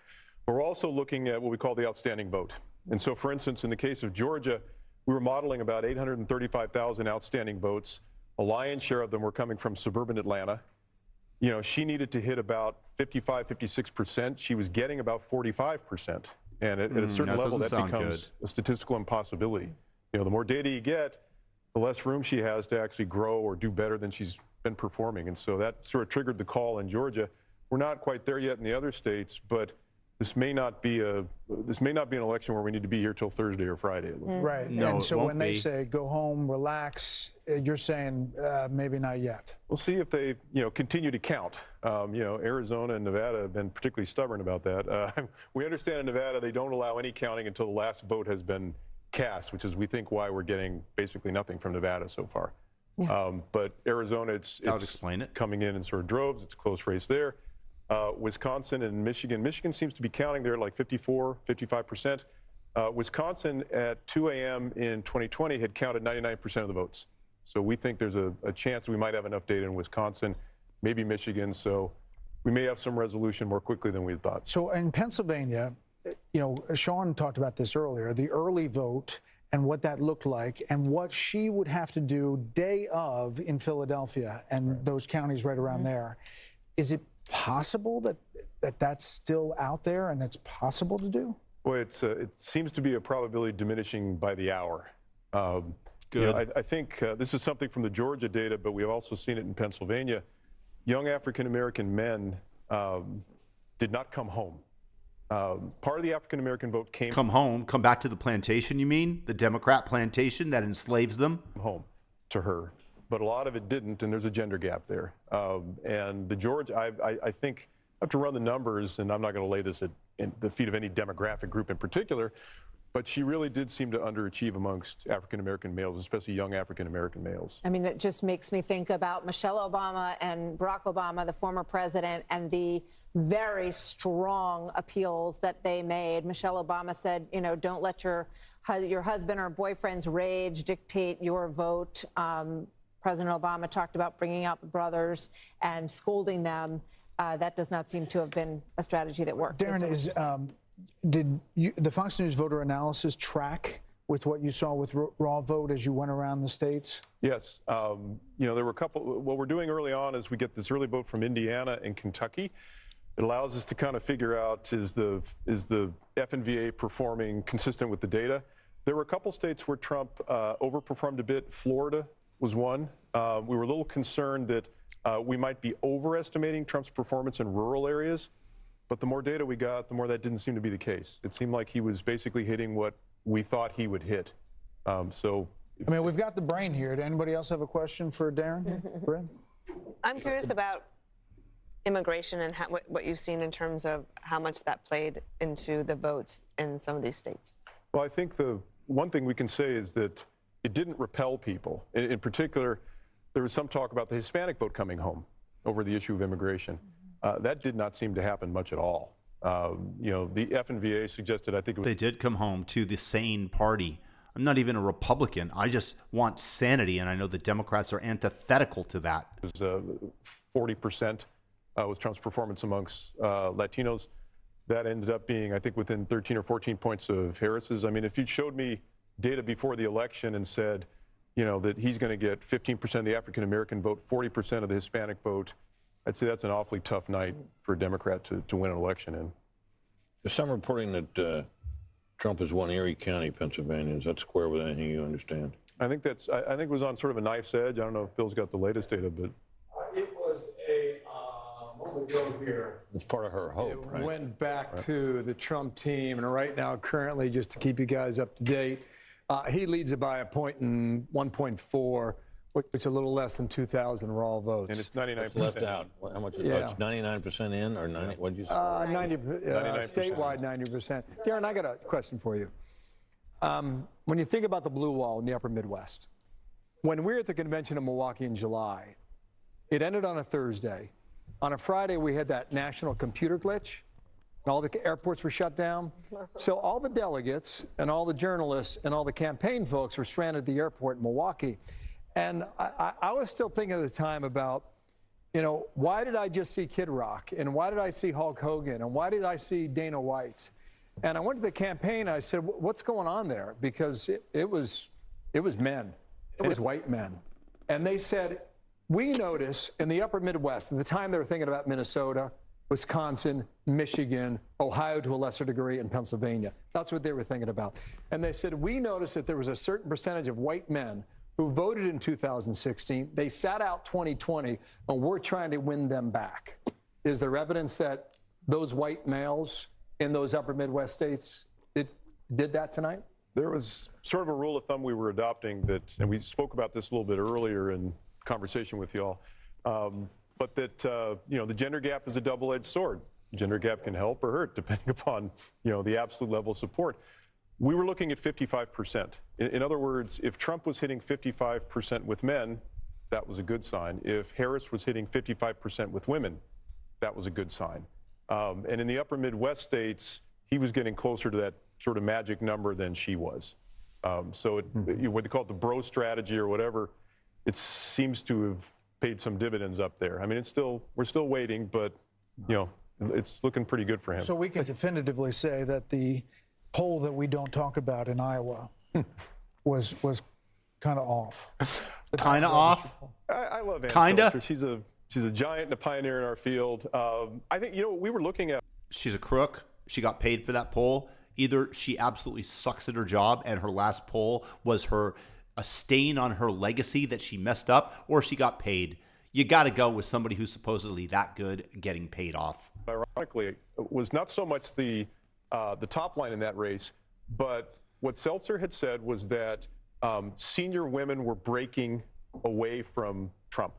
We're also looking at what we call the outstanding vote. And so, for instance, in the case of Georgia, we were modeling about 835,000 outstanding votes. A lion's share of them were coming from suburban Atlanta. She needed to hit about 55, 56%. She was getting about 45%. And at a certain level, that becomes a statistical impossibility. The more data you get, the less room she has to actually grow or do better than she's been performing. And so that sort of triggered the call in Georgia. We're not quite there yet in the other states, but this may not be an election where we need to be here till Thursday or Friday. Right. No, and so it when they say go home, relax, you're saying maybe not yet. We'll see if they continue to count. Arizona and Nevada have been particularly stubborn about that. We understand in Nevada they don't allow any counting until the last vote has been cast, which is, we think, why we're getting basically nothing from Nevada so far. But Arizona, it's explain it. Coming in sort of droves. It's a close race there. Wisconsin and Michigan seems to be counting there at like 54, 55%. Wisconsin at 2 a.m. in 2020 had counted 99% of the votes. So we think there's a chance we might have enough data in Wisconsin, maybe Michigan. So we may have some resolution more quickly than we had thought. So in Pennsylvania, Sean talked about this earlier, the early vote and what that looked like and what she would have to do day of in Philadelphia and those counties right around there. Is it possible that that's still out there and it's possible to do? Well, it seems to be a probability diminishing by the hour. Good. I think this is something from the Georgia data, but we have also seen it in Pennsylvania. Young African-American men did not come home. Part of the African-American vote come back to the plantation, you mean? The Democrat plantation that enslaves them? Home to her. But a lot of it didn't, and there's a gender gap there. And the Georgia, I think, I have to run the numbers, and I'm not going to lay this at the feet of any demographic group in particular, but she really did seem to underachieve amongst African-American males, especially young African-American males. I mean, it just makes me think about Michelle Obama and Barack Obama, the former president, and the very strong appeals that they made. Michelle Obama said, don't let your husband or boyfriend's rage dictate your vote. President Obama talked about bringing out the brothers and scolding them. That does not seem to have been a strategy that worked. Darren, did the Fox News voter analysis track with what you saw with raw vote as you went around the states? Yes. There were a couple. What we're doing early on is we get this early vote from Indiana and Kentucky. It allows us to kind of figure out, is the FNVA performing consistent with the data? There were a couple states where Trump overperformed a bit. Florida was one. We were a little concerned that we might be overestimating Trump's performance in rural areas. But the more data we got, the more that didn't seem to be the case. It seemed like he was basically hitting what we thought he would hit. I mean, we've got the brain here. Did anybody else have a question for Darren? Brit? I'm curious about immigration and what you've seen in terms of how much that played into the votes in some of these states. Well, I think the one thing we can say is that it didn't repel people. In particular, there was some talk about the Hispanic vote coming home over the issue of immigration. That did not seem to happen much at all. The FNVA suggested, I think it was... They did come home to the sane party. I'm not even a Republican. I just want sanity, and I know the Democrats are antithetical to that. It was 40% was Trump's performance amongst Latinos. That ended up being, I think, within 13 or 14 points of Harris's. I mean, if you showed me data before the election and said, that he's going to get 15% of the African-American vote, 40% of the Hispanic vote, I'd say that's an awfully tough night for a Democrat to win an election in. There's some reporting that Trump has won Erie County, Pennsylvania. Is that square with anything you understand? I think it was on sort of a knife's edge. I don't know if Bill's got the latest data, but It was a moment ago here. It's part of her hope, right? Went back to the Trump team, and right now, currently, just to keep you guys up to date, he leads it by a point in 1.4, which is a little less than 2,000 raw votes. and it's 99% Left out. How much is Yeah. it's 99% in or 90? What did you say? 90, 99%. statewide 90%. Darren, I got a question for you. When you think about the blue wall in the upper Midwest, when we were at the convention in Milwaukee in July, it ended on a Thursday. On a Friday, we had that national computer glitch, and all the airports were shut down. So all the delegates and all the journalists and all the campaign folks were stranded at the airport in Milwaukee. And I was still thinking at the time about, why did I just see Kid Rock? And why did I see Hulk Hogan? And why did I see Dana White? And I went to the campaign, and I said, what's going on there? Because it was men. It was white men. And they said, we notice in the upper Midwest, at the time they were thinking about Minnesota, Wisconsin, Michigan, Ohio to a lesser degree, and Pennsylvania. That's what they were thinking about. And they said, we noticed that there was a certain percentage of white men who voted in 2016. They sat out 2020, and we're trying to win them back. Is there evidence that those white males in those upper Midwest states did that tonight? there was sort of a rule of thumb we were adopting that, and we spoke about this a little bit earlier in conversation with y'all, but that, the gender gap is a double-edged sword. Gender gap can help or hurt depending upon, the absolute level of support. We were looking at 55%. In other words, if Trump was hitting 55% with men, that was a good sign. If Harris was hitting 55% with women, that was a good sign. And in the upper Midwest states, he was getting closer to that sort of magic number than she was. So what they call it the bro strategy or whatever, it seems to have paid some dividends up there. I mean, we're still waiting, but it's looking pretty good for him. So we can definitively say that the poll that we don't talk about in Iowa was kind of off. Kind of off? I love Ann Kinda? Coulter. She's a giant and a pioneer in our field. I think, we were looking at. She's a crook. She got paid for that poll. Either she absolutely sucks at her job and her last poll was a stain on her legacy that she messed up, or she got paid. You got to go with somebody who's supposedly that good getting paid off. Ironically, it was not so much the top line in that race, but what Seltzer had said was that senior women were breaking away from Trump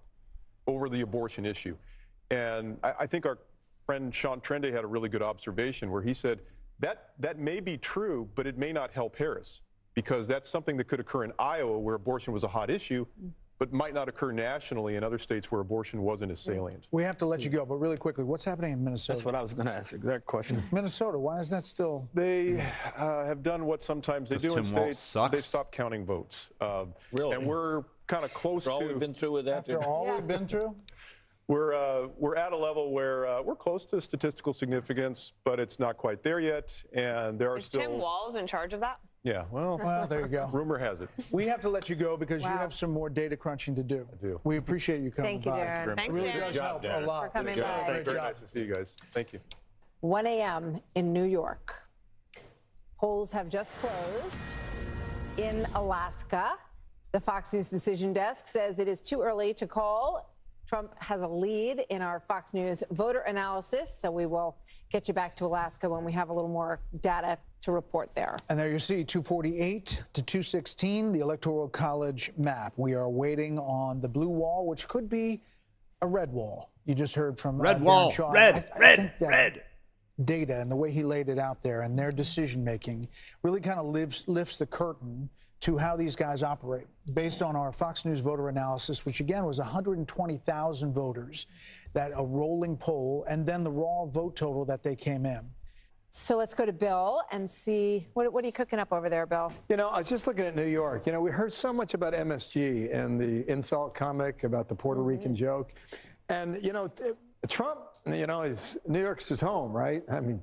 over the abortion issue. And I think our friend Sean Trende had a really good observation where he said that may be true, but it may not help Harris, because that's something that could occur in Iowa where abortion was a hot issue, but might not occur nationally in other states where abortion wasn't as salient. We have to let you go, but really quickly, what's happening in Minnesota? That's what I was going to ask, exact question. Minnesota, why is that still? They have done what sometimes they do in Tim Walz states. sucks? They stopped counting votes. Really? And we're kind of close After all to. we've been through with that. After all we've been through? We're at a level where we're close to statistical significance, but it's not quite there yet. And there are Is still. Tim Walz in charge of that? Yeah, well, There you go. rumor has it. We have to let you go because you Wow. have some more data crunching to do. I do. We appreciate you coming Thank you, by. Darren. Thanks, It really Darren. does Good help job, a Darren. lot. For coming Good by. job. Great Very job. nice to see you guys. Thank you. 1 a.m. in New York. Polls have just closed in Alaska. The Fox News decision desk says it is too early to call. Trump has a lead in our Fox News voter analysis, so we will get you back to Alaska when we have a little more data to report there. And there you see 248 to 216, the Electoral College map. We are waiting on the blue wall, which could be a red wall. You just heard from Red Darren wall, Shaw. red, I think red, that red. Data and the way he laid it out there and their decision making really kind of lifts the curtain to how these guys operate. Based on our Fox News voter analysis, which again was 120,000 voters, that a rolling poll, and then the raw vote total that they came in. So let's go to Bill and see, what are you cooking up over there, Bill? I was just looking at New York. We heard so much about MSG and the insult comic about the Puerto Rican joke. And, Trump, New York's his home, right? I mean,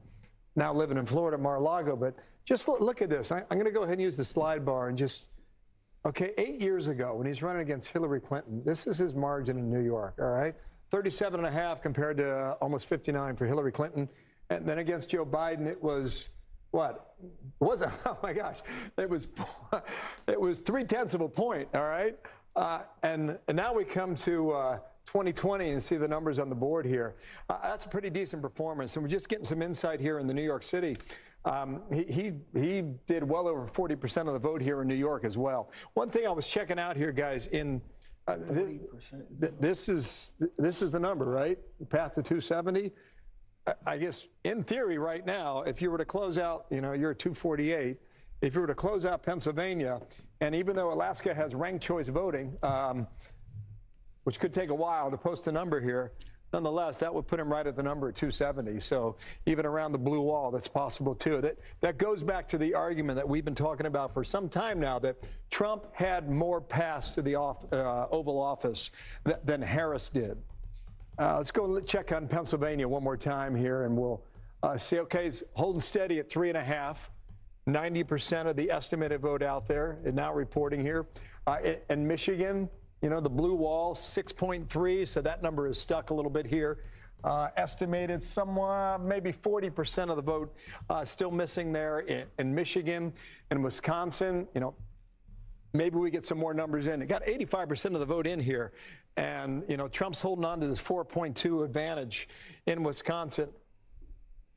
now living in Florida, Mar-a-Lago, but just look at this. I'm going to go ahead and use the slide bar and okay, 8 years ago when he's running against Hillary Clinton, this is his margin in New York, all right? 37.5 compared to almost 59 for Hillary Clinton. And then against Joe Biden, it was what? Wasn't, oh my gosh, it was 0.3 of a point, all right? And now we come to 2020 and see the numbers on the board here. That's a pretty decent performance, and we're just getting some insight here in the New York City. He did well over 40% of the vote here in New York as well. One thing I was checking out here, guys, in this is the number, right? The path to 270. I guess in theory right now, if you were to close out, you're at 248. If you were to close out Pennsylvania, and even though Alaska has ranked choice voting, which could take a while to post a number here, nonetheless, that would put him right at the number at 270. So even around the blue wall, that's possible too. That goes back to the argument that we've been talking about for some time now, that Trump had more paths to the Oval Office than Harris did. Let's go check on Pennsylvania one more time here, and we'll see. Okay, he's holding steady at 3.5. 90% of the estimated vote out there is now reporting here. In Michigan, the blue wall, 6.3, so that number is stuck a little bit here. Estimated somewhat, maybe 40% of the vote still missing there in Michigan. In Wisconsin, maybe we get some more numbers in. It got 85% of the vote in here. And, Trump's holding on to this 4.2 advantage in Wisconsin.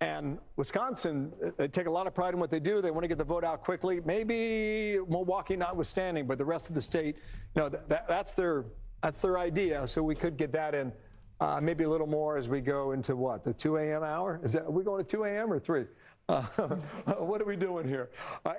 And Wisconsin, they take a lot of pride in what they do. They want to get the vote out quickly. Maybe Milwaukee notwithstanding, but the rest of the state, that's their idea. So we could get that in maybe a little more as we go into what, the 2 a.m. hour? Are we going to 2 a.m. or 3? What are we doing here?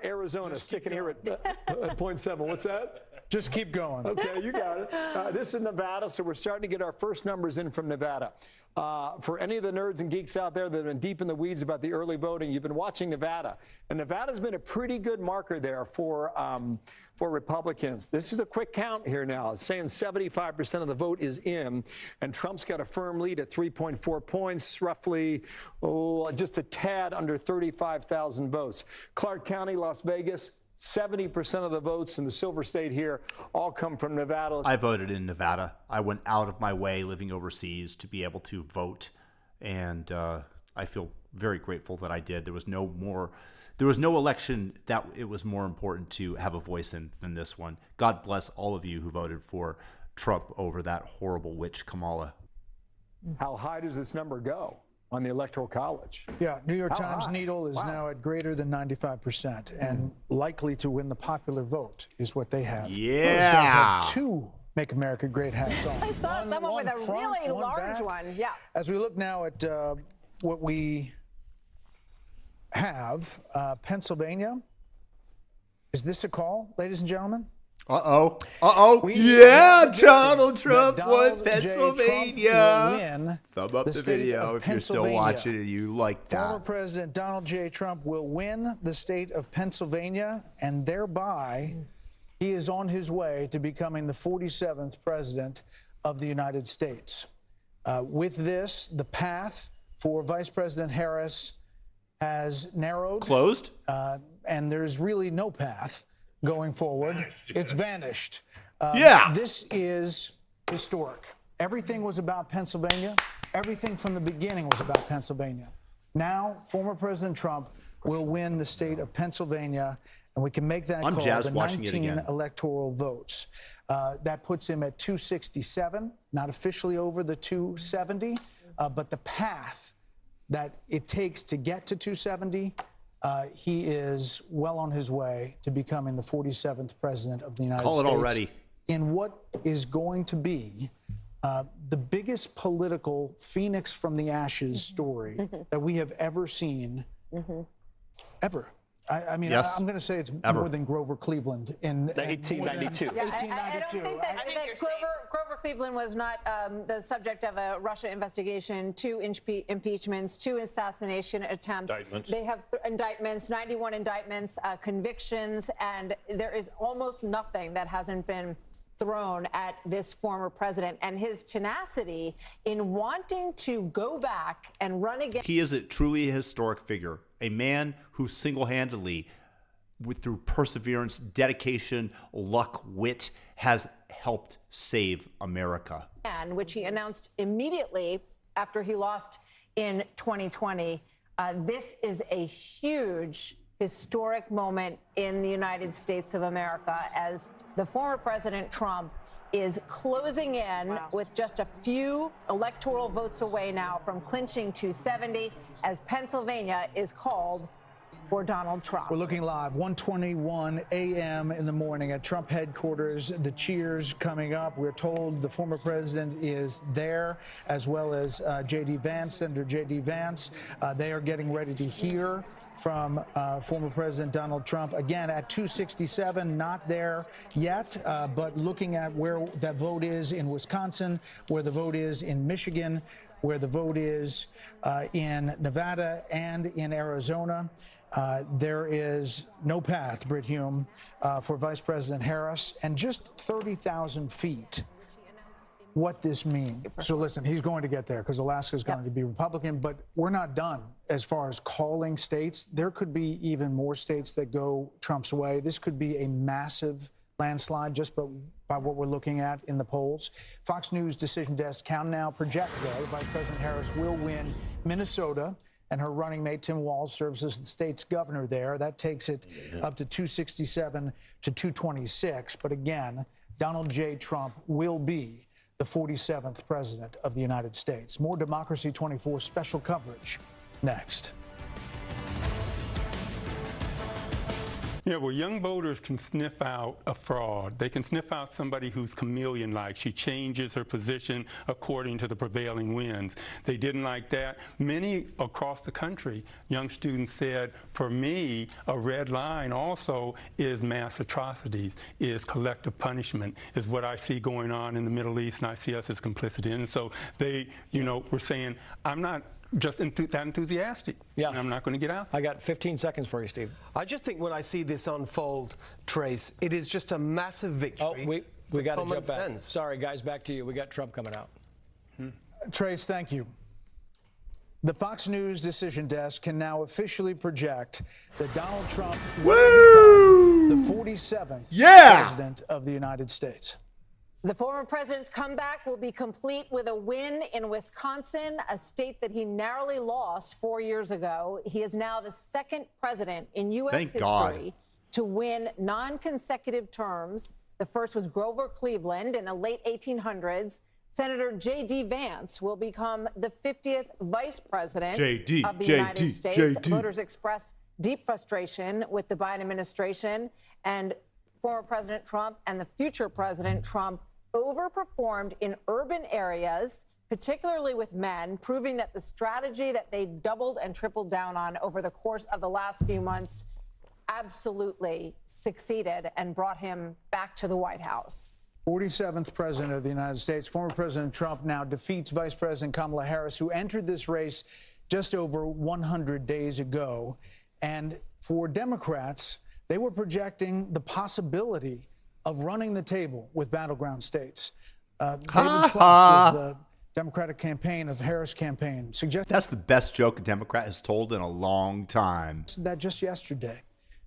Arizona sticking here at 0.7. What's that? Just keep going. Okay, you got it. This is Nevada, so we're starting to get our first numbers in from Nevada. For any of the nerds and geeks out there that have been deep in the weeds about the early voting, you've been watching Nevada. And Nevada's been a pretty good marker there for Republicans. This is a quick count here now. It's saying 75% of the vote is in, and Trump's got a firm lead at 3.4 points, roughly, just a tad under 35,000 votes. Clark County, Las Vegas, 70% of the votes in the Silver State here all come from Nevada. I voted in Nevada. I went out of my way living overseas to be able to vote, and I feel very grateful that I did. There was no election that it was more important to have a voice in than this one. God bless all of you who voted for Trump over that horrible witch Kamala. How high does this number go on the Electoral College? Yeah, New York Times needle is now at greater than 95% and likely to win the popular vote is what they have. Yeah. Those guys have 2 Make America Great hats on. I saw someone with a front, really large back. one. Yeah. As we look now at what we have, Pennsylvania. Is this a call, ladies and gentlemen? Yeah, Donald Trump won Pennsylvania. Thumb up the video if you're still watching and you like that. Former President Donald J. Trump will win the state of Pennsylvania, and thereby he is on his way to becoming the 47th president of the United States. With this, the path for Vice President Harris has narrowed. Closed? And there's really no path going forward. It's vanished. This is historic. Everything was about Pennsylvania. Everything from the beginning was about Pennsylvania. Now, former President Trump will win the state of Pennsylvania, and we can make that call. The 19 electoral votes. That puts him at 267, not officially over the 270, but the path that it takes to get to 270, he is well on his way to becoming the 47th president of the United States. Call it already. In what is going to be the biggest political phoenix from the ashes story that we have ever seen, ever. I mean, yes. I'm going to say it's more than Grover Cleveland in 1892. Yeah, I don't think that Grover Cleveland was not the subject of a Russia investigation, 2 impeachments, 2 assassination attempts. Indictments. They have indictments, 91 indictments, convictions, and there is almost nothing that hasn't been thrown at this former president, and his tenacity in wanting to go back and run again. He is truly a historic figure, a man who single-handedly, through perseverance, dedication, luck, wit, has helped save America. Which he announced immediately after he lost in 2020. This is a huge, historic moment in the United States of America as the former President Trump is closing in with just a few electoral votes away now from clinching 270 as Pennsylvania is called for Donald Trump. We're looking live, 1:21 a.m. in the morning at Trump headquarters. The cheers coming up. We're told the former president is there, as well as J.D. Vance, Senator J.D. Vance. They are getting ready to hear from former President Donald Trump. Again, at 267, not there yet, but looking at where that vote is in Wisconsin, where the vote is in Michigan, where the vote is in Nevada and in Arizona. There is no path, Brit Hume, for Vice President Harris, and just 30,000 feet. What this means. So listen, he's going to get there because Alaska is going to be Republican, but we're not done as far as calling states. There could be even more states that go Trump's way. This could be a massive landslide just by what we're looking at in the polls. Fox News Decision Desk count now project, though, Vice President Harris will win Minnesota, and her running mate Tim Walz serves as the state's governor there. That takes it up to 267 to 226. But again, Donald J. Trump will be the 47th president of the United States. More Democracy 24 special coverage next. Yeah, well, young voters can sniff out a fraud. They can sniff out somebody who's chameleon-like. She changes her position according to the prevailing winds. They didn't like that. Many across the country, young students said, for me, a red line also is mass atrocities, is collective punishment, is what I see going on in the Middle East, and I see us as complicit in. And so they, were saying, I'm not just that enthusiastic. Yeah. And I'm not going to get out. I got 15 seconds for you, Steve. I just think when I see this unfold, Trace, it is just a massive victory. Oh, we got to jump back. Sense. Sorry, guys, back to you. We got Trump coming out. Trace, thank you. The Fox News Decision Desk can now officially project that Donald Trump will become the 47th president of the United States. The former president's comeback will be complete with a win in Wisconsin, a state that he narrowly lost 4 years ago. He is now the second president in U.S. history to win non-consecutive terms. The first was Grover Cleveland in the late 1800s. Senator J.D. Vance will become the 50th vice president of the United States. Voters express deep frustration with the Biden administration, and former President Trump and the future President Trump overperformed in urban areas, particularly with men, proving that the strategy that they doubled and tripled down on over the course of the last few months absolutely succeeded and brought him back to the White House. 47th president of the United States. Former President Trump now defeats Vice President Kamala Harris, who entered this race just over 100 days ago. And for Democrats, they were projecting the possibility of running the table with battleground states. David Plotz of the Democratic campaign, of Harris campaign, suggested that's the best joke a Democrat has told in a long time. That just yesterday.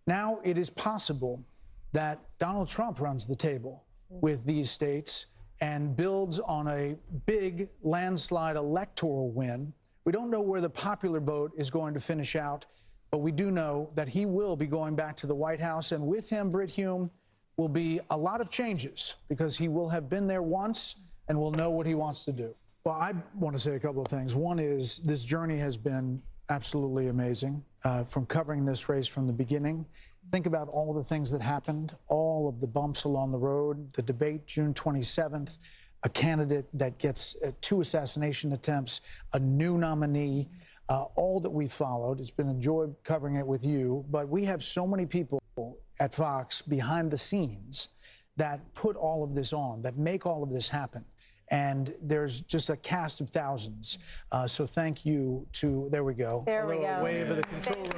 Now it is possible that Donald Trump runs the table with these states and builds on a big landslide electoral win. We don't know where the popular vote is going to finish out, but we do know that he will be going back to the White House, and with him, Brit Hume, will be a lot of changes because he will have been there once and will know what he wants to do. Well, I want to say a couple of things. One is this journey has been absolutely amazing from covering this race from the beginning. Think about all the things that happened, all of the bumps along the road, the debate June 27th, a candidate that gets 2 assassination attempts, a new nominee, all that we followed. It's been a joy covering it with you, but we have so many people at Fox behind the scenes that put all of this on, that make all of this happen. And there's just a cast of thousands. So thank you to, there we go. There we go. Wave of the control room.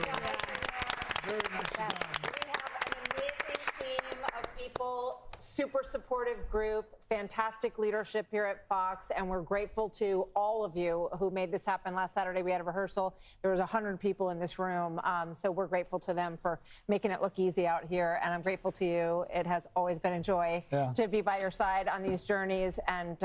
Very nice. We have an amazing team of people, super supportive group, fantastic leadership here at Fox, and we're grateful to all of you who made this happen. Last Saturday we had a rehearsal. There was 100 people in this room, so we're grateful to them for making it look easy out here, and I'm grateful to you. It has always been a joy to be by your side on these journeys, and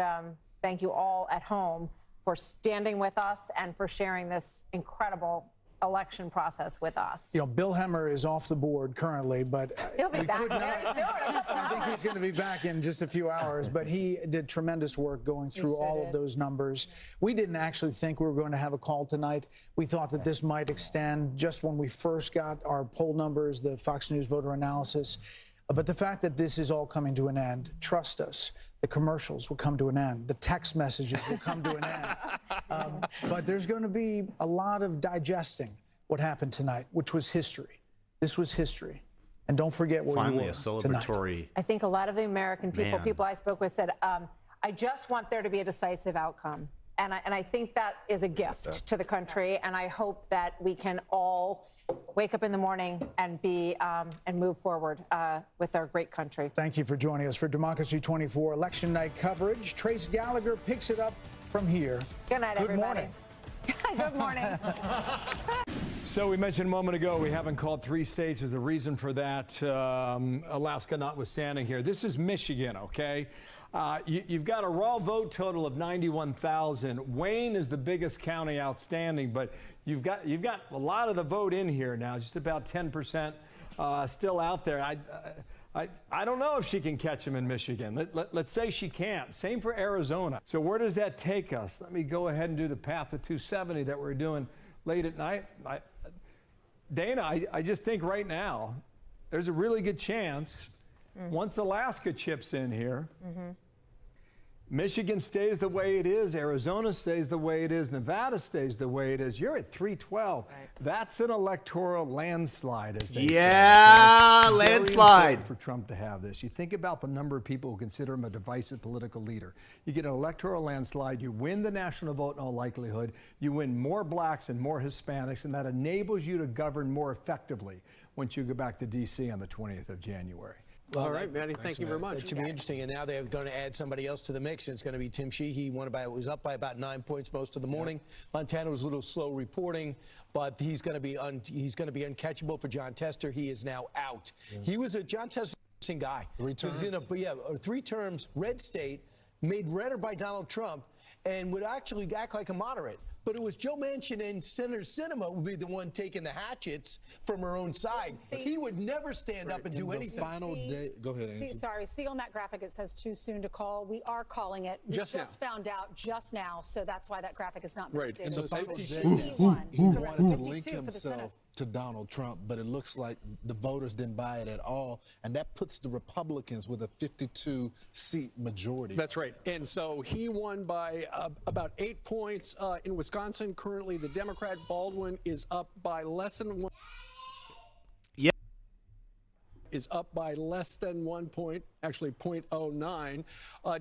thank you all at home for standing with us and for sharing this incredible election process with us. You know, Bill Hemmer is off the board currently, but He'll be back could not- very soon. I think he's going to be back in just a few hours, but he did tremendous work going through all of those numbers. We didn't actually think we were going to have a call tonight. We thought that this might extend just when we first got our poll numbers, the Fox News voter analysis. But the fact that this is all coming to an end, trust us, the commercials will come to an end. The text messages will come to an end. But there's going to be a lot of digesting what happened tonight, which was history. This was history. And don't forget where Finally, you were a celebratory. tonight. I think a lot of the American people, Man. people I spoke with said, I just want there to be a decisive outcome. And I think that is a gift to the country. And I hope that we can all wake up in the morning and be and move forward with our great country. Thank you for joining us for Democracy 24 election night coverage. Trace Gallagher picks it up from here. Good night, everybody. Good morning. Good morning. So we mentioned a moment ago we haven't called 3 states as the reason for that, Alaska notwithstanding here. This is Michigan, okay? You've got a raw vote total of 91,000. Wayne is the biggest county outstanding, but you've got a lot of the vote in here now, just about 10% still out there. I don't know if she can catch him in Michigan. Let's say she can't. Same for Arizona. So where does that take us? Let me go ahead and do the path of 270 that we're doing late at night. Dana, I just think right now there's a really good chance once Alaska chips in here, Michigan stays the way it is, Arizona stays the way it is, Nevada stays the way it is. You're at 312. Right. That's an electoral landslide, as they say. Yeah, landslide. For Trump to have this. You think about the number of people who consider him a divisive political leader. You get an electoral landslide, you win the national vote in all likelihood, you win more blacks and more Hispanics, and that enables you to govern more effectively once you go back to D.C. on the 20th of January. Well, all right, Maddie, thank you very much. It should be interesting. And now they're going to add somebody else to the mix. It's going to be Tim Sheehy. Was up by about 9 points most of the morning. Montana was a little slow reporting, but he's going to be uncatchable for John Tester. He is now out. He was a John Tester guy. 3 terms. He was in 3 terms, red state, made redder by Donald Trump, and would actually act like a moderate. But it was Joe Manchin and Senator Sinema would be the one taking the hatchets from her own side. He would never stand up and do anything. Final day. Go ahead, Nancy. See on that graphic it says too soon to call. We are calling it. We just found out just now, so that's why that graphic is not right. In the final day, he wanted to link himself to Donald Trump, but it looks like the voters didn't buy it at all, and that puts the Republicans with a 52-seat majority. That's right. And so he won by about 8 points in Wisconsin. Currently, the Democrat Baldwin is up by less than 1. Is up by less than 1 point, actually 0.09.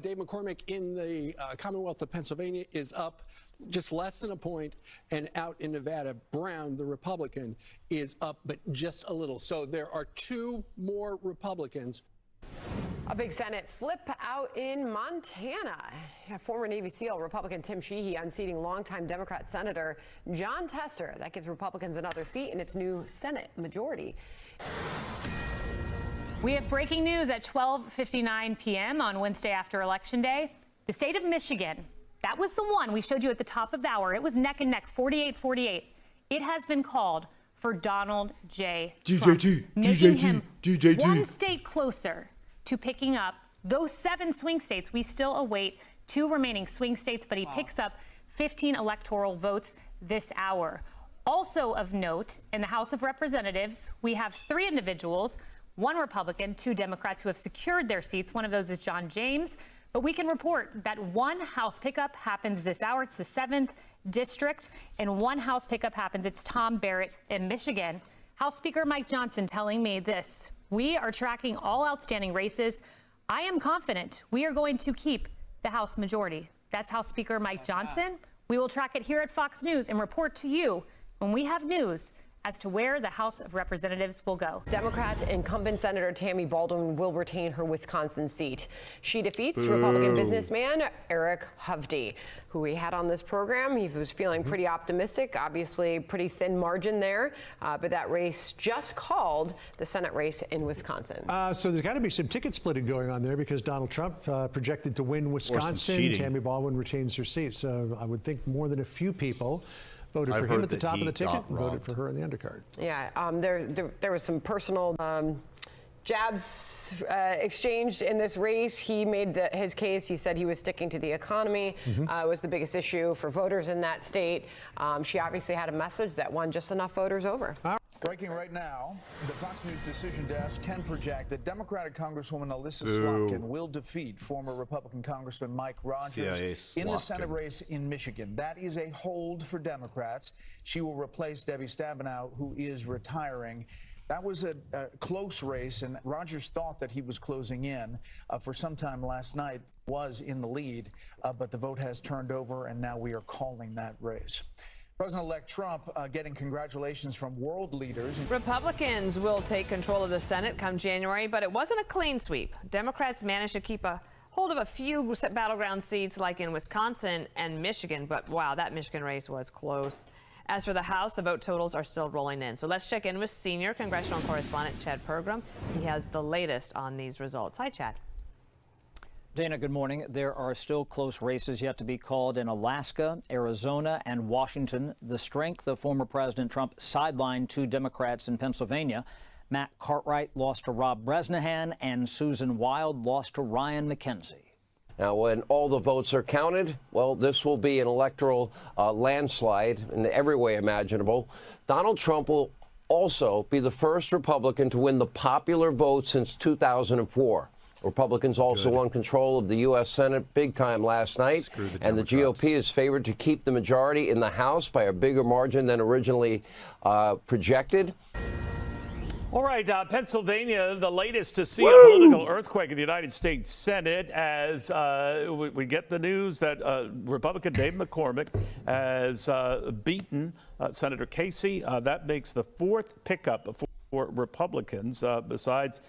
Dave McCormick in the Commonwealth of Pennsylvania is up just less than a point, and out in Nevada, Brown, the Republican, is up, but just a little. So there are 2 more Republicans. A big Senate flip out in Montana. Former Navy SEAL Republican Tim Sheehy unseating longtime Democrat Senator John Tester. That gives Republicans another seat in its new Senate majority. We have breaking news at 12:59 p.m. on Wednesday after Election Day. The state of Michigan, that was the one we showed you at the top of the hour. It was neck and neck, 48-48. It has been called for Donald J. Trump, making him one state closer to picking up those 7 swing states. We still await 2 remaining swing states, but he picks up 15 electoral votes this hour. Also of note, in the House of Representatives, we have 3 individuals, 1 Republican, 2 Democrats who have secured their seats. One of those is John James. But we can report that 1 House pickup happens this hour. It's the 7th district, and 1 House pickup happens. It's Tom Barrett in Michigan. House Speaker Mike Johnson telling me this: we are tracking all outstanding races. I am confident we are going to keep the House majority. That's House Speaker Mike Johnson. We will track it here at Fox News and report to you when we have news as to where the House of Representatives will go. Democrat incumbent Senator Tammy Baldwin will retain her Wisconsin seat. She defeats Republican businessman Eric Hannity, who we had on this program. He was feeling pretty optimistic, obviously pretty thin margin there, but that race just called the Senate race in Wisconsin. So there's got to be some ticket splitting going on there because Donald Trump projected to win Wisconsin. Tammy Baldwin retains her seat. So I would think more than a few people voted I've for him heard at the that top he of the ticket got and voted robbed. for her in the undercard. Yeah, there was some personal jabs exchanged in this race. He made his case. He said he was sticking to the economy. Was the biggest issue for voters in that state. She obviously had a message that won just enough voters over. Breaking right now, the Fox News decision desk can project that Democratic Congresswoman Alyssa Slotkin will defeat former Republican Congressman Mike Rogers in the Senate race in Michigan. That is a hold for Democrats. She will replace Debbie Stabenow, who is retiring. That was a close race, and Rogers thought that he was closing in for some time last night, was in the lead, but the vote has turned over, and now we are calling that race. President-elect Trump getting congratulations from world leaders. Republicans will take control of the Senate come January, but it wasn't a clean sweep. Democrats managed to keep a hold of a few battleground seats like in Wisconsin and Michigan, but wow, that Michigan race was close. As for the House, the vote totals are still rolling in. So let's check in with senior congressional correspondent Chad Pergram. He has the latest on these results. Hi, Chad. Dana, good morning. There are still close races yet to be called in Alaska, Arizona, and Washington. The strength of former President Trump sidelined two Democrats in Pennsylvania. Matt Cartwright lost to Rob Bresnahan, and Susan Wild lost to Ryan McKenzie. Now, when all the votes are counted, well, this will be an electoral landslide in every way imaginable. Donald Trump will also be the first Republican to win the popular vote since 2004. Republicans also won control of the U.S. Senate big time last night, and the GOP is favored to keep the majority in the House by a bigger margin than originally projected. All right, Pennsylvania, the latest to see a political earthquake in the United States Senate as we get the news that Republican Dave McCormick has beaten Senator Casey. That makes the fourth pickup for Republicans besides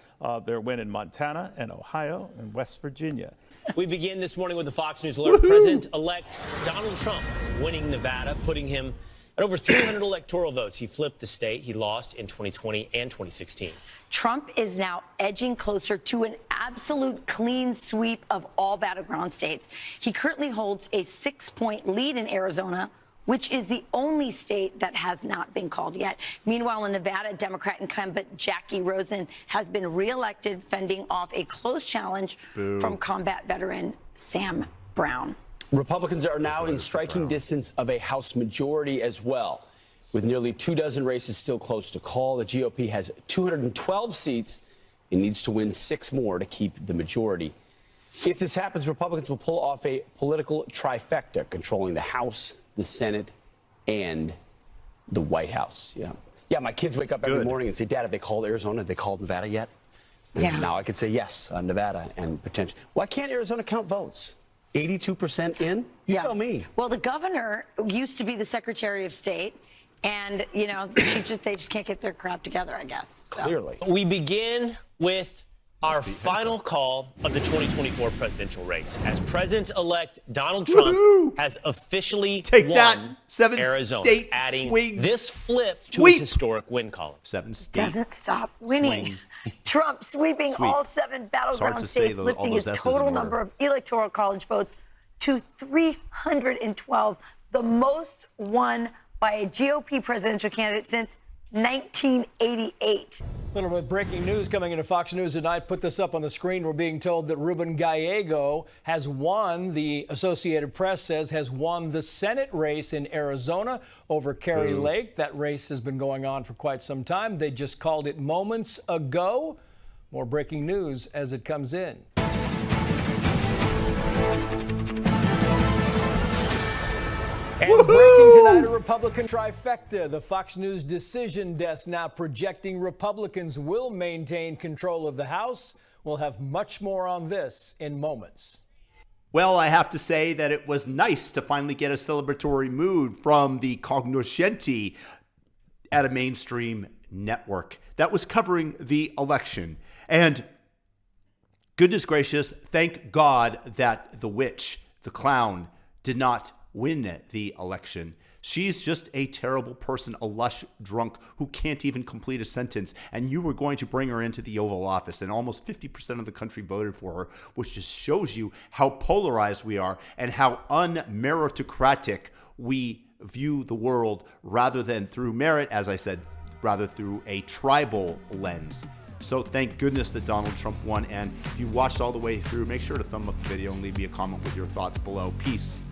their win in Montana and Ohio and West Virginia. We begin this morning with the Fox News alert. President-elect Donald Trump winning Nevada, putting him at over 300 electoral votes. He flipped the state. He lost in 2020 and 2016. Trump is now edging closer to an absolute clean sweep of all battleground states. He currently holds a 6-point lead in Arizona, which is the only state that has not been called yet. Meanwhile, in Nevada, Democrat incumbent Jackie Rosen has been reelected, fending off a close challenge from combat veteran Sam Brown. Republicans are now in striking distance of a House majority as well. With nearly 24 races still close to call, the GOP has 212 seats and needs to win 6 more to keep the majority. If this happens, Republicans will pull off a political trifecta, controlling the House, the Senate, and the White House. Yeah, my kids wake up every morning and say, Dad, have they called Arizona? Have they called Nevada yet? And now I could say yes on Nevada and potentially. Why can't Arizona count votes? 82% in? You tell me. Well, the governor used to be the Secretary of State, and, you know, they just can't get their crap together, I guess. So. Clearly. We begin with our final call of the 2024 presidential race as President-elect Donald Trump has officially won Arizona, adding this flip to his historic win column. 7 states. Doesn't stop winning. Trump sweeping all 7 battleground states, lifting his total number of electoral college votes to 312, the most won by a GOP presidential candidate since 1988. A little bit of breaking news coming into Fox News tonight. Put this up on the screen. We're being told that Ruben Gallego has won, the Associated Press says, has won the Senate race in Arizona over Kari Lake. That race has been going on for quite some time. They just called it moments ago. More breaking news as it comes in. And breaking tonight, a Republican trifecta. The Fox News decision desk now projecting Republicans will maintain control of the House. We'll have much more on this in moments. Well, I have to say that it was nice to finally get a celebratory mood from the cognoscenti at a mainstream network that was covering the election. And goodness gracious, thank God that the witch, the clown, did not win the election. She's just a terrible person, a lush drunk who can't even complete a sentence. And you were going to bring her into the Oval Office, and almost 50% of the country voted for her, which just shows you how polarized we are and how unmeritocratic we view the world rather than through merit, as I said, rather through a tribal lens. So thank goodness that Donald Trump won. And if you watched all the way through, make sure to thumb up the video and leave me a comment with your thoughts below. Peace.